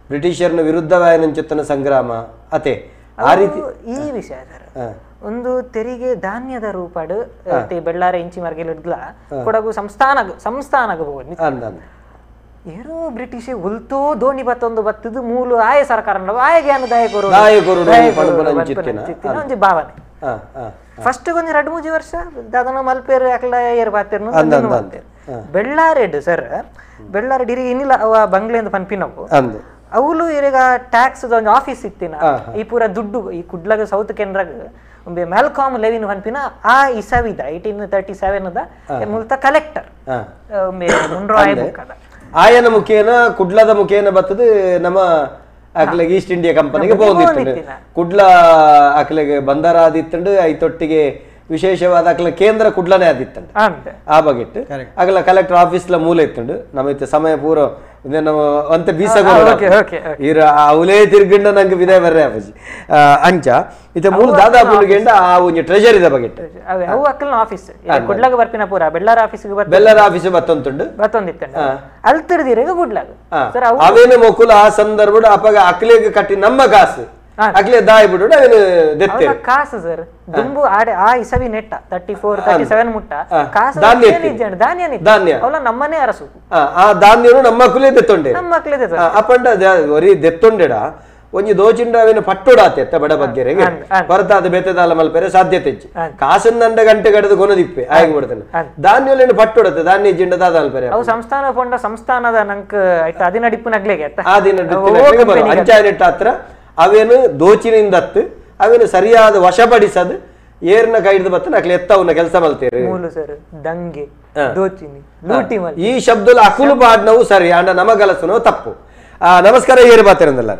Speaker 1: ಬ್ರಿಟಿಷರ್ನ ವಿರುದ್ಧವಾಯನಂಚುತ್ತನ ಸಂಗ್ರಾಮ ಅತೆ ಆ ರೀತಿ
Speaker 3: ಈ ವಿಷಯ ಸರ್ ಒಂದು ತೆರಿಗೆ ಧಾನ್ಯದ ರೂಪಾಡು ಬೆಳ್ಳಾರೆ ಇಂಚಿ ಮರ್ಗೆಲ್ ಹಿಡ್ದಲ ಕೊಡಗು ಸಂಸ್ಥಾನಗಬಹುದು ಏರೋ ಬ್ರಿಟಿಷ್ ಉಲ್ತೋ ದೋಣಿ ಬತ್ತೊಂದು ಬತ್ತದು ಮೂಲು ಆಯ ಸರ್ಕಾರ ಆಯಗೆ ಅನ್ನು ಒಂಜಿ ಭಾವನೆ ಫಸ್ಟ್ ಒಂಜಿ 2-3 ವರ್ಷ ಅದನ್ನ ಮಲ್ಪೇರು ಯಾಕಲ ಏರ್ ಬಾತೇರು ಬೆಳ್ಳಾರೆಡ್ ಸರ್ ಬೆಳ್ಳಾರೆಡ್ ಇರಿ ಇನ್ನಿಲ್ಲ ಅವ ಬಂಗ್ಲೆಂದು ಪನ್ಪಿನವು ಅವಳು ಇವಾಗ ಟ್ಯಾಕ್ಸ್ ಒಂದು ಆಫೀಸ್ ಇತ್ತಿನ ಈ ಪೂರ ದುಡ್ಡು ಈ ಕುಡ್ಲಾಗ ಸೌತ್ ಕೆನರಾಗ ಒಂಬೆ ಮ್ಯಾಲ್ಕಾಮ್ ಲೆವಿನ್ ಪನ್ಪಿನ ಆ ಇಸವಿದ 1837 ಮೂಲತ ಕಲೆಕ್ಟರ್
Speaker 1: ಆಯನ ಮುಖೇನ ಕುಡ್ಲದ ಮುಖೇನ ಬತ್ತದು ನಮ್ಮ ಅಕ್ಲೆಗೆ ಈಸ್ಟ್ ಇಂಡಿಯಾ ಕಂಪನಿಗೆ ಹೋಗಿತ್ತು ಕುಡ್ಲ ಅಕ್ಲೆಗೆ ಬಂದರ ಆದಿತ್ತಂಡು ಐತೊಟ್ಟಿಗೆ ವಿಶೇಷವಾದ ಅಕ್ಲ ಕೇಂದ್ರ ಕುಡ್ಲನೇ ಆದಿತ್ತಂಡು ಆ ಬಗೆಟ್ ಅಕ್ಲ ಕಲೆಕ್ಟರ್ ಆಫೀಸ್ ಮೂಲ ಇತ್ತಂಡು ನಮ್ಮ ಸಮಯ ಪೂರ ಅಂತ ಬೀಸ ಇರ ಅವಲೇ ತಿರ್ಗಂಡ ನಂಗೆ ವಿನಯ ಬರ್ರೆ ಅಪ್ಪಾಜಿ ಅಂಚ ಇತ ಮೂಲ ದಾದಾಪುಲ್ಗೆಂಡ ಆ ಒಂಜಿ ಟ್ರೆಜರಿದ ಬಗೆಟ್
Speaker 3: ಅವು ಅಕ್ಕಲ್ನ ಆಫೀಸ್ ಕುಡ್ಲಾಗ ಬರ್ಪಿನ ಪೂರ ಬೆಳ್ಳಾರ ಆಫೀಸ್ಗೆ
Speaker 1: ಬೆಳ್ಳಾರ ಆಫೀಸ್ ಬತ್ತೊಂದಿತ್ತಂಡು
Speaker 3: ಅಲ್ತಿರ್ದಿರ ಕುಡ್ಲಾಗ
Speaker 1: ಸರ್ ಅವೇನು ಮೊಕುಲ ಆ ಸಂದರ್ಭ ಅಪ್ಪಗ ಅಕ್ಲೆಗೆ ಕಟ್ಟಿ ನಮ್ಮ ಕಾಸು ಅಕ್ಲೆ ದಾಯಿ ಬಿಡು ಅವೇನು ದೆತ್ತೆ
Speaker 3: ಕಾಸು ಸರ್ ದುಂಬು ಆ ಇಸವಿ ನೆಟ್ಟ 34-37 ಮುಟ್ಟ ಕಾಸು ಧಾನ್ಯ ಅವಳ ನಮ್ಮನೆ ಅರಸು
Speaker 1: ಆ ಧಾನ್ಯನು ನಮ್ಮ ಮಕ್ಕಳೇ ದೆತ್ತೊಂಡೆ ಅಪ್ಪಂಡ ಒರಿ ದೆತ್ತೊಂಡೆಡ ಒಂಜಿ ದೋಚಿಂಡ ಅವೇನು ಪಟ್ಟೊಡಾತೆ ಬಡ ಬಗ್ಗೆರೆಗೆ ಬರ್ತಾದ ಬೆತ್ತದಾಲ ಮಲ್ಪೆರೆ ಸಾಧ್ಯತೆ ಇಚ್ಚಿ ಕಾಸನ್ನಂಡ ಗಂಟೆ ಗಡದು ಕೊನದಿಪ್ಪೆ ಆಗಿ ಬಿಡ್ತಾನೆ ಧಾನ್ಯಲೇನು ಪಟ್ಟೊಡತೆ ಧಾನ್ಯ ಜಿಂಡ ದಾದ ಮಲ್ಪೆರೆ
Speaker 3: ಅವು ಸಂಸ್ಥಾನ ಪೊಂಡ ಸಂಸ್ಥಾನದ ನಂಕ ಅದಿನಡಿಪ್ಪು ನಗ್ಲೆಗೆ
Speaker 1: ಆ ದಿನ ಅಂಚಾಯನೆಟ್ಟ ಹತ್ರ ಅವೇನು ದೋಚಿನಿಂದತ್ತು ಅವೇನು ಸರಿಯಾದ ವಶಪಡಿಸದು ಏರ್ನ ಕೈಡ್ದು ಬತ್ತ ನಕ್ಲೆ ಎತ್ತವನ್ನ ಕೆಲಸ ಮಲ್ತೇವೆ
Speaker 3: ದಂಗೆ ದೋಚಿನಿ ಲೂಟಿ
Speaker 1: ಈ ಶಬ್ದಲ ಅಕುಲು ಪಾಡ್ನವು ಸರಿ ಅಂಡ ನಮಗಲಸನೋ ತಪ್ಪು ನಮಸ್ಕಾರ ಏರು ಬಾತಿರಂದಲ್ಲ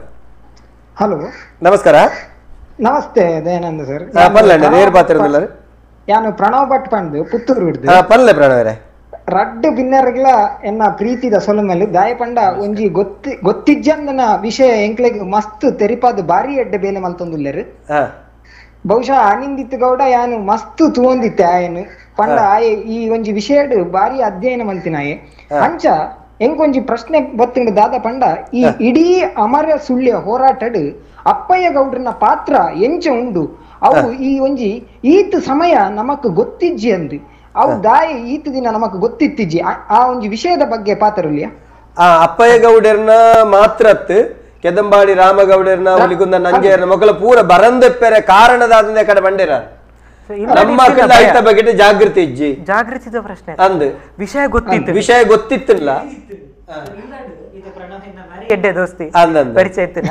Speaker 5: ಹಲೋ
Speaker 1: ನಮಸ್ಕಾರ
Speaker 5: ನಮಸ್ತೆ ದಯಾನಂದ ಸರ್
Speaker 1: ಪರ್ಲೆ ಏರು ಬಾತಿರಂದಲ್ಲ
Speaker 5: ಯಾನು ಪ್ರಣವ್ ಭಟ್ ಪಂಡು ಪುತ್ತೂರು ಹಿಡ್ದು
Speaker 1: ಪರ್ಲೆ ಪ್ರಣವರೇ
Speaker 5: ರಡ್ಡು ಭಿನ್ನರ್ಗಳ ಎನ್ನ ಪ್ರೀತಿದ ಸೊಲುಮಲ್ಲಿ ದಾಯಪಂಡ ಒಂಜಿ ಗೊತ್ತಿಜ್ಜಂದನ ವಿಷಯ ಎಂಕ್ಲೆಗ್ ಮಸ್ತ್ ತೆರಿಪಾದ ಬಾರಿ ಎಡ್ಡೆ ಬೇಲೆ ಮಲ್ತೊಂದುಲ್ಲೆರು ಬಹುಶಃ ಅನಿಂದಿತ್ ಗೌಡ ಯಾನು ಮಸ್ತ್ ತೂಂದಿತ್ತೆ ಆಯನು ಪಂಡ ಆಯೆ ಈ ಒಂಜಿ ವಿಷಯ ಬಾರಿ ಅಧ್ಯಯನ ಮಂತಿನಾಯೆ ಅಂಚ ಎಂಕೊಂಜಿ ಪ್ರಶ್ನೆ ಬತ್ತಿಂಡು ದಾದ ಪಂಡ ಈ ಇಡೀ ಅಮರ ಸುಳ್ಯ ಹೋರಾಟಡ್ ಅಪ್ಪಯ್ಯ ಗೌಡ್ರನ ಪಾತ್ರ ಎಂಚ ಉಂಡು ಅವು ಈ ಒಂಜಿ ಈತ್ ಸಮಯ ನಮಕ್ ಗೊತ್ತಿಜ್ಜಿ ಅಂದು ಅವು ದಾಯಿ ಈತ ದಿನ ನಮಕ್ ಗೊತ್ತಿತ್ತಿಜ್ಜಿ ಆ ಒಂಜಿ ವಿಷಯದ ಬಗ್ಗೆ ಪಾತ್ರಲ್ಯ
Speaker 1: ಅಪ್ಪಯ್ಯ ಗೌಡರ್ನ ಮಾತ್ರತ್ ಕೆದಂಬಾಡಿ ರಾಮಗೌಡರ್ನ ಹುಲಿಗುಂದ ನಂಜೇರ್ನ ಮೊಕಲ ಪೂರ ಬರಂದೆಪ್ಪೆರೆ ಕಾರಣದಾದ ಕಡೆ ಬಂಡೇರ ನಮ್ಮ ಬಗ್ಗೆ ಜಾಗೃತಿ ಇಜ್ಜಿ
Speaker 3: ಜಾಗೃತಿದ ಪ್ರಶ್ನೆ
Speaker 1: ಅಂದ್ ವಿಷಯ ಗೊತ್ತಿತ್ತಿಲ್ಲ
Speaker 3: ಎಡ್ಡೆ ದೋಸ್ತಿ ಪರಿಚಯ ಇತ್ತು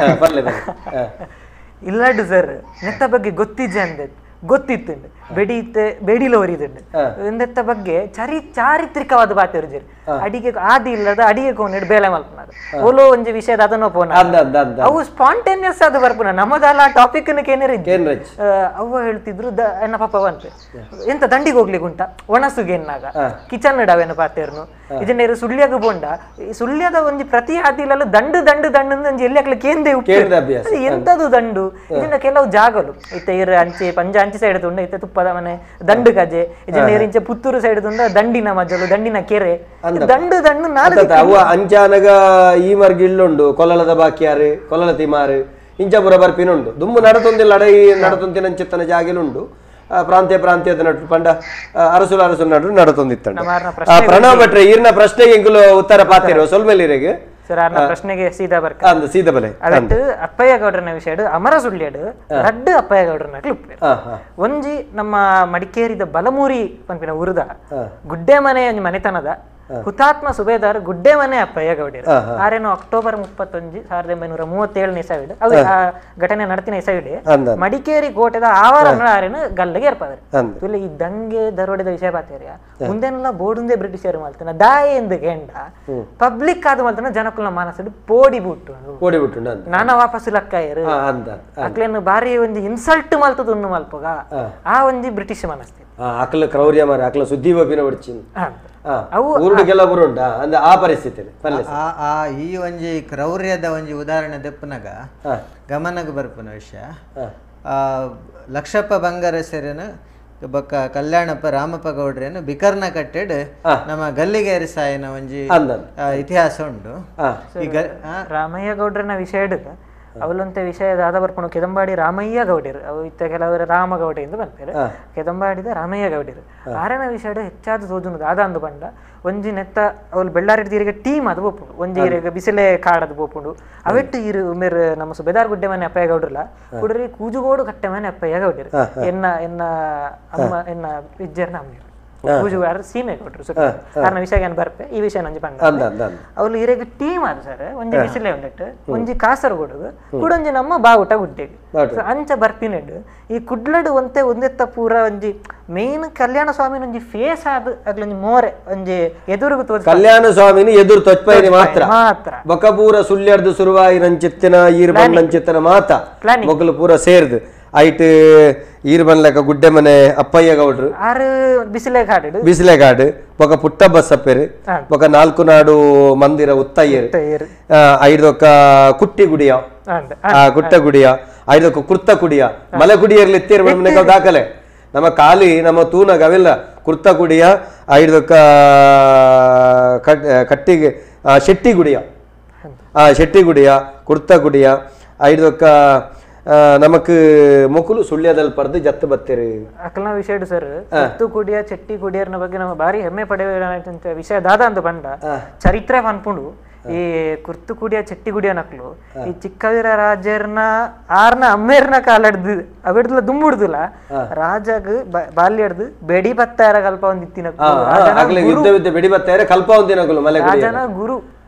Speaker 3: ಇಲ್ಲಡು ಸರ್ ನೆತ್ತ ಬಗ್ಗೆ ಗೊತ್ತಿಜ್ಜ ಅಂದೆ ಗೊತ್ತಿತ್ತು ಬೆಡಿಲೋರಿದುಂಡು ಇಂದೆತ್ತ ಬಗ್ಗೆ ಚಾರಿತ್ರಿಕವಾದ ಬಾತಿರ್ಜಿರು ಅಡಿಗೆ ಆದಿ ಇಲ್ಲದ ಅಡಿಗೆ ಕೋನಿಡ್ ಬೇಲೆ ಮಲ್ಪನಾಗ ಓಲೋ ಒಂಜಿ ವಿಷಯದ ಅದನ್ನ ಪೋನ ಅವು ಸ್ಪಾಂಟೇನಿಯಸ್ ಅದು ಬರ್ಪುನ ನಮ್ಮದಲ್ಲ ಟಾಪಿಕ್ ಅವ ಹೇಳ್ತಿದ್ರು ಎನ್ನ ಪಾಪ ಅಂತ ಎಂತ ದಂಡಿಗೆ ಹೋಗ್ಲಿಕ್ಕೆ ಉಂಟ ಒಣಸುಗೆ ಎನ್ನಾಗ ಕಿಚನ್ ಅವೇನ ಪಾತೇರ್ನು ಇದನ್ನೇರು ಸುಳ್ಯಗ ಬೋಂಡ ಸುಳ್ಯದ ಒಂಜಿ ಪ್ರತಿ ಹಾದಿಲೆಲ್ಲ ದಂಡು ದಂಡು ದಂಡು ಒಂಜಿ ಎಲ್ಲಿ ಹಾಕ್ಲಿಕ್ಕೆ ಕೇಂದೇ ಎಂತದು ದಂಡು ಇದನ್ನ ಕೆಲವು ಜಾಗಲು ಇತ್ತ ಇರ ಅಂಚೆ ಪಂಜ ಅಂಚೆ ಸೈಡ್ ತುಂಡ ಇತ್ತ ತುಪ್ಪದ ಮನೆ ದಂಡು ಗಜೆ ಇದನ್ನೇರಿಂಚೆ ಪುತ್ತೂರು ಸೈಡ್ ತುಂಡ ದಂಡಿನ ಮಜಲು ದಂಡಿನ ಕೆರೆ ದಂಡು ದಂಡು
Speaker 1: ಅವು ಅಂಚಾನಗ ಈ ಮರ್ಗಿಳ್ಳುಂಡು ಕೊಲ್ಲಲದ ಬಾಕಿಯಾರು ಕೊಲ್ಲಲ ತಿಮಾರು ಇಂಚಾಪುರ ಬರ್ಪಿನುಂಡು ದುಮ್ಮು ನಡತೊಂದಿಲ್ಲ ಅಡ ಈ ನಡತೊಂದಿನ ಚಿತ್ತನ ಜಾಗಿಲುಂಡು ಪ್ರಾಂತ್ಯದ ನಟು ಪಂಡ ಅರಸುಲ ನಟು ನಡತೊಂದಿತ್ತಂಡು ಪ್ರಣವ್ ಭಟ್ರೆ ಈರ್ನ ಪ್ರಶ್ನೆಗೆ ಇಂಕುಲು ಉತ್ತರ ಪಾತಿರೋ ಸೊಲ್ಮೆಲಿರೆಗೆ
Speaker 3: ಪ್ರಶ್ನೆಗೆ ಸೀದಾ ಬಲೆ ಅದಟ್ಟು ಅಪ್ಪಯ್ಯ ಗೌಡ್ರನ ವಿಷಯ ಅಮರ ಸುಳ್ಳ್ಯಡು ರಡ್ಡು ಅಪ್ಪಯ್ಯ ಗೌಡ್ರನ ಕ್ಲಿಪ್ ಒಂಜಿ ನಮ್ಮ ಮಡಿಕೇರಿದ ಬಲಮೂರಿ ಪಂಪಿನ ಉರುದ ಗುಡ್ಡೆ ಮನೆ ಮನೆತನದ ಹುತಾತ್ಮ ಸುಬೇದಾರ್ ಗುಡ್ಡೆ ಮನೆ ಅಪ್ಪಯ್ಯ ಗೌಡ್ಯರು ಆರೇನು ಅಕ್ಟೋಬರ್ 31 1937 ಇಸವಿಡು ಅವು ಆ ಘಟನೆ ನಡತಿನ ಇಸವಿಡೆ ಮಡಿಕೇರಿ ಕೋಟೆದ ಆವರಣ ಆರೇನು ಗಲ್ಲಿಗೆ ಏರ್ಪಾದ್ರೆ ಈ ದಂಗೆ ದರೋಡೆದ ವಿಷಯ ಬಾತೇರಿಯ ಮುಂದೆಲ್ಲ ಬೋಡುಂದೆ ಬ್ರಿಟಿಷರು ಮಾಡ್ತಾನೆ ದಾಯ ಎಂದು ಗೇಂಡ ಪಬ್ಲಿಕ್ ಆದ ಮಾಡ್ತಾನೆ ಜನಕ್ಕುಲ ಮನಸ್ಸು ಪೋಡಿ ಬಿಟ್ಟು ನಾನ ವಾಪಸ್ ಲಕ್ಕಾಯರು ಅಕ್ಲೇನು ಬಾರಿ ಒಂದು ಇನ್ಸಲ್ಟ್ ಮಲ್ತದ ಉಣ್ಣು ಮಲ್ಪಗ ಆ ಒಂಜಿ ಬ್ರಿಟಿಷ್ ಮನಸ್ತಿ
Speaker 1: ಅಕ್ಲ ಕ್ರೌರ್ಯ ಮಾರ ಅಕ್ಲ ಸುದ್ದಿ ಬಪಿನ ಹೊಡ್ಚಿನ್ ಊರುಡು ಕೆಲವರು ಉಂಟಾ ಅಂದ್ರೆ ಆ ಪರಿಸ್ಥಿತಿ
Speaker 2: ಈ ಒಂಜಿ ಕ್ರೌರ್ಯದ ಒಂಜಿ ಉದಾಹರಣೆ ದೆಪ್ಪನಾಗ ಗಮನಕ್ಕೆ ಬರ್ಪುನ ವಿಷಯ ಲಕ್ಷಪ್ಪ ಬಂಗಾರಸೇರನು ಬೊಕ್ಕ ಕಲ್ಯಾಣಪ್ಪ ರಾಮಪ್ಪ ಗೌಡ್ರೇನು ಬಿಕರ್ನ ಕಟ್ಟೆಡ್ ನಮ್ಮ ಗಲ್ಲಿಗೇರಿ ಸಾಯಿನ ಒಂಜಿ ಇತಿಹಾಸ ಉಂಡು
Speaker 3: ಈಗ ರಾಮಯ್ಯ ಗೌಡ್ರನ ವಿಷಯ ಅವಲಂತೆ ವಿಷಯದಾದ ಬರ್ಪುಣ ಕೆದಂಬಾಡಿ ರಾಮಯ್ಯ ಗೌಡಿರು ಅವು ಇತ್ತ ಕೆಲವರು ರಾಮಗೌಡ ಎಂದು ಬರ್ತಾರೆ ಕೆದಂಬಾಡಿದ ರಾಮಯ್ಯ ಗೌಡಿರು ಆರನ ವಿಷಯ ಹೆಚ್ಚಾದ ತೋಜುನದು ಆದ ಅಂದು ಬಂಡ ಒಂಜಿ ನೆತ್ತ ಅವಳು ಬೆಳ್ಳಾರಿ ತೀರಿಗೆ ಟೀಮ್ ಅದು ಬೋಪುಂಡು ಒಂಜಿ ಇರಿಗೆ ಬಿಸಿಲೆ ಕಾಡದು ಬೋಪುಂಡು ಅವೆಟ್ಟು ಇರು ಮೇರ್ ನಮ್ಮ ಸುಬೇದಾರ್ ಗುಡ್ಡೆ ಮನೆ ಅಪ್ಪಯ್ಯ ಗೌಡ್ರಲ್ಲ ಕುಡ್ರಿ ಕೂಜುಗೋಡು ಕಟ್ಟೆ ಮನೆ ಅಪ್ಪಯ್ಯ ಗೌಡಿರು ಎನ್ನ ಎನ್ನ ಅಮ್ಮ ಎನ್ನ ಇಜ್ಜರ್ನ ಅಮ್ಮೀರು ಕೂಜುಗಾರ ಸೀಮೆ ಕೊಟ್ರು ಕಾರಣ ವಿಷಯ ಏನ್ ಬರ್ಪೆ ಈ ವಿಷಯ ನಂಜಿ ಬಂದ ಅವ್ಲು ಇರೆಗ್ ಟೀಮ್ ಆದ ಸರ್ ಒಂಜಿ ಬಿಸಿಲೆ ಉಂಡಟ್ಟು ಒಂಜಿ ಕಾಸರಗೋಡು ಕುಡೊಂಜಿ ನಮ್ಮ ಬಾವುಟ ಗುಡ್ಡೆಗೆ ಅಂಚ ಬರ್ಪಿನೆಡ್ ಈ ಕುಡ್ಲಡ್ ಒಂದೆತ್ತ ಪೂರ ಒಂಜಿ ಮೇನ್ ಕಲ್ಯಾಣ ಸ್ವಾಮಿನ ಒಂಜಿ ಫೇಸ್ ಆದ ಅಗ್ಲೊಂಜಿ ಮೋರೆ ಒಂಜಿ ಎದುರುಗು ತೋಜ ಕಲ್ಯಾಣ ಸ್ವಾಮಿನ
Speaker 1: ಎದುರು ತೊಚ್ಪೈನಿ ಮಾತ್ರ ಬಕಪೂರ ಸುಳ್ಯರ್ದು ಸುರುವಾಯಿ ನಂಚಿತ್ತಿನ ಈರ್ಬನ್ ನಂಚಿತ್ತಿನ ಮಾತ ಮೊಗಲು ಪೂರ ಸೇರ್ದು ಐಟ್ ಈರ್ಬನ್ಲಕ ಗುಡ್ಡೆ ಮನೆ ಅಪ್ಪಯ್ಯ ಗೌಡ್ರು
Speaker 3: ಆರು
Speaker 1: ಬಿಸಿಲೆಗಾಡು ఒక పుట్ట బస్సప్పేరు ఒక నాలుగు నాడు మందిర ఉత్తయ్యరు ఐదొక కుట్టి గుడియ ಕುಟ್ಟ ಗುಡಿಯ ಐದೊಕ್ಕ ಕುರ್ತ ಕುಡಿಯ ಮಲೆ ಗುಡಿಯರ್ಲಿ ಎತ್ತೇರು ಮನೆಗೆ ದಾಖಲೆ ನಮ್ಮ ಕಾಲಿ ನಮ್ಮ ತೂನಗ ಅವೆಲ್ಲ ಕುರ್ತ ಗುಡಿಯ ಐದೊಕ್ಕ ಕಟ್ಟಿಗೆ ಶೆಟ್ಟಿ ಗುಡಿಯ ಶೆಟ್ಟಿ ಗುಡಿಯ ಕುರ್ತ ಗುಡಿಯ ಐದೊಕ್ಕ ನಮಕ್ ಮೊಕುಲು ಸುಳ್ಯದಲ್ಲಿ ಪಡೆದು ಜತ್ತು ಬತ್ತೇರಿ
Speaker 3: ಅಕಲ್ನ ವಿಷಯ ಸರ್ ಕುತ್ತು ಕುಡಿಯ ಚೆಟ್ಟಿ ಕುಡಿಯರ್ನ ಬಗ್ಗೆ ನಮ್ಮ ಬಾರಿ ಹೆಮ್ಮೆ ಪಡೆಯುವಂತ ವಿಷಯ ದಾದ ಅಂತ ಬಂದ ಚರಿತ್ರೆ ಅನ್ಪುಂಡು ಈ ಕುರ್ತು ಕುಡಿಯ ಚೆಟ್ಟಿ ಗುಡಿಯ ನಕ್ಲು ಈ ಚಿಕ್ಕವೀರ ರಾಜರ್ನ ಆರ್ನ ಅಮ್ಮೇರ್ನ ಕಾಲಡ್ದು ಅವೆಡ್ಲ ದುಂಬುಡ್ದುಲ ರಾಜಗ್ ಬಾಲ್ಯಡ್ದು ಬೆಡಿ ಬತ್ತಾರ ಕಲ್ಪ ಒಂದಿತ್ತಿನ
Speaker 1: ಯುದ್ಧ ವಿದ್ಯೆ ಬೆಡಿ ಬತ್ತಾರ ಕಲ್ಪ ಒಂದಿನಗಳು ಮಲೆ
Speaker 3: ರಾಜನ ಗುರು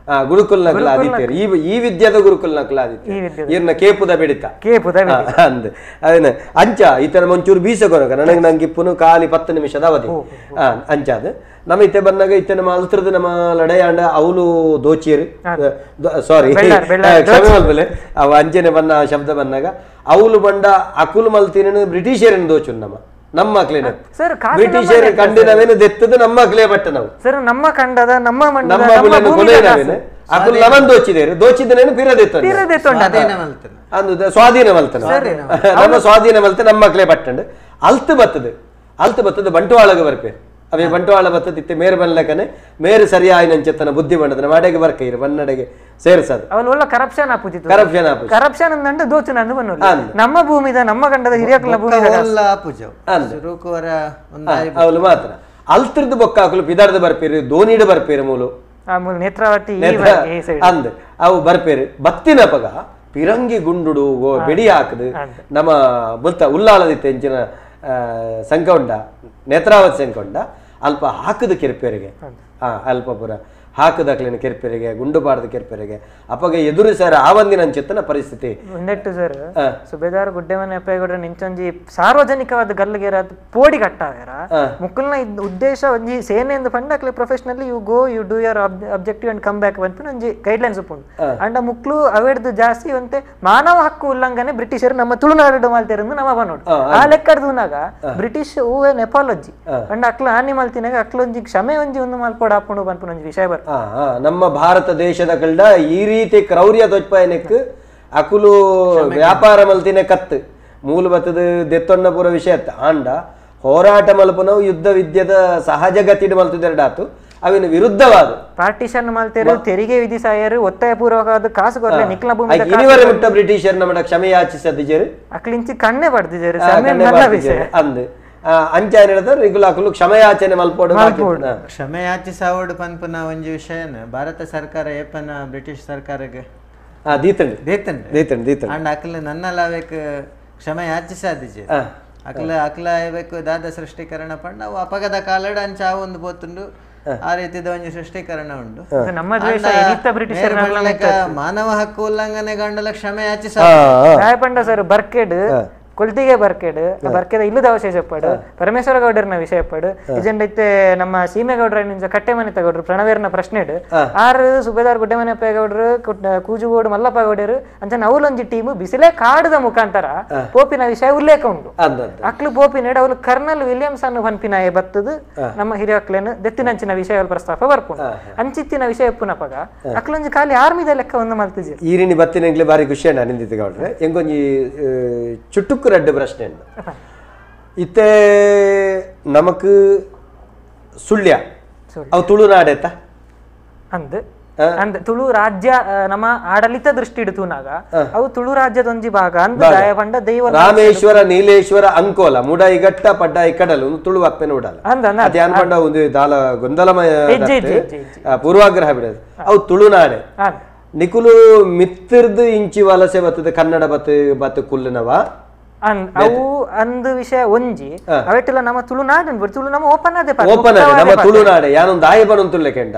Speaker 1: ಗುರುಕುಲ್ ನಕಲ ಆದಿತ್ಯರು ಈ ವಿದ್ಯಾದ ಗುರುಕುಲ್ ನಕಲ ಆದಿತ್ಯ ಇರ್ನ ಕೇಪುದ ಬೆಡಿತ ಅಂದ್ ಅದೇನ ಅಂಚ ಈತರ ಒಂಚೂರು ಬೀಸಕೊನಕ ನನಗೆ ನಂಗೆ ಇಪ್ಪುನು ಖಾಲಿ 10 ನಿಮಿಷದ ಅವಧಿ ಅಂಚಾದ ನಮ್ಮ ಇತ್ತೆ ಬಂದಾಗ ಇತ್ತೆ ನಮ್ಮ ಅಲ್ತ್ರದ ನಮ್ಮ ಲಡೆಯಾಂಡ ಅವಳು ದೋಚಿಯರು ಸಾರಿ ಕ್ಷಮೆ ಮಲ್ಪಲೆ ಅವ ಅಂಚನೆ ಬನ್ನ ಶಬ್ದ ಬಂದಾಗ ಅವಳು ಬಂಡ ಅಕುಲ್ ಮಲ್ತಿನ ಬ್ರಿಟಿಷರನ್ನು ದೋಚು ನಮ್ಮ ಮಕ್ಳಿನ ಬ್ರಿಟಿಷರ್ ಕಂಡಿನವೇನು ದೆತ್ತದು ನಮ್ಮ ಮಕ್ಳೇ ಬಟ್ಟ ನಾವು
Speaker 3: ಸರ್ ನಮ್ಮ ಕಂಡದ ನಮ್ಮ
Speaker 1: ಅಕುಲ್ ನಮನ್ ದೋಚಿದ್ದೇನು ಅಂದು ಸ್ವಾಧೀನ ಮಲ್ತನ ನಮ್ಮ ಸ್ವಾಧೀನ ಮಲ್ತೆ ನಮ್ಮ ಮಕ್ಳೇ ಬಟ್ಟಂಡು ಅಲ್ತ್ ಬತ್ತದ ಬಂಟ್ವಾಳಗ ಬರ್ಪೇರು ಅವೇ ಬಂಟ್ವಾಳ ಬತ್ತದ ಇತ್ತೆ ಮೇರು ಬನ್ಲಕನೆ ಮೇರು ಸರಿಯಾಗಿ ನಂಚೆತ್ತನ ಬುದ್ಧಿ ಬಂಡದನ ವಾಡೆಗೆ ಬರ್ಕ ಇರು ಬನ್ನಡೆಗೆ ಸೇರಿಸದು
Speaker 3: ಅವಲ್ಲ ಕರಪ್ಷನ್ ಕರಪ್ಷನ್ ಅಂದಂಡ ದೋಚನ ಅಂದು ಬನ್ನೋದು ನಮ್ಮ ಭೂಮಿದ ನಮ್ಮ ಗಂಡದ ಹಿರಿಯಕಲ ಭೂಮಿ
Speaker 1: ಅವಳು ಮಾತ್ರ ಅಲ್ತ್ರದ್ದು ಬೊಕ್ಕ ಹಾಕಲು ಪಿದಾರ್ದ ಬರ್ಪೇರು ದೋನಿಡು ಬರ್ಪೇರು ಮೂಲು
Speaker 3: ನೇತ್ರಾವತಿ
Speaker 1: ಅಂದ್ ಅವು ಬರ್ಪೇರು ಬತ್ತಿನ ಪಗ ಪಿರಂಗಿ ಗುಂಡುಡು ಬೆಡಿ ಹಾಕದು ನಮ್ಮ ಬುಲ್ತ ಉಲ್ಲಾಳದಿತ್ತೆ ಎಂಚಿನ ಸಂಕ ಉಂಡ ನೇತ್ರಾವತಿ ಸಂಕ ಉಂಡ ಅಲ್ಪ ಹಾಕದ ಕೆರ್ಪೇರಿಗೆ ಅಲ್ಪ ಪುರ ಹಾಕದಕ್ಲಿನ ಕೆರ್ಪೆರಿಗೆ ಗುಂಡುಬಾರ್ದ ಕೆರ್ಪೆರಿಗೆ ಅಪ್ಪಗೆ ಎದುರು ಸರ್ ಆ ಒಂದಿನ ಚಿತ್ತನ ಪರಿಸ್ಥಿತಿ
Speaker 3: ಉಂಡೆಟ್ಟು ಸರ್ ಸುಬೇದಾರ್ ಗುಡ್ಡೆ ಮನೆ ಅಪ್ಪೇಗೌಡ್ರ ನಿಂಚೊಂಜಿ ಸಾರ್ವಜನಿಕವಾದ ಗಲ್ಲಿಗೆರ ಪೋಡಿ ಕಟ್ಟಾವೇರ ಮುಕ್ಕಲ್ನ ಉದ್ದೇಶ ಒಂಜಿ ಸೇನೆಯಿಂದ ಪಂಡಕ್ಲೆ professionally you go you do your objective and come back ಬಂತು ಒಂಜಿ ಗೈಡ್ಲೈನ್ಸ್ ಉಪ್ಪುಂಡು ಅಂಡ ಮುಕ್ಲು ಅವೆಡ್ದು ಜಾಸ್ತಿ ಒಂತೆ ಮಾನವ ಹಕ್ಕು ಉಲ್ಲಂಘನೆ ಬ್ರಿಟಿಷರು ನಮ್ಮ ತುಳುನಾಡು ಮಾಲ್ತೇರಂದು ನಮ್ಮ ಬನ್ನೋಡು ಆ ಲೆಕ್ಕಡ್ದುನಾಗ ಬ್ರಿಟಿಷ್ ಹೂವೇನ್ ಎಪಾಲಜಿ ಅಂಡ ಅಕ್ಲ ಹಾನಿ ಮಾಲ್ತಿನಾಗ ಅಕ್ಲೊಂಜಿ ಕ್ಷಮೆ ಒಂಜಿ ಒಂದು ಮಾಲ್ಪೋಡ ಹಾಕೊಂಡು ಬಂತು ಒಂಜಿ ವಿಷಯ ಬರ್
Speaker 1: ನಮ್ಮ ಭಾರತ ದೇಶದ ಕಲ್ಡ ಈ ರೀತಿ ಕ್ರೌರ್ಯ ತೊಚ್ಪಾಯನಕ್ಕೆ ಅಕುಲು ವ್ಯಾಪಾರ ಮಲ್ತಿನ ಕತ್ತು ಮೂಲ ಬತ್ತದ ದೆತ್ತೊಣ್ಣಪುರ ವಿಷಯ ಆಂಡ ಹೋರಾಟ ಮಲ್ಪನವು ಯುದ್ಧ ವಿದ್ಯದ ಸಹಜಗತಿಡ್ ಮಲ್ತಿದೆರಡಾತು ಅವಿನ ವಿರುದ್ಧವಾದ
Speaker 3: ಪಾರ್ಟಿಷನ್ ಮಲ್ತೇರು ತೆರಿಗೆ ವಿಧಿಸಾಯರು ಒತ್ತಾಯ ಪೂರ್ವಕವಾದ ಕಾಸು ಕೊರಲೆ ನಿಕ್ಲ ಭೂಮಿ
Speaker 1: ಇನಿವರೆ ಮುಟ್ಟ ಬ್ರಿಟಿಷರ್ ನಮ್ಮ ಕ್ಷಮೆ ಯಾಚಿಸದಿಜರು
Speaker 3: ಅಕ್ಲಿಂಚಿ ಕಣ್ಣೆ ಪಡ್ದಿಜರು
Speaker 1: ಅಂದ್ ಅಂಚಾಯನ ರೆಗ್ಯುಲಾಕಲು ಕ್ಷಮಯಾಚನೆ ಮಲ್ಪೋಡು
Speaker 2: ಕ್ಷಮಯಾಚಿಸಾವಡು ಪನ್ಪುನ ಒಂಜಿ ವಿಷಯನ ಭಾರತ ಸರ್ಕಾರ ಏಪನ ಬ್ರಿಟಿಷ್ ಸರ್ಕಾರಕ್ಕೆ ಅಂಡ್ ಅಕ್ಲ ನನ್ನಲಾವೇಕ್ ಕ್ಷಮೆ ಯಾಚಿಸಾದಿಜೆ ಅಕ್ಲ ಬೇಕು ದಾದ ಸೃಷ್ಟೀಕರಣ ಪಂಡ ಅವು ಅಪಗದ ಕಾಲಡ ಅಂಚ ಒಂದು ಬೋತುಂಡು ಆ ರೀತಿದ ಒಂದು ಸೃಷ್ಟೀಕರಣ ಉಂಡು
Speaker 3: ನಮ್ಮ
Speaker 2: ಮಾನವ ಹಕ್ಕು ಉಲ್ಲಂಘನೆ ಗಂಡಲ ಕ್ಷಮೆ ಯಾಚಿಸ
Speaker 3: ಪಂಡ ಸರ್ ಬರ್ಕೆಡ್ ಕೊಲ್ತಿಗೆ ಬರ್ಕೆಡ್ ಬರ್ಕೆದ ಇಲ್ಲದ ಅವಶೇಷ ಪಡು ಪರಮೇಶ್ವರ ಗೌಡರ್ನ ವಿಷಯ ಪಡು ಇಜೆಂಡೈತೆ ನಮ್ಮ ಸೀಮೆಗೌಡ್ರ ನಿಂಜ ಕಟ್ಟೆಮನೆ ತಗೌಡ್ರು ಪ್ರಣವೇರ್ನ ಪ್ರಶ್ನೆ ಆರು ಸುಬೇದಾರ್ ಗುಡ್ಡೆಮನೆಪ್ಪ ಗೌಡ್ರು ಕೂಜುಗೋಡು ಮಲ್ಲಪ್ಪ ಗೌಡರು ಅಂಚ ಅವಲೊಂಜಿ ಟೀಮ್ ಬಿಸಿಲೇ ಕಾಡದ ಮುಖಾಂತರ ಪೋಪಿನ ವಿಷಯ ಉಲ್ಲೇಖ ಉಂಟು ಅಕ್ಲು ಪೋಪಿನ ಅವಳು ಕರ್ನಲ್ ವಿಲಿಯಮ್ಸನ್ ಪನ್ಪಿನ ಬತ್ತದು ನಮ್ಮ ಹಿರಿಯಕ್ಲೇನು ದೆತ್ತಿನಂಚಿನ ವಿಷಯ ಪ್ರಸ್ತಾಪ ಬರ್ಪುಂಡು ಅಂಚಿತ್ತಿನ ವಿಷಯ ಪುನಪಗ ಅಕ್ಲೊಂಜಿ ಖಾಲಿ ಆರ್ಮಿದ ಲೆಕ್ಕ ಒಂದು ಮಲ್ತಿಜಿ
Speaker 1: ಈರಿನಿ ಬತ್ತಿನಂಗ್ಲೆ ಬಾರಿ ಖುಷಿ ನಿಂದಿತ್ತು ಗೌಡ್ರೆ ಎಂಗೊಂಜಿ ಚುಟ್ಟುಕ್ಕು ரெண்டு பிரச்சனை ಇತ್ತೆ ನಮಕ್ ಸುಳ್ಯ ಅವು ತುಳುನಾಡೆತ್ತ
Speaker 3: ಅಂದ್ ಅಂದ್ ತುಳು ರಾಜ್ಯ ನಮ್ಮ ಆಡಳಿತ ದೃಷ್ಟಿ ಇಡ್ತುನಾಗ ಅವು ತುಳು ರಾಜ್ಯದೊಂಜಿ ಭಾಗ ಅಂದ್ ಪಂಡ ದೈವ
Speaker 1: ರಾಮೇಶ್ವರ ನೀಲೇಶ್ವರ ಅಂಕೋಲ ಮುಡಾಯಿಗಟ್ಟ ಪಡ್ಡಾಯಿ ಕಡಲು ತುಳು ಅಪ್ಪೆ ನೋಡಲ್ಲ ಅದ್ಯಾನ್ ಪಂಡ ಒಂದು ದಾಲ ಗೊಂದಲಮಯ ಪೂರ್ವಾಗ್ರಹ ಬಿಡದು ಅವು ತುಳುನಾಡೆ ನಿಕುಲು ಮಿತ್ತಿರ್ದು ಇಂಚಿ ವಲಸೆ ಬರ್ತದೆ ಕನ್ನಡ ಬತ್ತು ಕುಲ್ಲನವ
Speaker 3: ಅವು ಅಂದ್ ವಿಷಯ ಒಂಜಿ ಅವೆಟ್ಟೆಲ್ಲ ನಮ್ಮ ತುಳುನಾಡು ತುಳು ನಮ್ಮ ಓಪನ್ ಅದೇ
Speaker 1: ನಮ್ಮ ತುಳುನಾಡೆ ಯಾನೊಂದು ಆಯಬನ ತುಳ್ಳೆಕೆಂಡ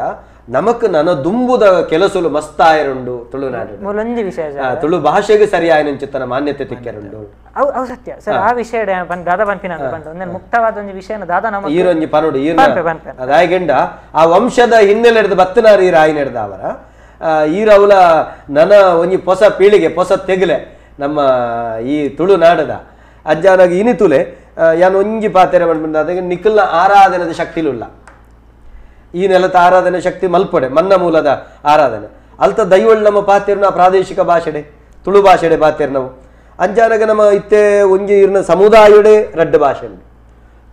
Speaker 1: ನಮಕ್ ನನ್ನ ದುಂಬುದ ಕೆಲಸಲು ಮಸ್ತಾಯರುಂಡು ತುಳುನಾಡು
Speaker 3: ಮೂಲೊಂಜಿ ವಿಷಯ
Speaker 1: ತುಳು ಭಾಷೆಗೆ ಸರಿಯಾಯ ಚಿತ್ತನ ಮಾನ್ಯತೆ ತಿಕ್ಕರುಂಡು
Speaker 3: ಅವು ಸತ್ಯ ಸರ್ ಆ ವಿಷಯ ದಾದ ಪಂಪಿನ ಒಂದು ಮುಕ್ತವಾದ ಒಂದು ವಿಷಯ ದಾದ ನಮ್ಮ
Speaker 1: ಈರೊಂಜಿ ಪನೋಡು ಅದಾಯಗೆಂಡ ಆ ವಂಶದ ಹಿನ್ನೆಲೆ ಹಿಡಿದು ಬತ್ತನಾರ ಈ ರಾಯಿ ನಡೆದ ಅವರ ಈರವಲ ನನ್ನ ಒಂಜಿ ಹೊಸ ಪೀಳಿಗೆ ಹೊಸ ತೆಗಲೆ ನಮ್ಮ ಈ ತುಳುನಾಡದ ಅಜ್ಜಾನಾಗ ಇನಿತುಲೆ ಯಾನು ಒಂಜಿ ಪಾತೆರೆ ಬಂದ ನಿಖಲ್ನ ಆರಾಧನೆದ ಶಕ್ತಿಲುಲ್ಲ ಈ ನೆಲದ ಆರಾಧನೆ ಶಕ್ತಿ ಮಲ್ಪಡೆ ಮನ್ನ ಮೂಲದ ಆರಾಧನೆ ಅಲ್ತ ದೈವಳ್ ನಮ್ಮ ಪಾತೆರ್ನ ಪ್ರಾದೇಶಿಕ ಭಾಷೆಡೆ ತುಳು ಭಾಷೆಡೆ ಪಾತೆರ್ ನಾವು ಅಂಜಾನಾಗ ನಮ್ಮ ಇತ್ತೆ ಒಂಜಿ ಇರ್ನ ಸಮುದಾಯಡೆ ರಡ್ಡು ಭಾಷೆ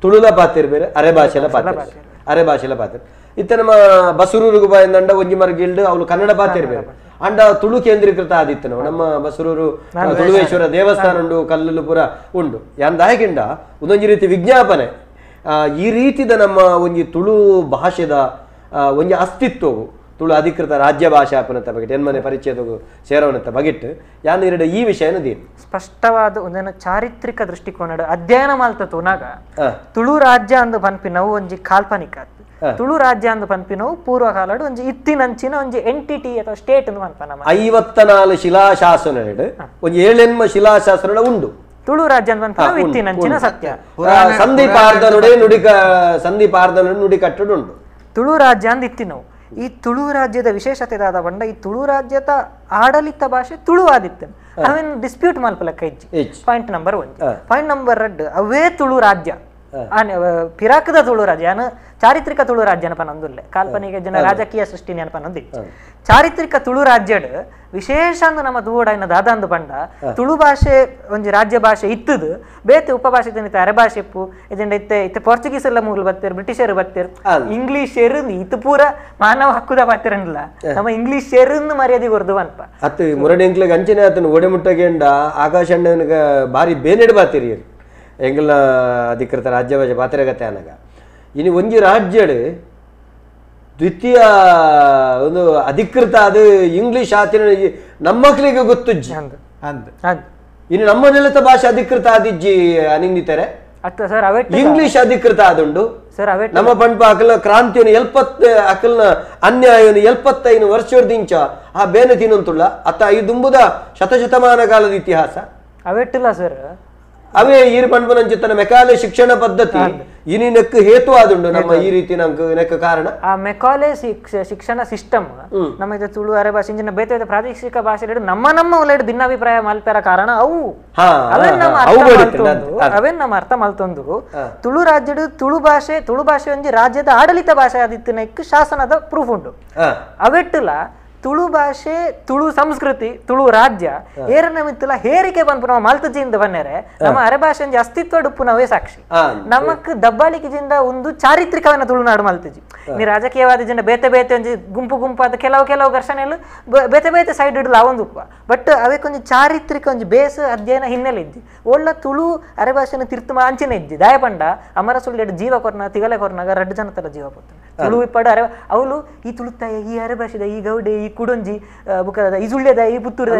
Speaker 1: ತುಳುಲ ಪಾತೆರ್ ಬೇರೆ ಅರೆ ಭಾಷೆಲ ಪಾತೆರ್ ಇತ್ತೆ ನಮ್ಮ ಬಸರೂರಿಗೆ ಬಾಯಿಂದಂಡ ಒಂಜಿ ಮರ್ಗಿಲ್ಡ್ ಅವಳು ಕನ್ನಡ ಪಾತೆರ್ ಬೇರೆ ಅಂಡ ತುಳು ಕೇಂದ್ರೀಕೃತ ಆದಿತ್ತು ನಾವು ನಮ್ಮ ಬಸರೂರು ತುಳುವೇಶ್ವರ ದೇವಸ್ಥಾನ ಉಂಡು ಕಲ್ಲಲು ಪುರ ಉಂಡು ಯಾಂದಾಯಗಿಂಡ ಒಂದೊಂದು ರೀತಿ ವಿಜ್ಞಾಪನೆ ಈ ರೀತಿದ ನಮ್ಮ ಒಂಜಿ ತುಳು ಭಾಷೆದ ಒಂಜಿ ಅಸ್ತಿತ್ವವು ತುಳು ಅಧಿಕೃತ ರಾಜ್ಯ ಭಾಷೆ ಆಪನಂತ ಬಗೆಟ್ ಎನ್ಮನೆ ಪರಿಚಯದ ಸೇರವನಂತ ಬಗೆಟ್ ಯಾನ್ ಎರಡು ಈ ವಿಷಯನ ದೀನ್
Speaker 3: ಸ್ಪಷ್ಟವಾದ ಒಂದನ್ನು ಚಾರಿತ್ರಿಕ ದೃಷ್ಟಿಕೋನ ಅಧ್ಯಯನ ಮಾಲ್ತತುನಾಗ ತುಳು ರಾಜ್ಯ ಅಂದು ಪನ್ಪಿನವು ಒಂಜಿ ಕಾಲ್ಪನಿಕ ತುಳು ರಾಜ್ಯ ಅಂದು ಪನ್ಪಿನವು ಪೂರ್ವಕಾಲಡು ಒಂಜಿ ಇತ್ತಿನಂಚಿನ ಒಂಜಿ ಎಂಟಿಟಿ ಅಥವಾ ಸ್ಟೇಟ್ ಅಂತ ಪನ್ಪನ 54
Speaker 1: ಶಿಲಾಶಾಸನ ಒಂಜಿ 7 ಶಿಲಾಶಾಸನ ಉಂಡು
Speaker 3: ತುಳು ರಾಜ್ಯ ಅಂತ ಇತ್ತಿನಂಚಿನ ಸತ್ಯ
Speaker 1: ಸಂಧಿಪಾರ್ಧನ ನುಡಿ ಕಟ್ಟುಡು ಉಂಡು
Speaker 3: ತುಳು ರಾಜ್ಯ ಅಂದ್ ಇತ್ತಿನವು ಈ ತುಳು ರಾಜ್ಯದ ವಿಶೇಷತೆ ದಾದ ಬಂಡ ಈ ತುಳು ರಾಜ್ಯದ ಆಡಳಿತ ಭಾಷೆ ತುಳು ಆದಿತ್ತು ಅವೇನ್ ಡಿಸ್ಪ್ಯೂಟ್ ಮಲ್ಪಲಕ್ಕ ಇಜ್ಜಿ ಪಾಯಿಂಟ್ ನಂಬರ್ 1 ಪಾಯಿಂಟ್ ನಂಬರ್ 2 ಅವೇ ತುಳು ರಾಜ್ಯ ಪಿರಾಕದ ತುಳು ರಾಜ್ಯ ಚಾರಿತ್ರಿಕ ತುಳು ರಾಜ್ಯ ಅನಪನೊಂದುಲ್ಲೆ ಕಾಲ್ಪನಿಕ ಜನ ರಾಜಕೀಯ ಸೃಷ್ಟಿನಿ ಅನಪನೊಂದಿ ಚಾರಿತ್ರಿಕ ತುಳು ರಾಜ್ಯಡ್ ವಿಶೇಷ ಅಂದು ನಮ್ಮ ತೂಡಾಯಿನ ದಾದಂದು ಪಂಡ ತುಳು ಭಾಷೆ ಒಂಜಿ ರಾಜ್ಯ ಭಾಷೆ ಇತ್ತದು ಬೇತೆ ಉಪಭಾಷೆ ತನಿತ ಅರೆ ಭಾಷೆ ಇಪ್ಪು ಇದರಿಂದ ಇತ್ತೆ ಪೋರ್ಚುಗೀಸ್ ಎಲ್ಲ ಮೂಲ ಬರ್ತೇರು ಬ್ರಿಟಿಷರು ಬರ್ತೇರು ಇಂಗ್ಲಿಷ್ ಇದು ಪೂರ ಮಾನವ ಹಕ್ಕುದ ಪಾತ್ರನಿಲ್ಲ ನಮ್ಮ ಇಂಗ್ಲಿಷ್ ಮರ್ಯಾದೆ ಕೊರ್ದು ಅನ್ಪ
Speaker 1: ಅತ್ತು ಮುರಡೆಂಕ್ಲಿಗೆ ಅಂಚನೆ ಆತನ ಒಡೆ ಮುಟ್ಟಗೆಂಡ ಆಕಾಶ ಅಣ್ಣನಿಗೆ ಬಾರಿ ಬೇನೆಡ್ ಬಾತಿರಿ ಎಂಗ್ಲ ಅಧಿಕೃತ ರಾಜ್ಯ ಭಾಷೆ ಪಾತ್ರಗತೆ ಅನಗ ಇನ್ನು ಒಂಜಿ ರಾಜ್ಯಡ್ ದ್ವಿತೀಯ ಒಂದು ಅಧಿಕೃತ ಅದು ಇಂಗ್ಲಿಷ್ ಆತಿನ ನಮ್ಮ ಮಕ್ಕಳಿಗೆ ಗೊತ್ತುಜ್ಜಿ ಇನ್ನು ನಮ್ಮ ನೆಲದ ಭಾಷೆ ಅಧಿಕೃತ ಆದಿಜ್ಜಿ ಅನಿಂದಿತಾರೆ ಇಂಗ್ಲಿಷ್ ಅಧಿಕೃತ ಆದುಂಡು ನಮ್ಮ ಪಂಪ ಅಕಲ್ನ ಕ್ರಾಂತಿಯನ್ನು 70 ಅಕಲ್ನ ಅನ್ಯಾಯವನ್ನು 75 ವರ್ಷದಿಂಚ ಆ ಬೇನೆ ತಿನ್ನಂತುಳ್ಳ ಅತ್ತ ಈ ದುಂಬುದ ಶತಶತಮಾನ ಕಾಲದ ಇತಿಹಾಸ
Speaker 3: ಅವೆಟ್ಟಿಲ್ಲ ಸರ್
Speaker 1: ಅವೇ ಈರು ಪಂಪನಂಚಿತ್ತನ ಮೆಕಾಲೆ ಶಿಕ್ಷಣ ಪದ್ಧತಿ ಇನಿ ನೆಕ್ ಹೇತು ಆದುಂಡು ನಮ್ಮ ಈ ರೀತಿ ನೆಕ್ ಕಾರಣ
Speaker 3: ಆ ಮೆಕಾಲೆ ಶಿಕ್ಷಣ ಸಿಸ್ಟಮ್ ನಮ್ಮ ಇದು ತುಳು ಅರೆ ಭಾಷೆ ಇಂಜಿನ ಬೇತೆ ಪ್ರಾದೇಶಿಕ ಭಾಷೆ ನಮ್ಮ ಉಲ್ಲೇಡ್ ಭಿನ್ನಾಭಿಪ್ರಾಯ ಮಲ್ಪೆರ ಕಾರಣ ಅವು ಅವೇನ್ ನಮ್ಮ ಅರ್ಥ ಮಲ್ತೊಂದು ತುಳು ರಾಜ್ಯಡು ತುಳು ಭಾಷೆ ಒಂಜಿ ರಾಜ್ಯದ ಆಡಳಿತ ಭಾಷೆ ಆದಿತ್ತಿನ ಶಾಸನದ ಪ್ರೂಫ್ ಉಂಟು ಅವೆಟ್ಟುಲ ತುಳು ಭಾಷೆ ತುಳು ಸಂಸ್ಕೃತಿ ತುಳು ರಾಜ್ಯ ಏರನ ಮಿತ್ತಲ ಹೇರಿಕೆ ಬಂದ್ಪು ನಾವು ಮಾಲ್ತಜಿಯಿಂದ ಬನ್ನೇರೆ ನಮ್ಮ ಅರೆ ಭಾಷೆ ಅಸ್ತಿತ್ವ ಡುಪ್ಪು ನಾವೇ ಸಾಕ್ಷಿ ನಮಕ್ ದಬ್ಬಾಳಿಕೆಜಿಂದ ಒಂದು ಚಾರಿತ್ರಿಕವನ್ನ ತುಳುನಾಡು ಮಲ್ತಜಿ ನೀ ರಾಜಕೀಯವಾದ ಜನ ಬೇತೆ ಒಂಜಿ ಗುಂಪು ಕೆಲವು ಘರ್ಷಣೆಲು ಬೇತೆ ಸೈಡ್ ಇಡಲ್ಲ ಒಂದು ಬಟ್ ಅವಕ್ಕೊಂದು ಚಾರಿತ್ರಿಕ ಒಂಜಿ ಬೇಸ್ ಅಧ್ಯಯನ ಹಿನ್ನೆಲೆ ಇದ್ದಿ ಒಳ್ಳ ತುಳು ಅರೆ ಭಾಷೆನ ತಿರ್ತು ಅಂಚಿನ ಇದ್ದಿ ದಾಯಪಂಡ ಅಮರ ಸುಳ್ಳೆಡ್ ಜೀವ ಕೊರ್ನ ತಿಗಲೆ ಕೊರ್ನಾಗ 2 ಜನ ತರ ಜೀವ ಕೊಡ್ತಾನೆ ತುಳು ಇಪ್ಪಡ ಅರೆ ಅವಳು ಈ ತುಳುತ್ತಾಯ ಈ ಅರೆ ಭಾಷೆದ ಈ ಗೌಡೆ ಈ ಕುಡೊಂಜಿ ಬುಕ್ಕದ ಈ ಸುಳ್ಯದ ಈ ಪುತ್ತೂರದ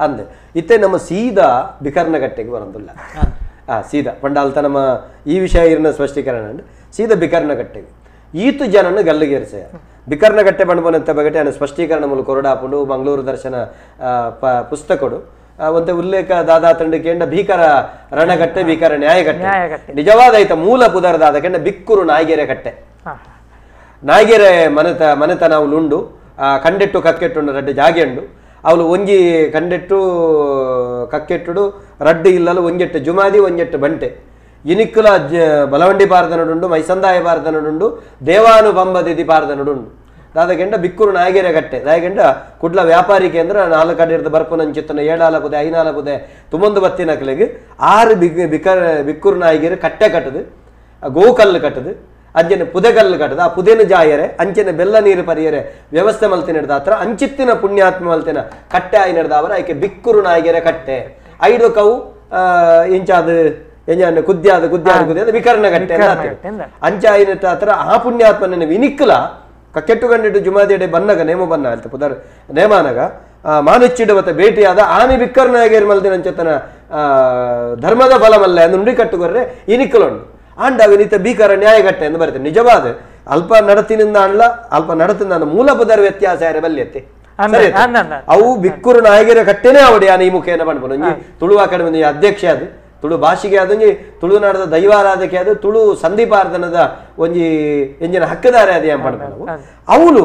Speaker 1: ಅಂದೆ ಇತ್ತೆ ನಮ್ಮ ಸೀದಾ ಬಿಕರ್ನಗಟ್ಟೆಗೆ ಬರೋದಿಲ್ಲ ಸೀದಾ ಪಂಡಾಲ್ತ ನಮ್ಮ ಈ ವಿಷಯ ಇರಿನ ಸ್ಪಷ್ಟೀಕರಣ ಸೀದಾ ಬಿಕರ್ನಗಟ್ಟೆಗೆ ಈತು ಜನನ ಗಲ್ಲಿಗೇರಿಸ ಬಿಕರ್ನಗಟ್ಟೆ ಬಣ್ಬನಂತ ಬಗಟೆ ಅನ್ನ ಸ್ಪಷ್ಟೀಕರಣ ಮೂಲಕ ಹೊರಡಾಪುಂಡು ಮಂಗಳೂರು ದರ್ಶನ ಪುಸ್ತಕಡು ಒಂತೆ ಉಲ್ಲೇಖ ದಾದಾ ತಂಡಕೆಂಡ ಭೀಕರ ರಣಗಟ್ಟೆ ಭೀಕರ ನ್ಯಾಯಗಟ್ಟೆ ನಿಜವಾದ ಐತ ಮೂಲ ಪುದರದಾದ ಕೆಂಡ ಬಿಕ್ಕುರು ನಾಯ್ಗೆರೆ ಕಟ್ಟೆ ನಾಯ್ಗೆರೆ ಮನೆತನ ಅವಳು ಉಂಡು ಕಂಡೆಟ್ಟು ಕಕ್ಕೆಟ್ಟು ರಡ್ಡು ಜಾಗೆ ಉಂಡು ಅವಳು ಒಂಜಿ ಕಂಡೆಟ್ಟು ಕಕ್ಕೆಟ್ಟುಡು ರಡ್ಡು ಇಲ್ಲಲು ಒಂಜೆಟ್ಟು ಜುಮಾದಿ ಒಂಜೆಟ್ಟು ಬಂಟೆ ಇನಿಕ್ಕುಲ ಬಲವಂಡಿ ಪಾರ್ದನಡುಂಡು ಮೈಸಂದಾಯ ಪಾರ್ದನಡುಂಡು ದೇವಾನುಬಂಬದಿದಿ ಪಾರ್ದನಡುಂಡು ದಾದಗೆಂಡ ಬಿಕ್ಕೂರು ನಾಯಗೆರೆ ಕಟ್ಟೆ ದಾಯಗೆಂಡ ಕುಡ್ಲ ವ್ಯಾಪಾರಿ ಕೇಂದ್ರ 4 ಕಡೆ ಬರ್ಪುನಂಚಿತ್ತನ 7 ಪುದೆ 5 ಪುದೆ ತುಮೊಂದು ಬತ್ತಿನಕ್ಲೆಗೆ 6 ಬಿಕ್ಕೂರು ನಾಯಗೆರೆ ಕಟ್ಟೆ ಕಟ್ಟದು ಗೋಕಲ್ಲು ಕಟ್ಟದು ಅಂಚನೆ ಪುದೆಗಲ್ಲು ಕಟ್ಟದು ಆ ಪುದೆನ ಜಾಯರೆ ಅಂಚನೆ ಬೆಲ್ಲ ನೀರು ಪರಿಯರೆ ವ್ಯವಸ್ಥೆ ಮಲ್ತಿ ನಡೆದ ಹತ್ರ ಅಂಚಿತ್ತಿನ ಪುಣ್ಯಾತ್ಮ ಮಲ್ತಿನ ಕಟ್ಟೆ ಆಯಿ ನಡೆದವರ ಆಯ್ಕೆ ಬಿಕ್ಕೂರು ನಾಯಗೆರೆ ಕಟ್ಟೆ 5 ಕವು ಇಂಚಾದ ಎಂಜಾನ ಕುದ್ಯಾದ ವಿಕರ್ಣ ಕಟ್ಟೆ ಅಂಚಾಯಿನ ಹತ್ರ ಆ ಪುಣ್ಯಾತ್ಮನ ವಿನಿಕ್ಕಲ ಕೆಟ್ಟು ಗಂಡಿಟ್ಟು ಜುಮಾದಿಯಡೆ ಬನ್ನಗ ನೇಮ ಬನ್ನ ಅಂತ ಪುದರ್ ನೇಮಾನಗ ಮಾನುಚ್ಚಿಡ ಮತ್ತೆ ಭೇಟಿಯಾದ ಆನೆ ಬಿಕ್ಕರ್ನಾಗೇರಿ ಮಲ್ದಿನ ಅಂಚತನ ಧರ್ಮದ ಫಲಮಲ್ಲ ಎಂದು ನುಡಿ ಕಟ್ಟುಗೊರ್ರೆ ಇನಿಕ್ಕಲುಂಡು ಆಂಡ ವಿನಿತ ಭೀಕರ ನ್ಯಾಯಗಟ್ಟೆ ಎಂದು ಬರ್ತೇನೆ ನಿಜವಾದ ಅಲ್ಪ ನಡತಿನಿಂದ ಅಲ್ಲ ಅಲ್ಪ ನಡತಿನ ಮೂಲ ಪದರ ವ್ಯತ್ಯಾಸ ಯಾರೇ ಬಲ್ಯತ್ತೆ ಅವು ಬಿಕ್ಕೂರು ನಾಯಗೆರೆ ಕಟ್ಟೆನೇ ಅವಡಿ ಆನೆ ಈ ಮುಖೇನ ಬಣ್ಬೋದು ತುಳು ಅಕಾಡೆಮಿ ಅಧ್ಯಕ್ಷ ಅದು ತುಳು ಭಾಷೆಗೆ ಅದೊಂಜಿ ತುಳುನಾಡದ ದೈವಾರಾಧಕ್ಕೆ ಅದು ತುಳು ಸಂದೀಪಾರ್ಧನದ ಒಂಜಿ ಎಂಜಿನ ಹಕ್ಕದಾರೆ ಅದೇ ಪಡ್ಬೇಕು ಅವಳು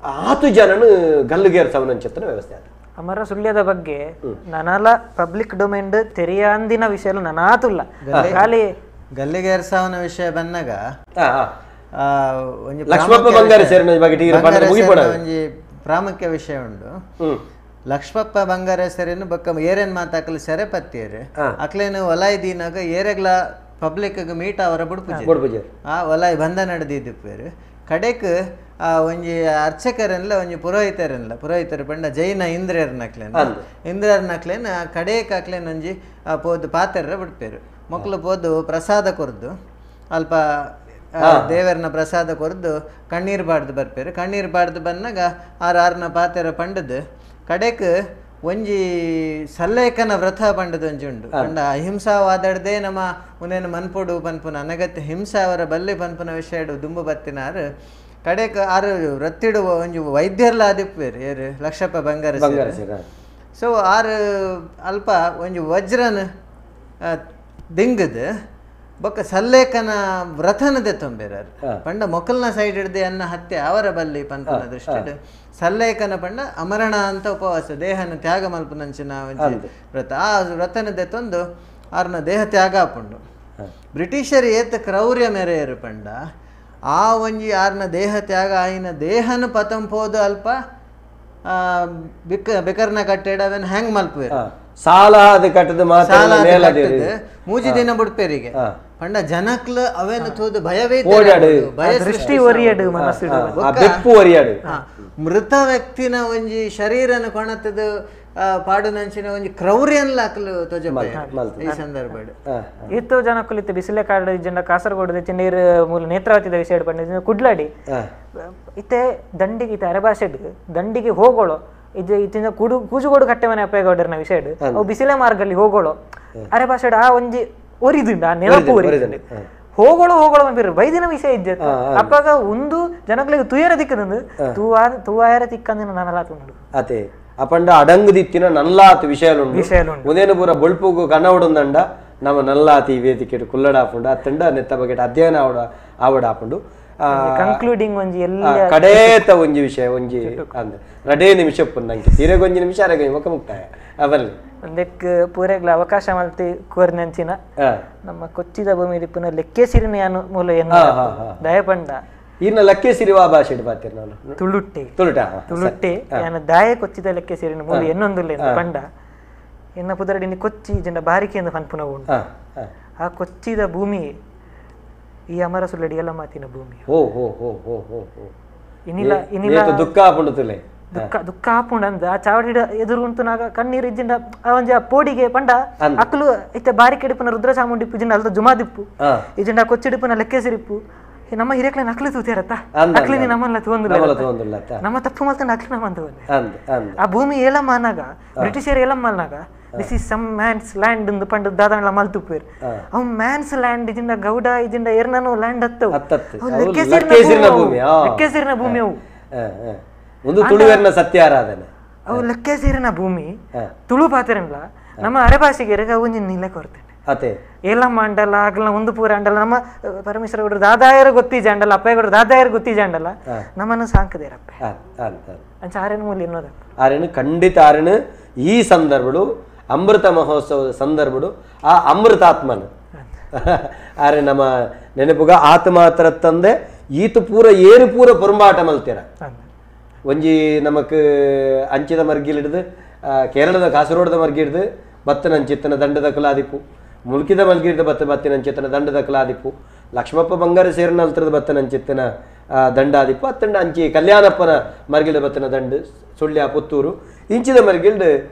Speaker 1: 10 ಜನನು ಗಲ್ಲುಗೇರ್ಸವನಂಚತ್ತನ ವ್ಯವಸ್ಥೆ ಅದು
Speaker 3: ಅಮರ ಸುಳ್ಯದ ಬಗ್ಗೆ ನನಲ ಪಬ್ಲಿಕ್ ಡೊಮೈನ್ ತೆರೆಯಾಂದಿನ ವಿಷಯ ನನಾತುಲ್ಲ ಖಾಲಿ
Speaker 2: ಗಲ್ಲಿಗೇರ್ಸವನ ವಿಷಯ ಬಂದಾಗ
Speaker 1: ಲಕ್ಷ್ಮಪ್ಪ ಬಂಗಾರ ಸೇರಿನ ಬಗ್ಗೆ
Speaker 2: ಒಂಜಿ ಪ್ರಾಮುಖ್ಯ ವಿಷಯ ಉಂಡು ಲಕ್ಷ್ಮಪ್ಪ ಬಂಗಾರ ಸೆರೆನು ಬೊಕ್ಕ ಏರೇನ್ ಮಾತಾಕಲು ಸೆರೆ ಪತ್ತಿಯರು ಅಕ್ಲೇನು ಒಲಾಯ್ ದೀನಾಗ ಏರೆಗ್ಲ ಪಬ್ಲಿಕ್ ಮೀಟ್ ಅವರ ಬುಡ್ಪುಜಿ ಆ ಒಲಾಯ್ ಬಂಧ ನಡೆದಿದ್ದು ಕಡೆಕ್ ಆ ಒಂಜಿ ಅರ್ಚಕರನ್ಲ ಒಂಜಿ ಪುರೋಹಿತರು ಪಂಡ ಜೈನ ಇಂದ್ರರ್ನಕ್ಲೇನ್ ಕಡೆಕ್ ಅಕ್ಲೇನ್ ಒಂಜಿ ಪೋದು ಪಾತೆರ ಬಿಡ್ಪೇರು ಮಕ್ಕಳು ಪೋದು ಪ್ರಸಾದ ಕೊರ್ದು ಅಲ್ಪ ದೇವರನ ಪ್ರಸಾದ ಕೊರ್ದು ಕಣ್ಣೀರು ಬಾಡ್ದು ಬರ್ಪೇರು ಕಣ್ಣೀರು ಬಾಡ್ದು ಬಂದಾಗ ಆರ್ನ ಪಾತೆರ ಪಂಡದು ಕಡೆಕ್ ಒಂಜಿ ಸಲ್ಲೇಖನ ವ್ರತ ಪಂಡದ ಒಂಜಿ ಉಂಡು ಪಂಡ ಅಹಿಂಸಾವಾದಡ್ದೇ ನಮ್ಮ ಉನೇನು ಮನ್ಪುಡು ಪನ್ಪುನ ಅನಗತ್ಯ ಹಿಂಸಾ ಅವರ ಬಲ್ಲೆ ಪನ್ಪುನ ವಿಷಯ ದುಂಬು ಬತ್ತಿನಾರು ಕಡೆಕ್ ಆರು ವೃತ್ತಿಡು ಒಂಜಿ ವೈದ್ಯರ್ಲ ಆದಿಪ್ಪೇರು ಏರು ಲಕ್ಷಪ್ಪ ಬಂಗಾರ ಸೊ ಆರು ಅಲ್ಪ ಒಂಜಿ ವಜ್ರನ ದಿಂಗದ ಬೊಕ್ಕ ಸಲ್ಲೇಖನ ವ್ರತನದೆ ತೊಂಬೇರಾರು ಪಂಡ ಮೊಕಲ್ನ ಸೈಡ್ ಹಿಡ್ದೆ ಅನ್ನ ಹತ್ಯೆ ಅವರ ಬಲ್ಲಿ ಪನ್ಪುನ ದೃಷ್ಟಿ ಸಲ್ಲೇಖನ ಪಂಡ ಅಮರಣ ಅಂತ ಉಪವಾಸ ದೇಹನ ತ್ಯಾಗ ಮಲ್ಪನಂಚಿನ ವ್ರತ ಆ ವ್ರತನದೆ ತಂದು ಆರ್ನ ದೇಹ ತ್ಯಾಗ ಆಪುಂಡು ಬ್ರಿಟಿಷರು ಏತ ಕ್ರೌರ್ಯ ಮೆರೆಯರು ಪಂಡ ಆ ಒಂಜಿ ಆರ್ನ ದೇಹ ತ್ಯಾಗ ಆಯಿನ ದೇಹನು ಪತಂಪೋದು ಅಲ್ಪ ಬಿಕರ್ನ ಕಟ್ಟೆಡವನ್ ಹ್ಯಾಂಗ್ ಮಲ್ಪುವೆ
Speaker 1: ಸಾಲ ಅದು ಕಟ್ಟದ
Speaker 2: ಮೂಜಿ ದಿನ ಬಿಡ್ಪೇರಿಗೆ ಪಂಡ ಜನಕ್ಲ ಅವೇನು ತೋದು ಭಯವೇ
Speaker 3: ದೃಷ್ಟಿ ಒರಿಯಡು
Speaker 2: ಮೃತ ವ್ಯಕ್ತಿನ ಒಂಜಿ ಶರೀರನ ಕೊಣತದ ಪಾಡುನಂಚಿನ ಒಂಜಿ ಕ್ರೌರ್ಯನ್ಲ ಅಕ್ಲು ತೋಜ ಈ ಸಂದರ್ಭ
Speaker 3: ಇತ್ತು ಜನಕ್ಕಲು ಇತ್ತು ಬಿಸಿಲೆ ಕಾಡು ಜನ ಕಾಸರಗೋಡು ಚೆನ್ನೀರು ಮೂಲ ನೇತ್ರಾವತಿದ ವಿಷಯ ಪಂಡ ಕುಡ್ಲಾಡಿ ಇತ್ತೆ ದಂಡಿಗೆ ಇತ್ತೆ ಅರೆಭಾಷೆಡ್ ದಂಡಿಗೆ ಹೋಗೋಳು ಇದು ಇತ್ತಿನ ಕೂಜುಗೋಡು ಕಟ್ಟೆ ಮನೆ ಅಪ್ಪೇಗೌಡರ್ನ ವಿಷಯ ಅವು ಬಿಸಿಲೆ ಮಾರ್ಗಲ್ಲಿ ಹೋಗೋಳು ಅರೆಭಾಷೆಡ್ ಆ ಒಂಜಿ ಒರಿದುಂಡು ಆ ನೆನಪು ಒರಿದುಂಡು ಹೋಗೋಳು ಬೇರೆ ಬೈದಿನ ವಿಷಯ ಇದ್ದೆ ಅಪ್ಪಾಗ ಒಂದು ಜನಗಳಿಗೆ ತುಯರ ದಿಕ್ಕದಂದು ತೂವಾಯರ ತಿಕ್ಕಂದಿನ ನನಲಾತು
Speaker 1: ಅದೇ ಅಪಂಡ ಅಡಂಗದಿತ್ತಿನ ನಲ್ಲಾತ್ ವಿಷಯಲುಂಡು ಉದೇನು ಪೂರ ಬೊಳ್ಪುಗು ಕನ್ನವುಡುಂದಂಡ ನಮ್ಮ ನಲ್ಲಾತಿ ವೇದಿಕೆ ಕುಲ್ಲಡಾಪುಂಡು ಅತ್ತಂಡ ನೆತ್ತ ಬಗೆಟ್ ಅಧ್ಯಯನ ಆವಡಾಪುಂಡು
Speaker 3: ಕನ್ಕ್ಲೂಡಿಂಗ್ ಒಂಜಿ ಎಲ್ಲ
Speaker 1: ಕಡೇತ ಒಂಜಿ ವಿಷಯ ಒಂಜಿ ಅಂದ್ರೆ ರಡೇ ನಿಮಿಷ ಪುನ್ನಂಗೆ ತೀರೆಗೊಂಜಿ ನಿಮಿಷ ಅರಗೆ ಮುಖ ಮುಕ್ತಾಯ ಅವಲ್ಲಿ
Speaker 3: ಒಂದಕ್ಕೆ ಪೂರೆಗ್ಲ ಅವಕಾಶ ಮಲ್ತಿ ಕೋರ್ನಂಚಿನ ನಮ್ಮ ಕೊಚ್ಚಿದ ಭೂಮಿ ಪುನಃ ಲೆಕ್ಕೇಸಿರಿನ ಯಾನು ಮೂಲ ಏನು ದಯಪಂಡ
Speaker 1: ಇನ್ನ ಲೆಕ್ಕೆ ಸಿರಿವಾ ಭಾಷೆ ಬಾತಿರ್ ನಾನು
Speaker 3: ತುಳುಟ್ಟೆ ಯಾನ ದಾಯ ಕೊಚ್ಚಿದ ಲೆಕ್ಕೆ ಸಿರಿನ ಮೂಲ ಎನ್ನೊಂದುಲ್ಲೆ ಪಂಡ ಎನ್ನ ಪುದರಡಿನಿ ಕೊಚ್ಚಿ ಜನ ಬಾರಿಕೆಯಿಂದ ಪನ್ಪುನ ಉಂಟು ಆ ಕೊಚ್ಚಿದ ಭೂಮಿ ಈ ಅಮರ ಸುಳ್ಳಡಿ ಎಲ್ಲ ಮಾತಿನ ಭೂಮಿ ದುಃಖ ಆಪುಂಡು ಅಂದ ಆ ಚಾವಡಿ ಎದುರು ಉಂಟುನಾಗ ಕಣ್ಣೀರು ಇಜ್ಜಿಂಡ ಅವಂಜ ಪೋಡಿಗೆ ಪಂಡ ಅಕ್ಲು ಇತ್ತೆ ಬಾರಿ ಕೆಡಿಪುನ ರುದ್ರ ಚಾಮುಂಡಿಪ್ಪು ಜಿಂಡ ಅಲ್ದ ಜುಮಾದಿಪ್ಪು ಇಜಿಂಡ ಕೊಚ್ಚಿಡಿಪುನ ಲೆಕ್ಕೆ ಸಿರಿಪ್ಪು ನಮ್ಮ ಹಿರೇಕ್ಲೆ ನಕ್ಲಿ ತೂತಿರತ್ತ ಅಕ್ಲಿನಿ ನಮ್ಮಲ್ಲ ತಗೊಂದಿಲ್ಲ ನಮ್ಮ ತಪ್ಪು ಮಲ್ತ ಅಕ್ಲಿ ನಮ್ಮ ಆ ಭೂಮಿ ಏಲಮ್ಮ ಅನ್ನಾಗ ಬ್ರಿಟಿಷರ್ ಏಲಮ್ಮ ಅನ್ನಾಗ this is some man's land ಎಂದು ಪಂಡ ದಾದಾಂಡ್ಲ ಮಲ್ತುಪ್ಪೇರು ಅವ್ ಮ್ಯಾನ್ಸ್ ಲ್ಯಾಂಡ್ ಇದಿಂದ ಗೌಡ ಇದಿಂದ ಏರ್ನಾನು ಲ್ಯಾಂಡ್ ಹತ್ತವು ಲೆಕ್ಕೇಸಿರಿನ ಭೂಮಿ ಅವು
Speaker 1: ಒಂದು ತುಳುವೆರ್ನ ಸತ್ಯ ಆರಾಧನೆ
Speaker 3: ಅವು ಲೆಕ್ಕ ಸೇರಿನ ಭೂಮಿ ತುಳು ಪಾತ್ರನ್ಲ ನಮ್ಮ ಅರೆಭಾಷೆಗೆ ಒಂಜಿ ನಿಲೆ ಕೊರ್ತೇನೆ
Speaker 1: ಅತೆ
Speaker 3: ಎಲ್ಲ ಮಂಡಲ ಆಗಲ್ಲ ಒಂದು ಪೂರ ಅಂಡಲ್ಲ ನಮ್ಮ ಪರಮೇಶ್ವರ ಗೌಡ್ರು ದಾದಾಯರು ಗೊತ್ತಿಜ ಅಂಡಲ್ಲ ಅಪ್ಪ ಗೌಡ್ರು ದಾದಾಯರು ಗೊತ್ತಿಜ ಅಂಡಲ್ಲ ನಮ್ಮನ್ನು ಸಾಂಕದೇರಪ್ಪ ಅಂಚ ಆರೇನು ಮೂಲ ಎನ್ನೋದ
Speaker 1: ಆರೇನು ಖಂಡಿತ ಆರೇನು ಈ ಸಂದರ್ಭಡು ಅಮೃತ ಮಹೋತ್ಸವದ ಸಂದರ್ಭಡು ಆ ಅಮೃತಾತ್ಮನು ಆರೆ ನಮ್ಮ ನೆನಪುಗ ಆತ ಮಾತ್ರ ತಂದೆ ಈತ ಪೂರ ಏರು ಪೂರ ಪೊರಂಬಾಟ ಮಲ್ತೀರ ಒಂಜಿ ನಮಕ್ ಅಂಚಿದ ಮರ್ಗಿಲ್ ಹಿಡಿದು ಕೇರಳದ ಕಾಸರಗೋಡದ ಮರ್ಗಿ ಹಿಡಿದು ಬತ್ತನ ಅಂಚಿತ್ತನ ದಂಡದ ಕಲಾದಿಪ್ಪು ಮುಲ್ಕಿದ ಮಲ್ಗಿರಿದ ಬತ್ತಿನ ಅಂಚಿತ್ತನ ದಂಡದ ಕಲಾದಿಪ್ಪು ಲಕ್ಷ್ಮಪ್ಪ ಬಂಗಾರ ಸೇರಿನ ಅಲ್ತರದ ಬತ್ತನ ಅಂಚಿತ್ತನ ದಂಡಾದಿಪ್ಪು ಅತ್ತಂಡ ಅಂಚಿ ಕಲ್ಯಾಣಪ್ಪನ ಮರ್ಗಿಲ್ದ ಬತ್ತನ ದಂಡು ಸುಳ್ಯ ಪುತ್ತೂರು ಇಂಚಿದ ಮರ್ಗಿಲ್ಡ್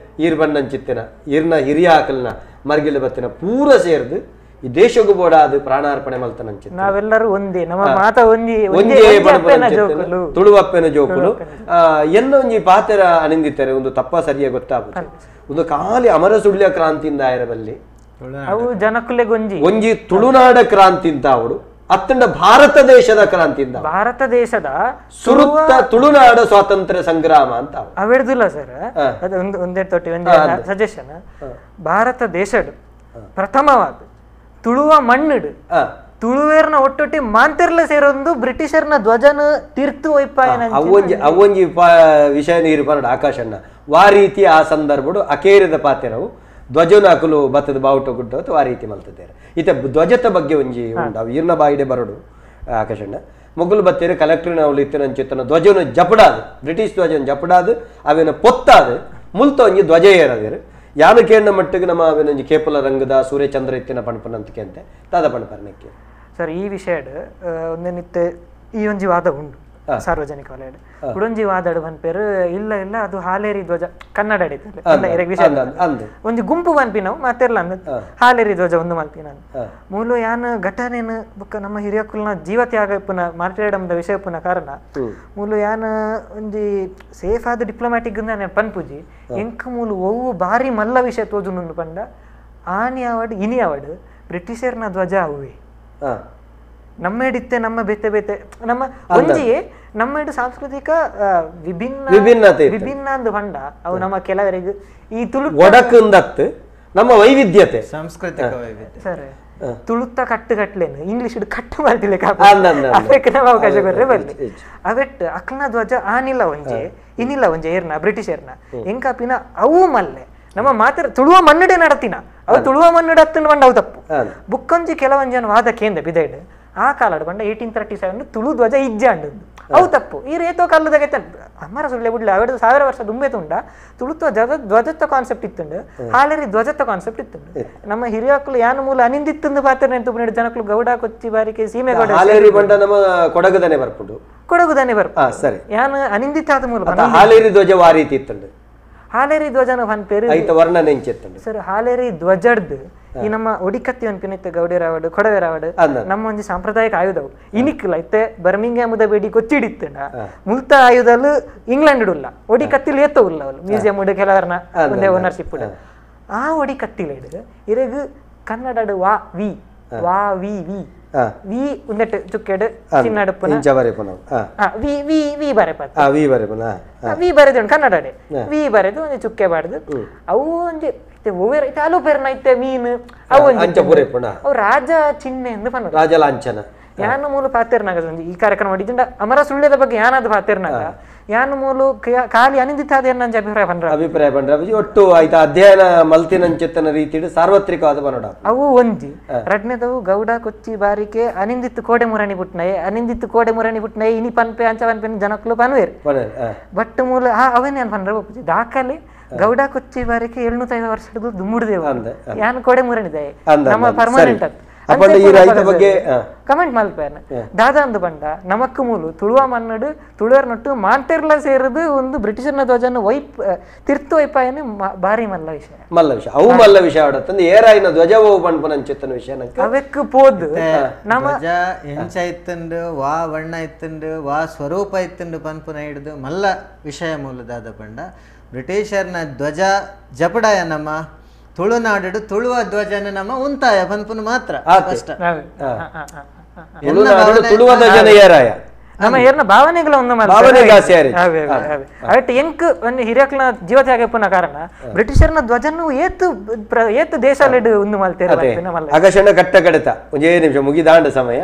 Speaker 1: ಈರ್ ಬಣ್ಣಂಚಿತ್ತಿನ ಈರ್ನ ಹಿರಿಯ ಆಕಲ್ನ ಮರ್ಗಿಲ್ದ ಬತ್ತಿನ ಪೂರ ಸೇರ್ದು ಈ ದೇಶಕ್ಕೂ ಬೋಡ ಅದು ಪ್ರಾಣಾರ್ಪಣೆ ಮಲ್ತನಂಚಿತ್ತ
Speaker 3: ನಾವೆಲ್ಲರೂ ಒಂದೇ ನಮ್ಮ ಮಾತ ಒಂದೇ
Speaker 1: ತುಳುವಪ್ಪೆನ ಜೋಕುಲು ಎನ್ನ ಒಂಜಿ ಪಾತೆರ ಅಣಿಂದಿತ್ತಾರೆ ಒಂದು ತಪ್ಪ ಸರಿಯ ಗೊತ್ತಾಗುತ್ತೆ ಒಂದು ಖಾಲಿ ಅಮರ ಸುಳ್ಯ ಕ್ರಾಂತಿಯಿಂದ ಆಯರಬಲ್ಲಿ
Speaker 3: ಅವು ಜನಕ್ಕುಲೆ
Speaker 1: ಒಂಜಿ ತುಳುನಾಡ ಕ್ರಾಂತಿಂತ ಅವಡು ಅತ್ತಂಡ ಭಾರತ ದೇಶದ ಕ್ರಾಂತಿಯಿಂದ
Speaker 3: ಭಾರತ ದೇಶದ
Speaker 1: ಸುರುತ್ತ ತುಳುನಾಡ ಸ್ವಾತಂತ್ರ್ಯ ಸಂಗ್ರಾಮ ಅಂತ
Speaker 3: ಅವೆಡ್ದಿಲ್ಲ ಸರ್ ಅದು ಒಂದೇ ತೊಟ್ಟಿ ಒಂದೇ ಸಜೆಷನ್ ಭಾರತ ದೇಶಡ್ ಪ್ರಥಮವಾದ ತುಳುವ ಮಣ್ಣಿಡು ತುಳುವೇರ್ನ ಒಟ್ಟೊಟ್ಟಿ ಮಾಂತಿರ್ಲ ಸೇರೊಂದು ಬ್ರಿಟಿಷರ್ನ ಧ್ವಜನ ತೀರ್ತು ಒಯ್ಪಾಯನ
Speaker 1: ಅವೊಂಜಿ ವಿಷಯ ನೀರು ಪರಡ ಆಕಾಶಣ್ಣ ವಾ ರೀತಿ ಆ ಸಂದರ್ಭಡು ಅಕೇರಿದ ಪಾತೆರವು ಧ್ವಜನ ಹಾಕಲು ಬತ್ತದ ಬಾವುಟ ಗುಡ್ಡ ಆ ರೀತಿ ಮಲ್ತಿದ್ದಾರೆ ಈತ ಧ್ವಜದ ಬಗ್ಗೆ ಒಂಜಿ ಉಂಟು ಅವು ಈರ್ನ ಬಾಯಿಡೆ ಬರಡು ಆಕಾಶಣ್ಣ ಮೊಗಲು ಬತ್ತೇರು ಕಲೆಕ್ಟರ್ ನಾವು ಇತ್ತಿನ ಅಂಚಿತ್ತನ ಧ್ವಜನ ಜಪಡಾದು ಬ್ರಿಟಿಷ್ ಧ್ವಜನ ಜಪಡಾದು ಅವೇನ ಪೊತ್ತಾದು ಮುಲ್ತ ಒಂಜಿ ಧ್ವಜ ಏರದೇರು ಯಾನು ಕೇಳಿನ ಮಟ್ಟಿಗೆ ನಮ್ಮ ಅವೇನೊಂಜಿ ಕೇಪಲ ರಂಗದ ಸೂರ್ಯಚಂದ್ರ ಇತ್ತಿನ ಪಣಪನ ಅಂತಕ್ಕೆ ಅಂತೆ ತಾದ ಪಣಪರ್ನಕ್ಕೆ
Speaker 3: ಸರ್ ಈ ವಿಷಯ ಒಂದೇನಿತ್ತೆ ಈ ಒಂಜಿ ವಾದ ಉಂಡು ಸಾರ್ವಜನಿಕ ವಲಯಡ್ ಉಡೊಂಜಿ ವಾದಡು ಬನ್ಪೇರು ಇಲ್ಲ ಇಲ್ಲ ಅದು ಹಾಲೇರಿ ಧ್ವಜ ಕನ್ನಡ ಒಂಜಿ ಗುಂಪು ಬನ್ಪಿ ನಾವು ಮಾತೆರ್ಲ ಅಂದ್ ಹಾಲೇರಿ ಧ್ವಜ ಒಂದು ಮಲ್ಪಿನ ಮೂಲು ಯಾನ್ ಘಟನೆನ ಬುಕ್ಕ ನಮ್ಮ ಹಿರಿಯಕ್ಕುಲ್ನ ಜೀವತ್ಯಾಗ ಪುನ ಮಾರ್ಟೇಡಮ್ದ ವಿಷಯ ಪುನ ಕಾರಣ ಮೂಲು ಯಾನ್ ಒಂಜಿ ಸೇಫ್ ಆದ ಡಿಪ್ಲೊಮ್ಯಾಟಿಕ್ ಪನ್ಪುಜಿ ಎಂಕ ಮೂಲು ಒವ್ವು ಬಾರಿ ಮಲ್ಲ ವಿಷಯ ತೋಜುನು ಪಂಡ ಆನಿ ಅವಡ್ ಇನಿ ಅವಡ್ ಬ್ರಿಟಿಷರ್ನ ಧ್ವಜ ಅವುವೆ ನಮ್ಮೆಡಿತ್ತೆ ನಮ್ಮ ಬೆತ್ತೆ ಬೆತ್ತೆ ನಮ್ಮ ಒಂಜಿ ನಮ್ಮೆಡು ಸಾಂಸ್ಕೃತಿಕ ವಿಭಿನ್ನ ಅಂದು ಪಂಡ ಅವು ನಮ್ಮ ಕೆಲವರಿಗೆ ಈ ತುಳು
Speaker 1: ಒಡಕಂದತ್ತು ನಮ್ಮ ವೈವಿಧ್ಯತೆ
Speaker 2: ಸಾಂಸ್ಕೃತಿಕ ವೈವಿಧ್ಯ
Speaker 3: ಸರ್ ತುಳುತ್ತ ಕಟ್ಟು ಕಟ್ಲೇನು ಇಂಗ್ಲಿಷ್ ಕಟ್ಟು ಮಾಡ್ತಿಲ್ಲ ಅದಕ್ಕೆ ನಾವು ಅವಕಾಶ ಕೊಡ್ರೆ ಬರ್ಲಿ ಅವೆಟ್ ಅಕ್ನ ಧ್ವಜ ಆನಿಲ್ಲ ಒಂಜೆ ಇನಿಲ್ಲ ಒಂಜೆ ಏರ್ನ ಬ್ರಿಟಿಷರ್ನ ಎಂಕಾಪಿನ ಅವು ಮಲ್ಲೆ ನಮ್ಮ ಮಾತಾಡ ತುಳುವ ಮನ್ನಡೆ ನಡತಿನ ಅವು ತುಳುವ ಮನ್ನಡೆ ಹತ್ತನ ಬಂಡ ಅವು ತಪ್ಪು ಬುಕ್ಕೊಂಜಿ ಕೆಲವೊಂಜನ ವಾದ ಕೇಂದ್ರ ಬಿದೈಡ್ ಆ ಕಾಲಡ್ ಬಂಡ 1837 ತುಳು ಧ್ವಜ ಇಜ್ಜೆ ಅಂಡದ್ದು ಅವು ತಪ್ಪು ಈ ರೇತೋ ಕಾಲದಾಗೈತೆ ಅಮ್ಮರ ಸುಳ್ಳೆ ಬಿಡ್ಲಿ ಅವೆಡು 1000 ವರ್ಷ ದುಂಬೆ ತುಂಡ ತುಳುತ್ವ ಧ್ವಜತ್ವ ಕಾನ್ಸೆಪ್ಟ್ ಇತ್ತುಂಡು ಹಾಲೇರಿ ಧ್ವಜತ್ವ ಕಾನ್ಸೆಪ್ಟ್ ಇತ್ತುಂಡು ನಮ್ಮ ಹಿರಿಯಕ್ಕಳು ಯಾನ ಮೂಲ ಅನಿಂದಿತ್ತಂದು ಪಾತ್ರ ನೆಂತು ಜನಕ್ಕಳು ಗೌಡ ಕೊಚ್ಚಿ ಬಾರಿಕೆ ಸೀಮೆ ಗೌಡ
Speaker 1: ಹಾಲೇರಿ ಬಂಡ ನಮ್ಮ ಕೊಡಗುದನೆ ಬರ್ಪುಂಡು
Speaker 3: ಕೊಡಗುದನೆ ಬರ್ಪು ಸರಿ ಯಾನ ಅನಿಂದಿತ್ತಾದ ಮೂಲ
Speaker 1: ಹಾಲೇರಿ ಧ್ವಜ ವಾ ರೀತಿ ಇತ್ತುಂಡು
Speaker 3: ಹಾಲೇರಿ ಧ್ವಜನ ಬನ್ ಪೇರು
Speaker 1: ವರ್ಣನೆ ಇಂಚೆತ್ತುಂಡು
Speaker 3: ಸರ್ ಹಾಲೇರಿ ಧ್ವಜಡ್ದು ಈ ನಮ್ಮ ಒಡಿಕತ್ತಿ ಒಂದು ಪಿನಿತ್ತೆ ಗೌಡಿರಾವಡು ಕೊಡವೆರಾವಡು ನಮ್ಮ ಒಂದು ಸಾಂಪ್ರದಾಯಿಕ ಆಯುಧವು ಇನಿಕ್ಕಿಲ್ಲ ಇತ್ತೆ ಬರ್ಮಿಂಗ್ಯಾಮದ ಬೇಡಿ ಕೊಚ್ಚಿಡಿತ್ತಂಡ ಮುಲ್ತ ಆಯುಧಲು ಇಂಗ್ಲೆಂಡ್ ಉಲ್ಲ ಒಡಿ ಕತ್ತಿಲು ಎತ್ತ ಉಲ್ಲ ಅವಳು ಮ್ಯೂಸಿಯಂ ಉಡು ಕೆಲವರನ್ನ ಒಂದೇ ಓನರ್ಶಿಪ್ ಉಡ ಆ ಒಡಿ ಕತ್ತಿಲಿಡು ಇರಗು ಕನ್ನಡಡು ವಾ ವಿ ವಿ ವಿ ಉಂದೆಟ್ ಚುಕ್ಕೆಡು ಚಿನ್ನಡುಪ್ಪುನ ವಿ ವಿ ವಿ ಬರೆಪತ್ತ ವಿ ಬರೆದು ಕನ್ನಡಡೆ ವಿ ಬರೆದು ಒಂದು ಚುಕ್ಕೆ ಬಾರ್ದು ಅವು ಒಂದು ಓವೇರ್ ಐತೆ ಅಲು ಪೆರ್ನ ಐತೆ ಮೀನು ಅವು ಅವು ರಾಜ ಚಿಹ್ನೆ ಎಂದು ಪನ್ನ
Speaker 1: ರಾಜ ಲಾಂಛನ
Speaker 3: ಯಾನು ಮೂಲು ಪಾತೆರ್ನಾಗ ಈ ಕಾರ್ಯಕ್ರಮ ಮಾಡಿದ್ದ ಅಮರ ಸುಳ್ಳ್ಯದ ಬಗ್ಗೆ ಯಾನಾದ ಪಾತೆರ್ನಾಗ ಯಾನು ಮೂಲು ಖಾಲಿ ಅನಿಂದಿತಾದ ಏನಂಜ
Speaker 1: ಅಭಿಪ್ರಾಯ ಪಂಡ್ರ ಒಟ್ಟು ಆಯ್ತಾ ಅಧ್ಯಯನ ಮಲ್ತಿನಂಚಿತ್ತನ ರೀತಿ ಸಾರ್ವತ್ರಿಕವಾದ ಬನೋಡ
Speaker 3: ಅವು ಒಂಜಿ ರಡ್ನೆದವು ಗೌಡ ಕೊಚ್ಚಿ ಬಾರಿಕೆ ಅನಿಂದಿತ್ತು ಕೋಡೆ ಮುರಣಿ ಬುಟ್ನye ಇನಿ ಪನ್ಪೆ ಅಂಚ ಪನ್ಪೆ ಜನಕ್ಕಲು ಪನ್ವೇರ್ ಬಟ್ ಮೂಲ ಅವೇನೇನ್ ಪನ್ರ ಒಪ್ಪುಜಿ ದಾಖಲೆ ಗೌಡ ಕೊಚ್ಚಿ ಬಾರಿಕೆ 705 ವರ್ಷದ ದುಮ್ಮುಡ್ದೇವು ಯಾನ್ ಕೋಡೆ ಮುರಣಿದೆ ನಮ್ಮ ಪರ್ಮನೆಂಟ್ ಕಮೆಂಟ್ ಮಲ್ಪೇನ ದಾದ ಅಂದು ಬಂಡ ನಮಕ್ ಮೂಲು ತುಳುವ ಮನ್ನಡು ತುಳುವರ್ನೊಟ್ಟು ಮಾಂಟೆರ್ಲ ಸೇರದು ಒಂದು ಬ್ರಿಟಿಷರ್ನ ಧ್ವಜನ ವೈಪ್ ತಿರ್ತು ವೈಪಾಯನೆ ಬಾರಿ ಮಲ್ಲ ವಿಷಯ
Speaker 1: ಅವು ಮಲ್ಲ ವಿಷಯ ಆಡತ್ತಂದು ಏರಾಯಿನ ಧ್ವಜವು ಪನ್ಪನ ಅಂಚೆತ್ತನ ವಿಷಯ
Speaker 3: ಅವಕ್ಕೆ ಪೋದು
Speaker 2: ನಮ್ಮ ಎಂಚ ಇತ್ತಂಡು ವಾ ಬಣ್ಣ ಇತ್ತಂಡು ವಾ ಸ್ವರೂಪ ಇತ್ತಂಡು ಪನ್ಪುನ ಹಿಡಿದು ಮಲ್ಲ ವಿಷಯ ಮೂಲದಾದ ಬಂಡ ಬ್ರಿಟಿಷರ್ನ ಧ್ವಜ ಜಪಡಾಯ ನಮ್ಮ ತುಳುನಾಡು ತುಳುವ ಧ್ವಜನ ನಮ್ಮ ಉಂತಾಯ ಪನ್ಪುನ ಮಾತ್ರ
Speaker 3: ನಮ್ಮ ಏರ್ನ ಭಾವನೆಗಳ ಒಂದು ಅವಟ್ಟು ಎಂಕ್ ಒಂದು ಹಿರಿಯಕ್ಲ ಜೀವತ್ಯಾಗ ಪುನ ಕಾರಣ ಬ್ರಿಟಿಷರ್ನ ಧ್ವಜನ್ನು ಏತು ದೇಶಾಲೆಡ್ ಒಂದು ಮಲ್ತೇವೆ
Speaker 1: ಆಕಾಶಣ್ಣ ಕಟ್ಟ ಕಡಿತ ಒಂದೇ ನಿಮಿಷ ಮುಗಿದಾಂಡ ಸಮಯ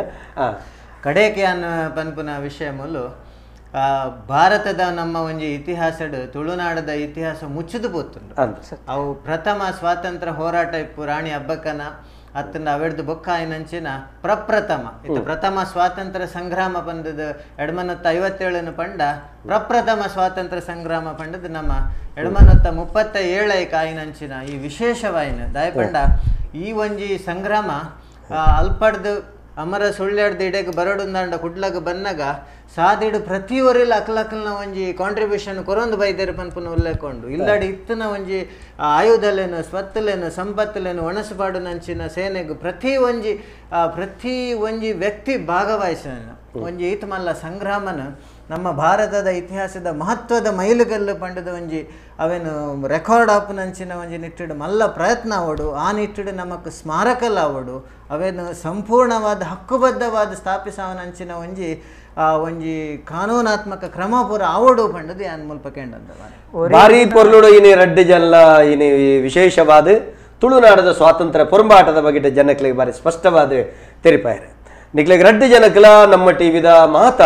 Speaker 2: ಕಡೆಗೆ ಅನ್ನ ಪನ್ಪುನ ವಿಷಯ ಮೂಲು ಭಾರತದ ನಮ್ಮ ಒಂಜಿ ಇತಿಹಾಸಡ್ ತುಳುನಾಡದ ಇತಿಹಾಸ ಮುಚ್ಚಿದು ಪೋತುಂಡು ಅವು ಪ್ರಥಮ ಸ್ವಾತಂತ್ರ್ಯ ಹೋರಾಟ ಇಪ್ಪು ರಾಣಿ ಅಬ್ಬಕ್ಕನ ಅತ್ತಂಡ ಅವೆಡ್ದು ಬೊಕ್ಕ ಆಯ್ನಂಚಿನ ಪ್ರಪ್ರಥಮ ಇದು ಪ್ರಥಮ ಸ್ವಾತಂತ್ರ್ಯ ಸಂಗ್ರಾಮ ಪಂಡದ 1957 ಪಂಡ ಪ್ರಪ್ರಥಮ ಸ್ವಾತಂತ್ರ್ಯ ಸಂಗ್ರಾಮ ಪಂಡದ ನಮ್ಮ 1937 ಆಯ್ನಂಚಿನ ಈ ವಿಶೇಷವಾಯಿನ ದಾಯಪಂಡ ಈ ಒಂಜಿ ಸಂಗ್ರಾಮ ಅಲ್ಪಡ್ದು ಅಮರ ಸುಳ್ಳ್ಯಾಡ್ದು ಇಡೆಗೆ ಬರಡುಂದಾಂಡ ಕುಡ್ಲಗ ಬನ್ನಗ ಸಾದಿಡು ಪ್ರತಿಯೊರೆಲ್ಲ ಅಕ್ಲಕ್ಕಲ್ನ ಒಂಜಿ ಕಾಂಟ್ರಿಬ್ಯೂಷನ್ ಕೊರೊಂದು ಬೈದೇರು ಪನ್ಪುನ ಉಲ್ಲೇಕೊಂಡು ಇಲ್ಲಡಿ ಇತ್ತನ ಒಂಜಿ ಆಯುಧಲೇನು ಸ್ವತ್ತಲೇನು ಸಂಪತ್ತಲೇನು ಒಣಸಪಾಡು ನಂಚಿನ ಸೇನೆಗೂ ಪ್ರತಿ ಒಂಜಿ ವ್ಯಕ್ತಿ ಭಾಗವಹಿಸೇನು ಒಂಜಿ ಈತ ಮಲ್ಲ ಸಂಗ್ರಾಮನ ನಮ್ಮ ಭಾರತದ ಇತಿಹಾಸದ ಮಹತ್ವದ ಮೈಲುಗಲ್ಲು ಪಂಡದ ಒಂಜಿ ಅವೇನು ರೆಕಾರ್ಡ್ ಆಪ್ ನಂಚಿನ ಒಂಜಿ ನಿಟ್ಟಿಡು ಮಲ್ಲ ಪ್ರಯತ್ನ ಆವಡು ಆ ನಿಟ್ಟಿಡು ನಮಕ್ ಸ್ಮಾರಕಲ್ ಆವಡು ಅವೇನು ಸಂಪೂರ್ಣವಾದ ಹಕ್ಕುಬದ್ಧವಾದ ಸ್ಥಾಪಿಸವನಂಚಿನ ಒಂಜಿ ಕಾನೂನಾತ್ಮಕ ಕ್ರಮ ಪೂರ ಆವಡು ಪಂಡದು ಯಾನ್ ಮುಲ್ಪ ಕೇಂದ್ರ
Speaker 1: ಬಾರಿ ಪೊರ್ಲುಡು ಇನಿ ರಡ್ಡು ಜಲ್ಲ ಇನಿ ವಿಶೇಷವಾದ ತುಳುನಾಡದ ಸ್ವಾತಂತ್ರ್ಯ ಪೊರಂಬಾಟದ ಬಗ್ಗೆ ಜನಕ್ಲಿಗೆ ಬಾರಿ ಸ್ಪಷ್ಟವಾದ ತೆರಿಪಾಯರೆ ನಿಕ್ಲಿಗೆ ರಡ್ಡು ಜನಕ್ಲ ನಮ್ಮ ಟಿವಿದ ಮಾತ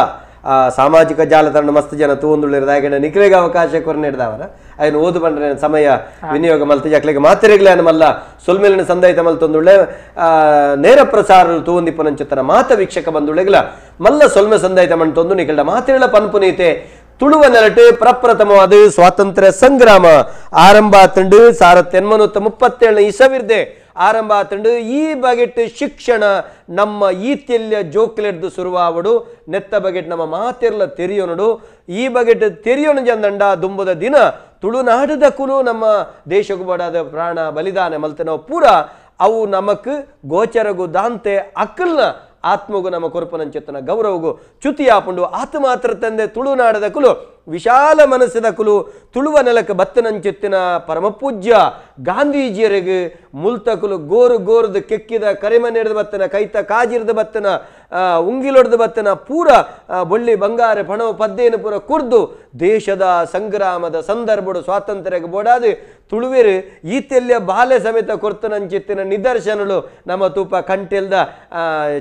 Speaker 1: ಸಾಮಾಜಿಕ ಜಾಲತಾಣ ಮಸ್ತ್ ಜನ ತೂಂದುಳಿರದ ಯಾಕಂದ್ರೆ ನಿಕ್ಲಿಗೆ ಅವಕಾಶ ಕೊರನಿಡ್ದವರ ಅದನ್ನು ಓದು ಬಂದ್ರೆ ಸಮಯ ವಿನಿಯೋಗ ಮಲ್ತ ಜಕ್ಲಿಗೆ ಮಾತಿರೆಗ್ಲೆ ಮಲ್ಲ ಸೊಲ್ಮೇಲಿನ ಸಂದಾಯಿತ ಮಲ್ತೊಂದುಳ್ಳೆ ನೇರ ಪ್ರಸಾರ ತೂಂದಿಪ್ಪನಂಚುತ್ತನ ಮಾತ ವೀಕ್ಷಕ ಬಂದುಳ್ಳೆಗ್ಲ ಮಲ್ಲ ಸೊಲ್ಮೆ ಸಂದಾಯಿತ ಮಂಟೊಂದು ನಿಕಲ್ಡ ಮಾತಿರಳ ಪನ್ಪುನೀತೆ ತುಳುವ ನೆಲಟು ಪ್ರಪ್ರಥಮವಾದ ಸ್ವಾತಂತ್ರ್ಯ ಸಂಗ್ರಾಮ ಆರಂಭ ಆತಂಡು 1937 ಇಸವಿರ್ದೆ ಆರಂಭ ಆತಂಡು ಈ ಬಗೆಟ್ ಶಿಕ್ಷಣ ನಮ್ಮ ಈತ್ಯಲ್ಯ ಜೋಕ್ಲೆಡ್ದು ಶುರುವಾವಡು ನೆತ್ತ ಬಗೆಟ್ ನಮ್ಮ ಮಾತೆರ್ಲ ತೆರಿಯೋನಡು ಈ ಬಗೆಟ್ ತೆರಿಯೋಣ ಜಂದಂಡ ದುಂಬುದ ದಿನ ತುಳುನಾಡದ ಕುಲು ನಮ್ಮ ದೇಶಕ್ಕೂ ಬಡಾದ ಪ್ರಾಣ ಬಲಿದಾನ ಮಲ್ತೆ ನಾವು ಪೂರ ಅವು ನಮಕ್ ಗೋಚರಗು ದಾಂತೆ ಅಕ್ಕಲ್ನ ಆತ್ಮಗೂ ನಮ್ಮ ಕೊರಪನಂಚೆತ್ತನ ಗೌರವಗೂ ಚ್ಯುತಿಯಾಪುಂಡು ಆತ ಮಾತ್ರ ತಂದೆ ತುಳುನಾಡದ ಕುಲು ವಿಶಾಲ ಮನಸ್ಸಿದ ಕುಲು ತುಳುವ ನೆಲಕ್ಕೆ ಬತ್ತನಂಚೆತ್ತಿನ ಪರಮಪೂಜ್ಯ ಗಾಂಧೀಜಿಯರಿಗೆ ಮುಲ್ತ ಕುಲು ಗೋರುದ ಕೆಕ್ಕಿದ ಕರಿಮನೆಡ್ದು ಬತ್ತನ ಕೈತ ಕಾಜಿರ್ದು ಬತ್ತನ ಉಂಗಿಲೊಡ್ದು ಬತ್ತನ ಪೂರ ಬೊಳ್ಳಿ ಬಂಗಾರ ಪಣವ ಪದ್ದೇನು ಪೂರ ಕುರ್ದು ದೇಶದ ಸಂಗ್ರಾಮದ ಸಂದರ್ಭಡು ಸ್ವಾತಂತ್ರ್ಯಕ್ಕೆ ಬೋಡಾದು ತುಳುವೇರು ಈತೆಲ್ಯ ಬಾಲೆ ಸಮೇತ ಕೊರ್ತನಂಚಿತ್ತಿನ ನಿದರ್ಶನಗಳು ನಮ್ಮ ತೂಪ ಕಂಟೆಲ್ದ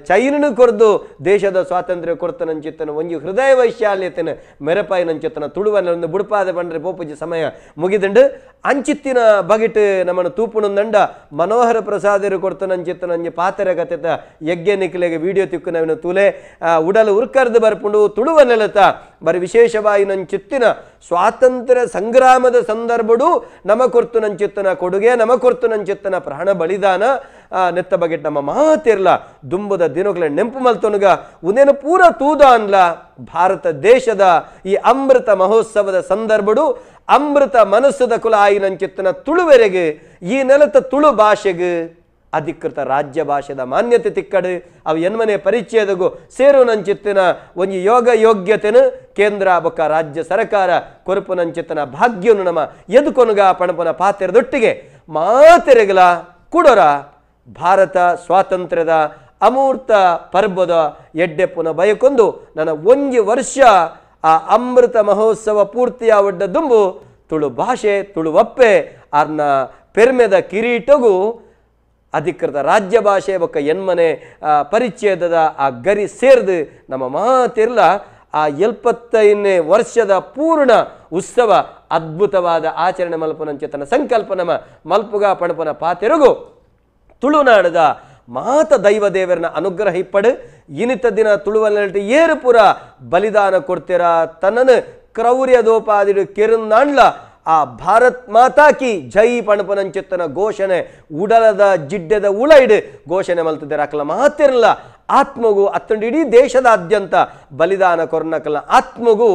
Speaker 1: ಚೈನನು ಕೊರ್ದು ದೇಶದ ಸ್ವಾತಂತ್ರ್ಯ ಕೊರ್ತನಂಚಿತ್ತನ ಒಂಜಿ ಹೃದಯ ವೈಶಾಲ್ಯತೆನ ಮೆರಪಾಯಿನಂಚಿತ್ತನ ತುಳುವನ್ನ ಬುಡಪಾದ ಬಂಡ್ರೆ ಪೋಪುಜಿ ಸಮಯ ಮುಗಿದಂಡು ಅಂಚಿತ್ತಿನ ಬಗೆಟ್ ನಮ್ಮನ್ನು ತೂಪುಣಂದಂಡ ಮನೋಹರ ಪ್ರಸಾದರು ಕೊಡ್ತನಂಚಿತ್ತನ ಅಂಜಿ ಪಾತೆರ ಕತೆತ ಯಜ್ಞ ನಿಖಿಲೆಗೆ ವಿಡಿಯೋ ತಿಕ್ಕು ನಾವಿನ ತೂಲೆ ಉಡಲು ಉರ್ಕರ್ದು ಬರ್ಪುಂಡು ತುಳುವ ನೆಲತ ಬರಿ ವಿಶೇಷವಾಗಿ ನಂಚಿತ್ತಿನ ಸ್ವಾತಂತ್ರ್ಯ ಸಂಗ್ರಾಮದ ಸಂದರ್ಭಡು ನಮ ಕೊರ್ತು ನಂಚಿತ್ತನ ಕೊಡುಗೆ ನಮ ಕೊರ್ತು ನಂಚಿತ್ತನ ಪ್ರಾಣ ಬಲಿದಾನ ನೆತ್ತ ಬಗೆಟ್ ನಮ್ಮ ಮಾತಿರ್ಲ ದುಂಬುದ ದಿನಗಳ ನೆಂಪು ಮಲ್ತೊನಗ ಉದೇನು ಪೂರ ತೂದ ಅನ್ಲ ಭಾರತ ದೇಶದ ಈ ಅಮೃತ ಮಹೋತ್ಸವದ ಸಂದರ್ಭಡು ಅಮೃತ ಮನಸ್ಸದ ಕುಲ ಆಯಿನಂಚಿತ್ತನ ತುಳುವೆರೆಗೆ ಈ ನೆಲತ ತುಳು ಭಾಷೆಗೆ ಅಧಿಕೃತ ರಾಜ್ಯ ಭಾಷೆದ ಮಾನ್ಯತೆ ತಿಕ್ಕಡು ಅವು ಎನ್ಮನೆ ಪರಿಚಯದಗೂ ಸೇರುನಂಚಿತ್ತಿನ ಒಂಜಿ ಯೋಗ್ಯತೆನು ಕೇಂದ್ರ ಬೊಕ್ಕ ರಾಜ್ಯ ಸರ್ಕಾರ ಕೊರಪುನಂಚಿತ್ತನ ಭಾಗ್ಯನು ನಮ್ಮ ಎದುಕೊನುಗ ಪಣಪನ ಪಾತೆರದೊಟ್ಟಿಗೆ ಮಾತೆರೆಗಲ ಕುಡೊರ ಭಾರತ ಸ್ವಾತಂತ್ರ್ಯದ ಅಮೂರ್ತ ಪರ್ಬದ ಎಡ್ಡೆಪ್ಪುನ ಬಯಕೊಂದು ನನ್ನ ಒಂಜಿ ವರ್ಷ ಆ ಅಮೃತ ಮಹೋತ್ಸವ ಪೂರ್ತಿಯ ಒಡ್ಡ ದುಂಬು ತುಳು ಭಾಷೆ ತುಳು ಒಪ್ಪೆ ಅರ್ನ ಪೆರ್ಮೆದ ಕಿರೀಟಗೂ ಅಧಿಕೃತ ರಾಜ್ಯ ಭಾಷೆ ಬೊಕ್ಕ ಎನ್ಮನೆ ಪರಿಚಯದ ಆ ಗರಿ ಸೇರ್ದು ನಮ್ಮ ಮಾತಿರ್ಲ ಆ 75ನೇ ವರ್ಷದ ಪೂರ್ಣ ಉತ್ಸವ ಅದ್ಭುತವಾದ ಆಚರಣೆ ಮಲ್ಪನಂಚೇತನ ಸಂಕಲ್ಪ ನಮ್ಮ ಮಲ್ಪುಗ ಪಣಪನ ಪಾತೆರಗು ತುಳುನಾಡದ ಮಾತ ದೈವ ದೇವರನ್ನ ಅನುಗ್ರಹ ಇಪ್ಪಡು ಇನಿತ ದಿನ ತುಳುವಲ್ಲಿ ಏರು ಪುರ ಬಲಿದಾನ ಕೊಡ್ತೀರ ತನ್ನನ್ನು ಕ್ರೌರ್ಯದೋಪಾದಿಡು ಕೆರುನಾಣ್ಲ ಆ ಭಾರತ್ ಮಾತಾ ಕಿ ಜೈ ಪಣಪನಂಚಿತ್ತನ ಘೋಷಣೆ ಉಡಲದ ಜಿಡ್ಡೆದ ಉಳೈಡು ಘೋಷಣೆ ಮಲ್ತಿದ್ದಾರೆ ಅಕಲ ಮಾತಿರಲ್ಲ ಆತ್ಮಗೂ ಅತ್ತಂಡು ಇಡೀ ದೇಶದಾದ್ಯಂತ ಬಲಿದಾನ ಕೊರ್ನಕಲ ಆತ್ಮಗೂ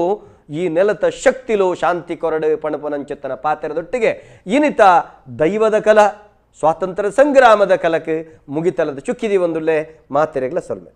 Speaker 1: ಈ ನೆಲತ ಶಕ್ತಿಲು ಶಾಂತಿ ಕೊರಡು ಪಣಪನಂಚಿತ್ತನ ಪಾತೆರದೊಟ್ಟಿಗೆ ಇನಿತ ದೈವದ ಕಲ ಸ್ವಾತಂತ್ರ್ಯ ಸಂಗ್ರಾಮದ ಕಲಕ್ಕೆ ಮುಗಿತಲದ ಚುಕ್ಕಿದಿ ಒಂದುಳ್ಳೆ ಮಾತೆರೆಗಳ ಸೊಲ್ಮೆ.